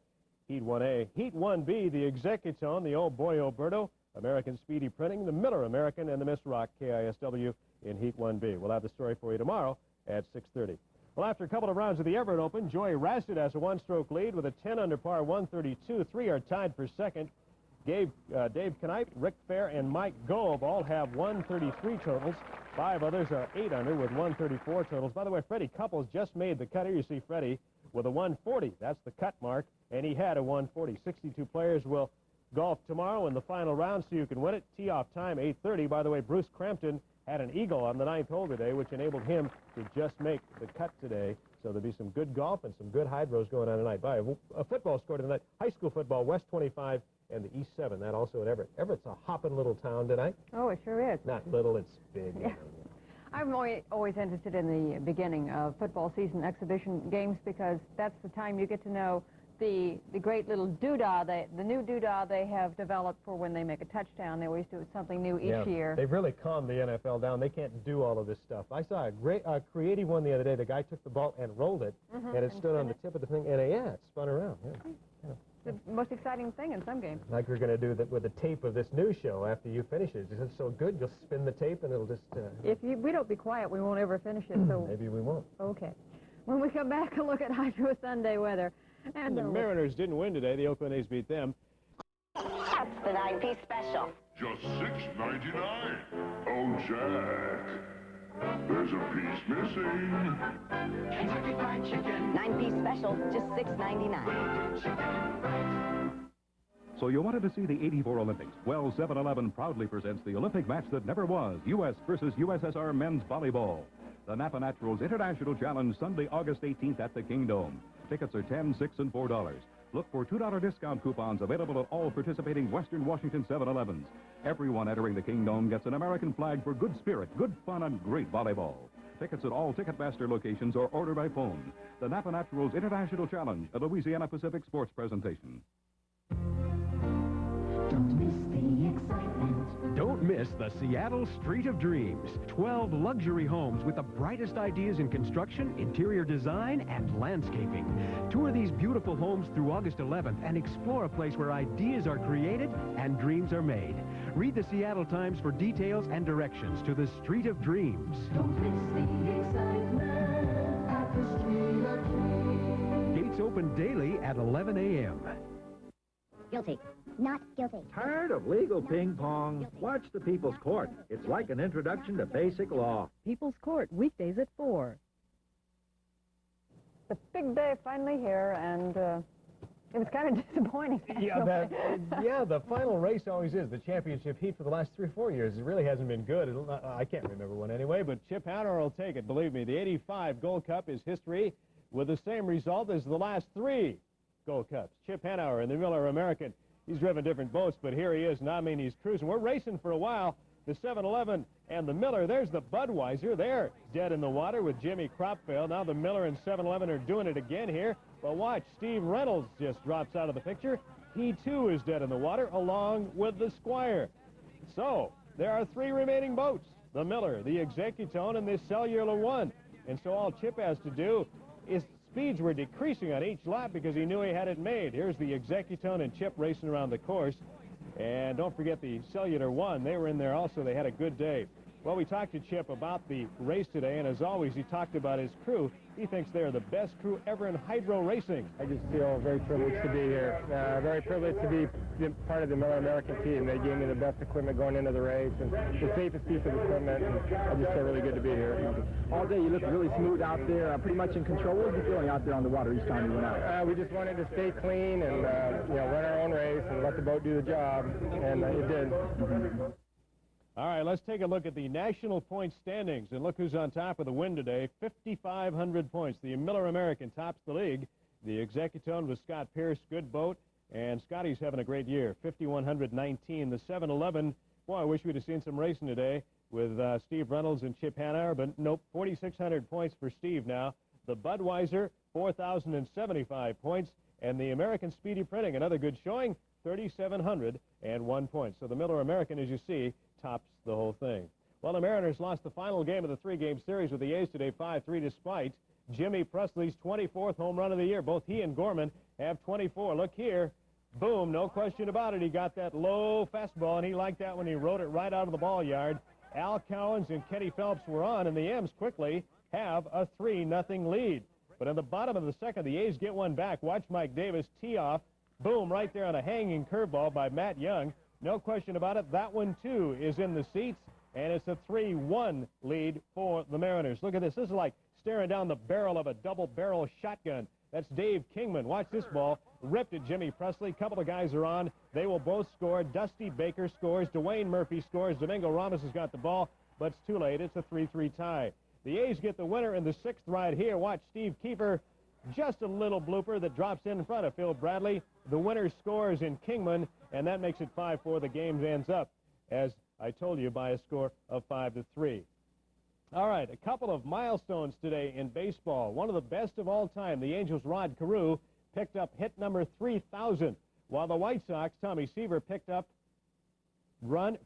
Heat 1A. Heat 1B, the Executone, the Old Boy Alberto, American Speedy Printing, the Miller American, and the Miss Rock KISW in Heat 1B. We'll have the story for you tomorrow at 6:30. Well, after a couple of rounds of the Everett Open, Joey Rassett has a one-stroke lead with a 10 under par 132. 3 are tied for second. Dave Knipe, Rick Fair, and Mike Gove all have 133 totals. 5 others are 8 under with 134 totals. By the way, Freddie Couples just made the cut. Here you see Freddie with a 140. That's the cut mark, and he had a 140. 62 players will golf tomorrow in the final round, so you can win it. Tee-off time, 8:30. By the way, Bruce Crampton had an eagle on the 9th hole today, which enabled him to just make the cut today. So there'll be some good golf and some good hydros going on tonight. By a football score tonight, high school football, West 25 and the East 7. That also at Everett. Everett's a hopping little town tonight. Oh, it sure is. Not little, it's big. Yeah. I'm always interested in the beginning of football season exhibition games because that's the time you get to know the great little doodah, the new doodah they have developed for when they make a touchdown. They always do something new each year. They've really calmed the NFL down. They can't do all of this stuff. I saw a great creative one the other day. The guy took the ball and rolled it, and it stood on the tip of the thing, and it spun around. Yeah. The most exciting thing in some games. Like we're going to do that with the tape of this new show after you finish it. It's so good, you'll spin the tape and it'll just... If we don't be quiet, we won't ever finish it. So maybe we won't. Okay. When we come back, a look at Hydro Sunday weather. And the Mariners didn't win today. The Oakland A's beat them. That's the 9-piece special. Just $6.99. Oh, Jack. There's a piece missing. Kentucky Fried Chicken. 9-piece special, just $6.99. So you wanted to see the '84 Olympics? Well, 7-Eleven proudly presents the Olympic match that never was, U.S. versus USSR men's volleyball. The Napa Naturals International Challenge, Sunday, August 18th at the Kingdome. Tickets are $10, $6, and $4. Look for $2 discount coupons available at all participating Western Washington 7-Elevens. Everyone entering the Kingdome gets an American flag for good spirit, good fun, and great volleyball. Tickets at all Ticketmaster locations or order by phone. The Napa Naturals International Challenge, a Louisiana Pacific sports presentation. Don't miss the excitement. Don't miss the Seattle Street of Dreams. 12 luxury homes with the brightest ideas in construction, interior design, and landscaping. Tour these beautiful homes through August 11th and explore a place where ideas are created and dreams are made. Read the Seattle Times for details and directions to the Street of Dreams. Don't miss the excitement at the Street of Dreams. Gates open daily at 11 a.m. Guilty. Not guilty. Tired of legal ping pong? Watch the People's Court. It's like an introduction to basic law. People's Court, weekdays at 4. The big day finally here, and it was kind of disappointing. The final race always is. The championship heat for the last 3 or 4 years, it really hasn't been good. I can't remember one anyway, but Chip Hanauer will take it. Believe me, the '85 Gold Cup is history with the same result as the last 3 Gold Cups. Chip Hanauer in the Miller American. He's driven different boats, but here he is, and I mean he's cruising. We're racing for a while. The 7-Eleven and the Miller. There's the Budweiser. They're dead in the water with Jimmy Cropfield. Now the Miller and 7-Eleven are doing it again here. But watch, Steve Reynolds just drops out of the picture. He, too, is dead in the water, along with the Squire. So, there are 3 remaining boats. The Miller, the Executone, and the Cellular One. And so all Chip has to do is... Speeds were decreasing on each lap because he knew he had it made. Here's the Executone and Chip racing around the course. And don't forget the Cellular One. They were in there also. They had a good day. Well, we talked to Chip about the race today, and as always, he talked about his crew. He thinks they're the best crew ever in hydro racing. I just feel very privileged to be here. Very privileged to be part of the Miller American team. They gave me the best equipment going into the race and the safest piece of equipment, and I just feel really good to be here. All day you looked really smooth out there, pretty much in control. What was you feeling out there on the water each time you went out? We just wanted to stay clean and run our own race and let the boat do the job, and it did. All right, let's take a look at the national point standings, and look who's on top of the win today. 5,500 points. The Miller American tops the league. The Executon with Scott Pierce, good boat, and Scotty's having a great year. 5,119. The 7-Eleven, boy, I wish we'd have seen some racing today with Steve Reynolds and Chip Hanauer, but nope, 4,600 points for Steve now. The Budweiser, 4,075 points, and the American Speedy Printing, another good showing, 3,701 points. So the Miller American, as you see, tops the whole thing. Well, the Mariners lost the final game of the three-game series with the A's today, 5-3, despite Jimmy Presley's 24th home run of the year. Both he and Gorman have 24. Look here. Boom, no question about it. He got that low fastball, and he liked that when he rode it right out of the ball yard. Al Cowens and Kenny Phelps were on, and the M's quickly have a 3-0 lead. But in the bottom of the second, the A's get one back. Watch Mike Davis tee off. Boom, right there on a hanging curveball by Matt Young. No question about it. That one, too, is in the seats, and it's a 3-1 lead for the Mariners. Look at this. This is like staring down the barrel of a double-barrel shotgun. That's Dave Kingman. Watch this ball. Ripped at Jimmy Presley. Couple of guys are on. They will both score. Dusty Baker scores. Dwayne Murphy scores. Domingo Ramos has got the ball, but it's too late. It's a 3-3 tie. The A's get the winner in the sixth right here. Watch Steve Kiefer. Just a little blooper that drops in front of Phil Bradley. The winner scores in Kingman, and that makes it 5-4. The game ends up, as I told you, by a score of 5-3. All right, a couple of milestones today in baseball. One of the best of all time, the Angels' Rod Carew picked up hit number 3,000, while the White Sox, Tommy Seaver, picked up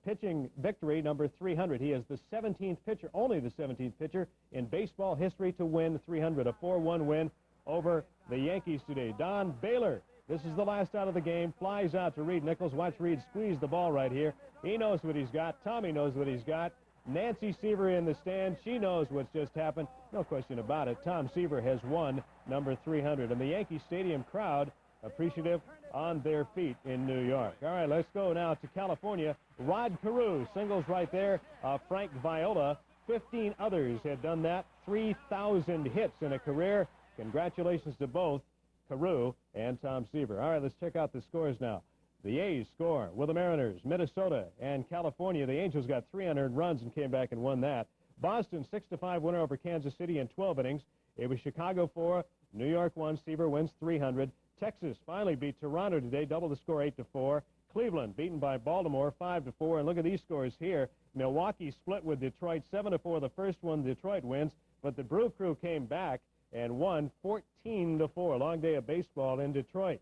pitching victory number 300. He is the 17th pitcher, only the 17th pitcher in baseball history to win 300, a 4-1 win over the Yankees today. Don Baylor, this is the last out of the game, flies out to Reed Nichols. Watch Reed squeeze the ball right here. He knows what he's got. Tommy knows what he's got. Nancy Seaver in the stand. She knows what's just happened. No question about it. Tom Seaver has won number 300. And the Yankee Stadium crowd appreciative on their feet in New York. All right, let's go now to California. Rod Carew singles right there. Frank Viola. 15 others had done that. 3,000 hits in a career. Congratulations to both Carew and Tom Seaver. All right, let's check out the scores now. The A's score with the Mariners, Minnesota, and California. The Angels got 300 runs and came back and won that. Boston, 6-5 winner over Kansas City in 12 innings. It was Chicago 4, New York 1. Seaver wins 300. Texas finally beat Toronto today, double the score 8-4. Cleveland beaten by Baltimore 5-4. And look at these scores here. Milwaukee split with Detroit 7-4. The first one Detroit wins, but the Brew Crew came back and won 14-4. Long day of baseball in Detroit.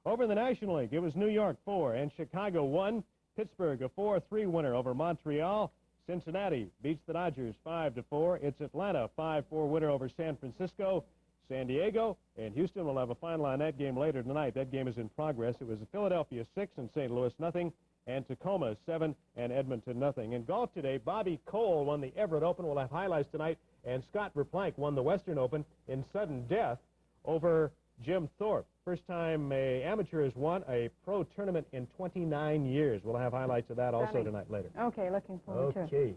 Over in the National League, it was New York 4 and Chicago 1. Pittsburgh a 4-3 winner over Montreal. Cincinnati beats the Dodgers 5-4. It's Atlanta 5-4 winner over San Francisco. San Diego and Houston will have a final on that game later tonight. That game is in progress. It was Philadelphia 6 and St. Louis nothing, and Tacoma 7 and Edmonton nothing. In golf today, Bobby Cole won the Everett Open. We'll have highlights tonight. And Scott Verplank won the Western Open in sudden death over Jim Thorpe. First time a amateur has won a pro tournament in 29 years. We'll have highlights of that also tonight later. Okay, looking forward to it. Okay.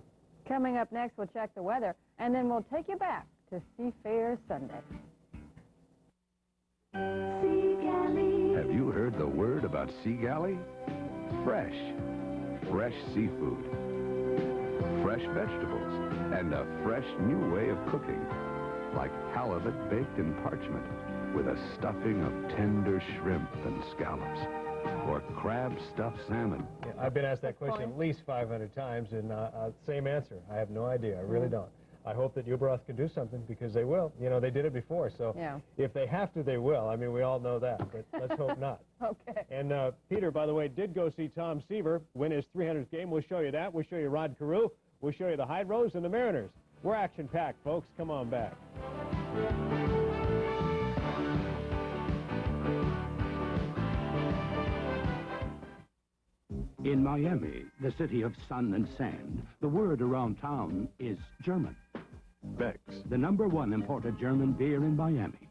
Coming up next, we'll check the weather, and then we'll take you back to Seafair Sunday. Have you heard the word about Sea Galley? Fresh. Fresh seafood. Fresh vegetables. And a fresh new way of cooking. Like halibut baked in parchment with a stuffing of tender shrimp and scallops. Or crab-stuffed salmon. Yeah, I've been asked that question at least 500 times, and same answer. I have no idea. I really don't. I hope that Ubroth can do something, because they will. You know, they did it before, so if they have to, they will. I mean, we all know that, but let's hope not. Okay. And Peter, by the way, did go see Tom Seaver win his 300th game. We'll show you that. We'll show you Rod Carew. We'll show you the Hydros and the Mariners. We're action-packed, folks. Come on back. In Miami, the city of sun and sand, the word around town is German. Beck's, the #1 imported German beer in Miami.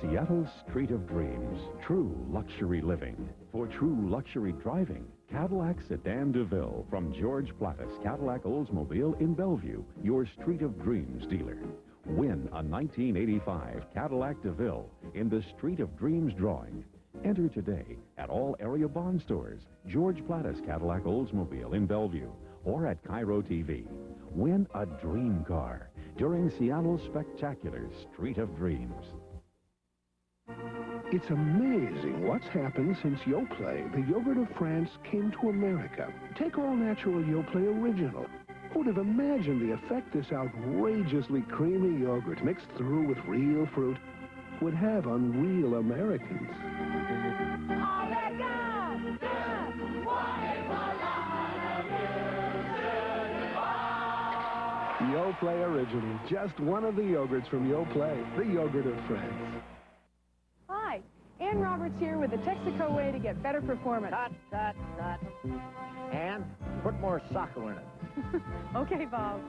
Seattle's Street of Dreams, true luxury living. For true luxury driving, Cadillac Sedan DeVille from George Plattis Cadillac Oldsmobile in Bellevue, your Street of Dreams dealer. Win a 1985 Cadillac DeVille in the Street of Dreams drawing. Enter today at all area bond stores, George Plattis Cadillac Oldsmobile in Bellevue, or at Cairo TV. Win a dream car during Seattle's spectacular Street of Dreams. It's amazing what's happened since Yoplait, the yogurt of France, came to America. Take all-natural Yoplait Original. Who would have imagined the effect this outrageously creamy yogurt mixed through with real fruit would have on real Americans? Yoplait Original, just one of the yogurts from Yoplait, the yogurt of France. Hi, Ann Roberts here with the Texaco way to get better performance. Cut. And put more soccer in it. Okay, Bob.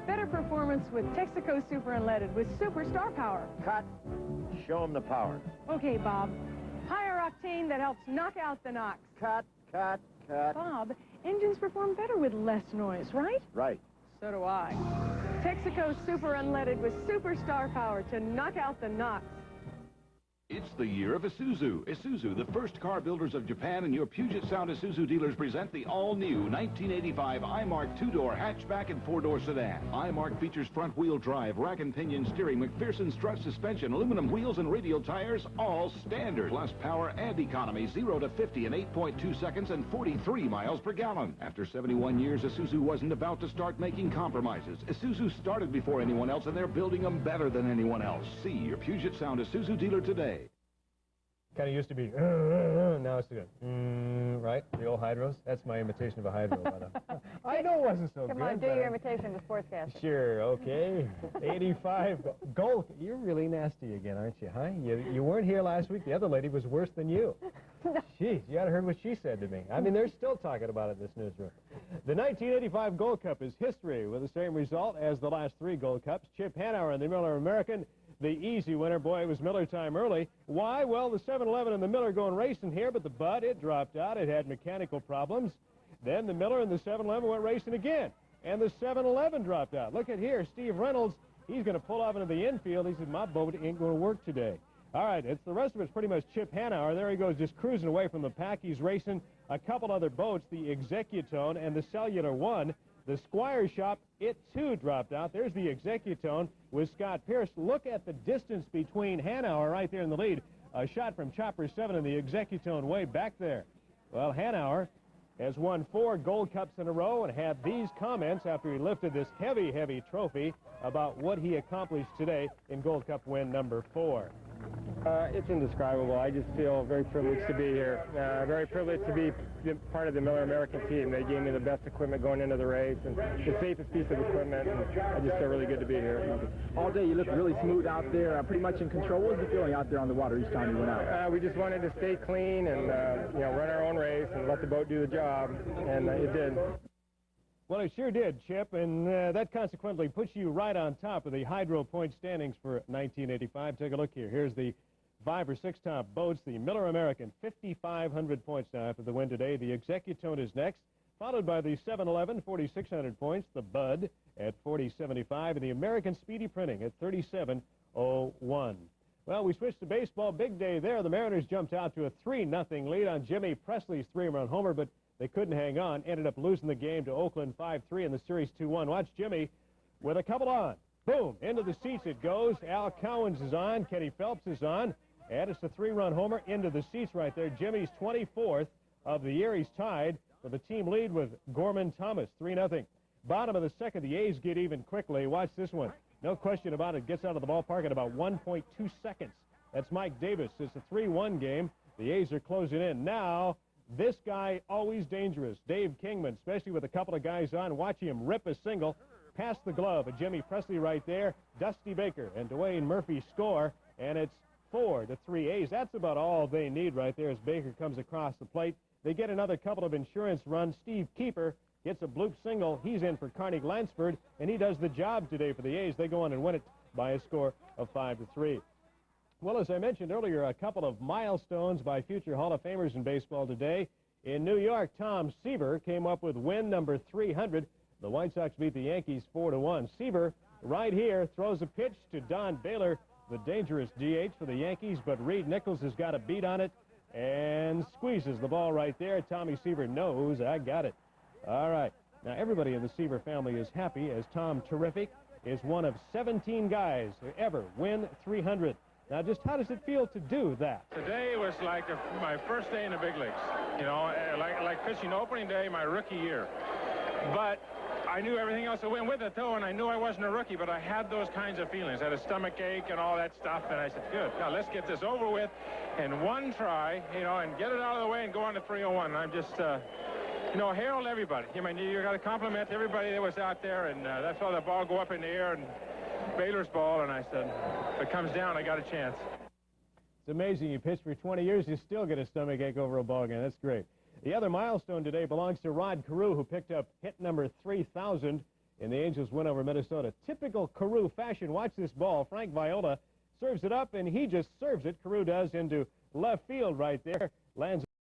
Better performance with Texaco Super Unleaded with Super Star Power. Cut. Show them the power. Okay, Bob. Higher octane that helps knock out the knocks. Cut. Bob, engines perform better with less noise, right? Right. So do I. Texaco Super Unleaded with Super Star Power to knock out the knocks. It's the year of Isuzu. Isuzu, the first car builders of Japan, and your Puget Sound Isuzu dealers present the all-new 1985 iMark 2-door hatchback and 4-door sedan. iMark features front-wheel drive, rack and pinion steering, McPherson strut suspension, aluminum wheels, and radial tires, all standard. Plus power and economy, 0 to 50 in 8.2 seconds and 43 miles per gallon. After 71 years, Isuzu wasn't about to start making compromises. Isuzu started before anyone else, and they're building them better than anyone else. See your Puget Sound Isuzu dealer today. Kind of used to be, now it's good, right? The old hydros. That's my imitation of a hydro. But, I know it wasn't so good. Come on, do your imitation of the sportscaster. Sure, okay. 85 gold. You're really nasty again, aren't you, huh? You weren't here last week. The other lady was worse than you. Jeez, you ought to heard what she said to me. I mean, they're still talking about it in this newsroom. The 1985 Gold Cup is history with the same result as the last 3 Gold Cups. Chip Hanauer and the Miller American. The easy winner, boy, it was Miller time early. Why? Well, the 7-Eleven and the Miller going racing here, but the Bud, it dropped out. It had mechanical problems. Then the Miller and the 7-Eleven went racing again, and the 7-Eleven dropped out. Look at here, Steve Reynolds, he's going to pull off into the infield. He said, my boat ain't going to work today. All right, it's the rest of it's pretty much Chip Hanauer. There he goes, just cruising away from the pack. He's racing a couple other boats, the Executone and the Cellular One. The Squire Shop, it too dropped out. There's the Executone with Scott Pierce. Look at the distance between Hanauer right there in the lead. A shot from Chopper 7 and the Executone way back there. Well, Hanauer has won 4 Gold Cups in a row and had these comments after he lifted this heavy, heavy trophy about what he accomplished today in Gold Cup win number 4. It's indescribable. I just feel very privileged to be here. Very privileged to be part of the Miller American team. They gave me the best equipment going into the race and the safest piece of equipment, and I just feel really good to be here. All day you looked really smooth out there, pretty much in control. What was the feeling out there on the water each time you went out? We just wanted to stay clean and run our own race and let the boat do the job, and it did. Well, it sure did, Chip, and that consequently puts you right on top of the hydro point standings for 1985. Take a look here. Here's the 5 or 6 top boats. The Miller American, 5,500 points now after the win today. The Executone is next, followed by the 7-Eleven, 4,600 points. The Bud at 4,075, and the American Speedy Printing at 3,701. Well, we switched to baseball. Big day there. The Mariners jumped out to a 3-0 lead on Jimmy Presley's 3-run homer, but they couldn't hang on. Ended up losing the game to Oakland 5-3 in the series 2-1. Watch Jimmy with a couple on. Boom, into the seats it goes. Al Cowens is on. Kenny Phelps is on. And it's a 3-run homer into the seats right there. Jimmy's 24th of the year. He's tied for the team lead with Gorman Thomas, 3-0. Bottom of the second, the A's get even quickly. Watch this one. No question about it. Gets out of the ballpark in about 1.2 seconds. That's Mike Davis. It's a 3-1 game. The A's are closing in. Now, this guy, always dangerous. Dave Kingman, especially with a couple of guys on. Watch him rip a single. Past the glove of Jimmy Presley right there. Dusty Baker and Dwayne Murphy score. And it's 4-3 A's. That's about all they need right there as Baker comes across the plate. They get another couple of insurance runs. Steve Keeper gets a bloop single. He's in for Carney Lansford, and he does the job today for the A's. They go on and win it by a score of 5-3. Well, as I mentioned earlier, a couple of milestones by future Hall of Famers in baseball today. In New York, Tom Seaver came up with win number 300. The White Sox beat the Yankees 4-1. Seaver, right here, throws a pitch to Don Baylor, the dangerous DH for the Yankees, but Reed Nichols has got a beat on it and squeezes the ball right there. Tommy Seaver knows, I got it. All right. Now, everybody in the Seaver family is happy as Tom Terrific is one of 17 guys to ever win 300. Now, just how does it feel to do that? Today was like my first day in the big leagues, you know, like pitching opening day my rookie year. But I knew everything else that went with it, though, and I knew I wasn't a rookie, but I had those kinds of feelings. I had a stomach ache and all that stuff, and I said, good, now let's get this over with in one try, you know, and get it out of the way and go on to 301. And I'm just, you know, hail everybody. I mean, you got to compliment everybody that was out there, and that's how the ball go up in the air, and Baylor's ball, and I said, if it comes down, I got a chance. It's amazing. You pitched for 20 years, you still get a stomach ache over a ball game. That's great. The other milestone today belongs to Rod Carew, who picked up hit number 3,000 in the Angels' win over Minnesota. Typical Carew fashion. Watch this ball. Frank Viola serves it up, and he just serves it. Carew does into left field right there. Lands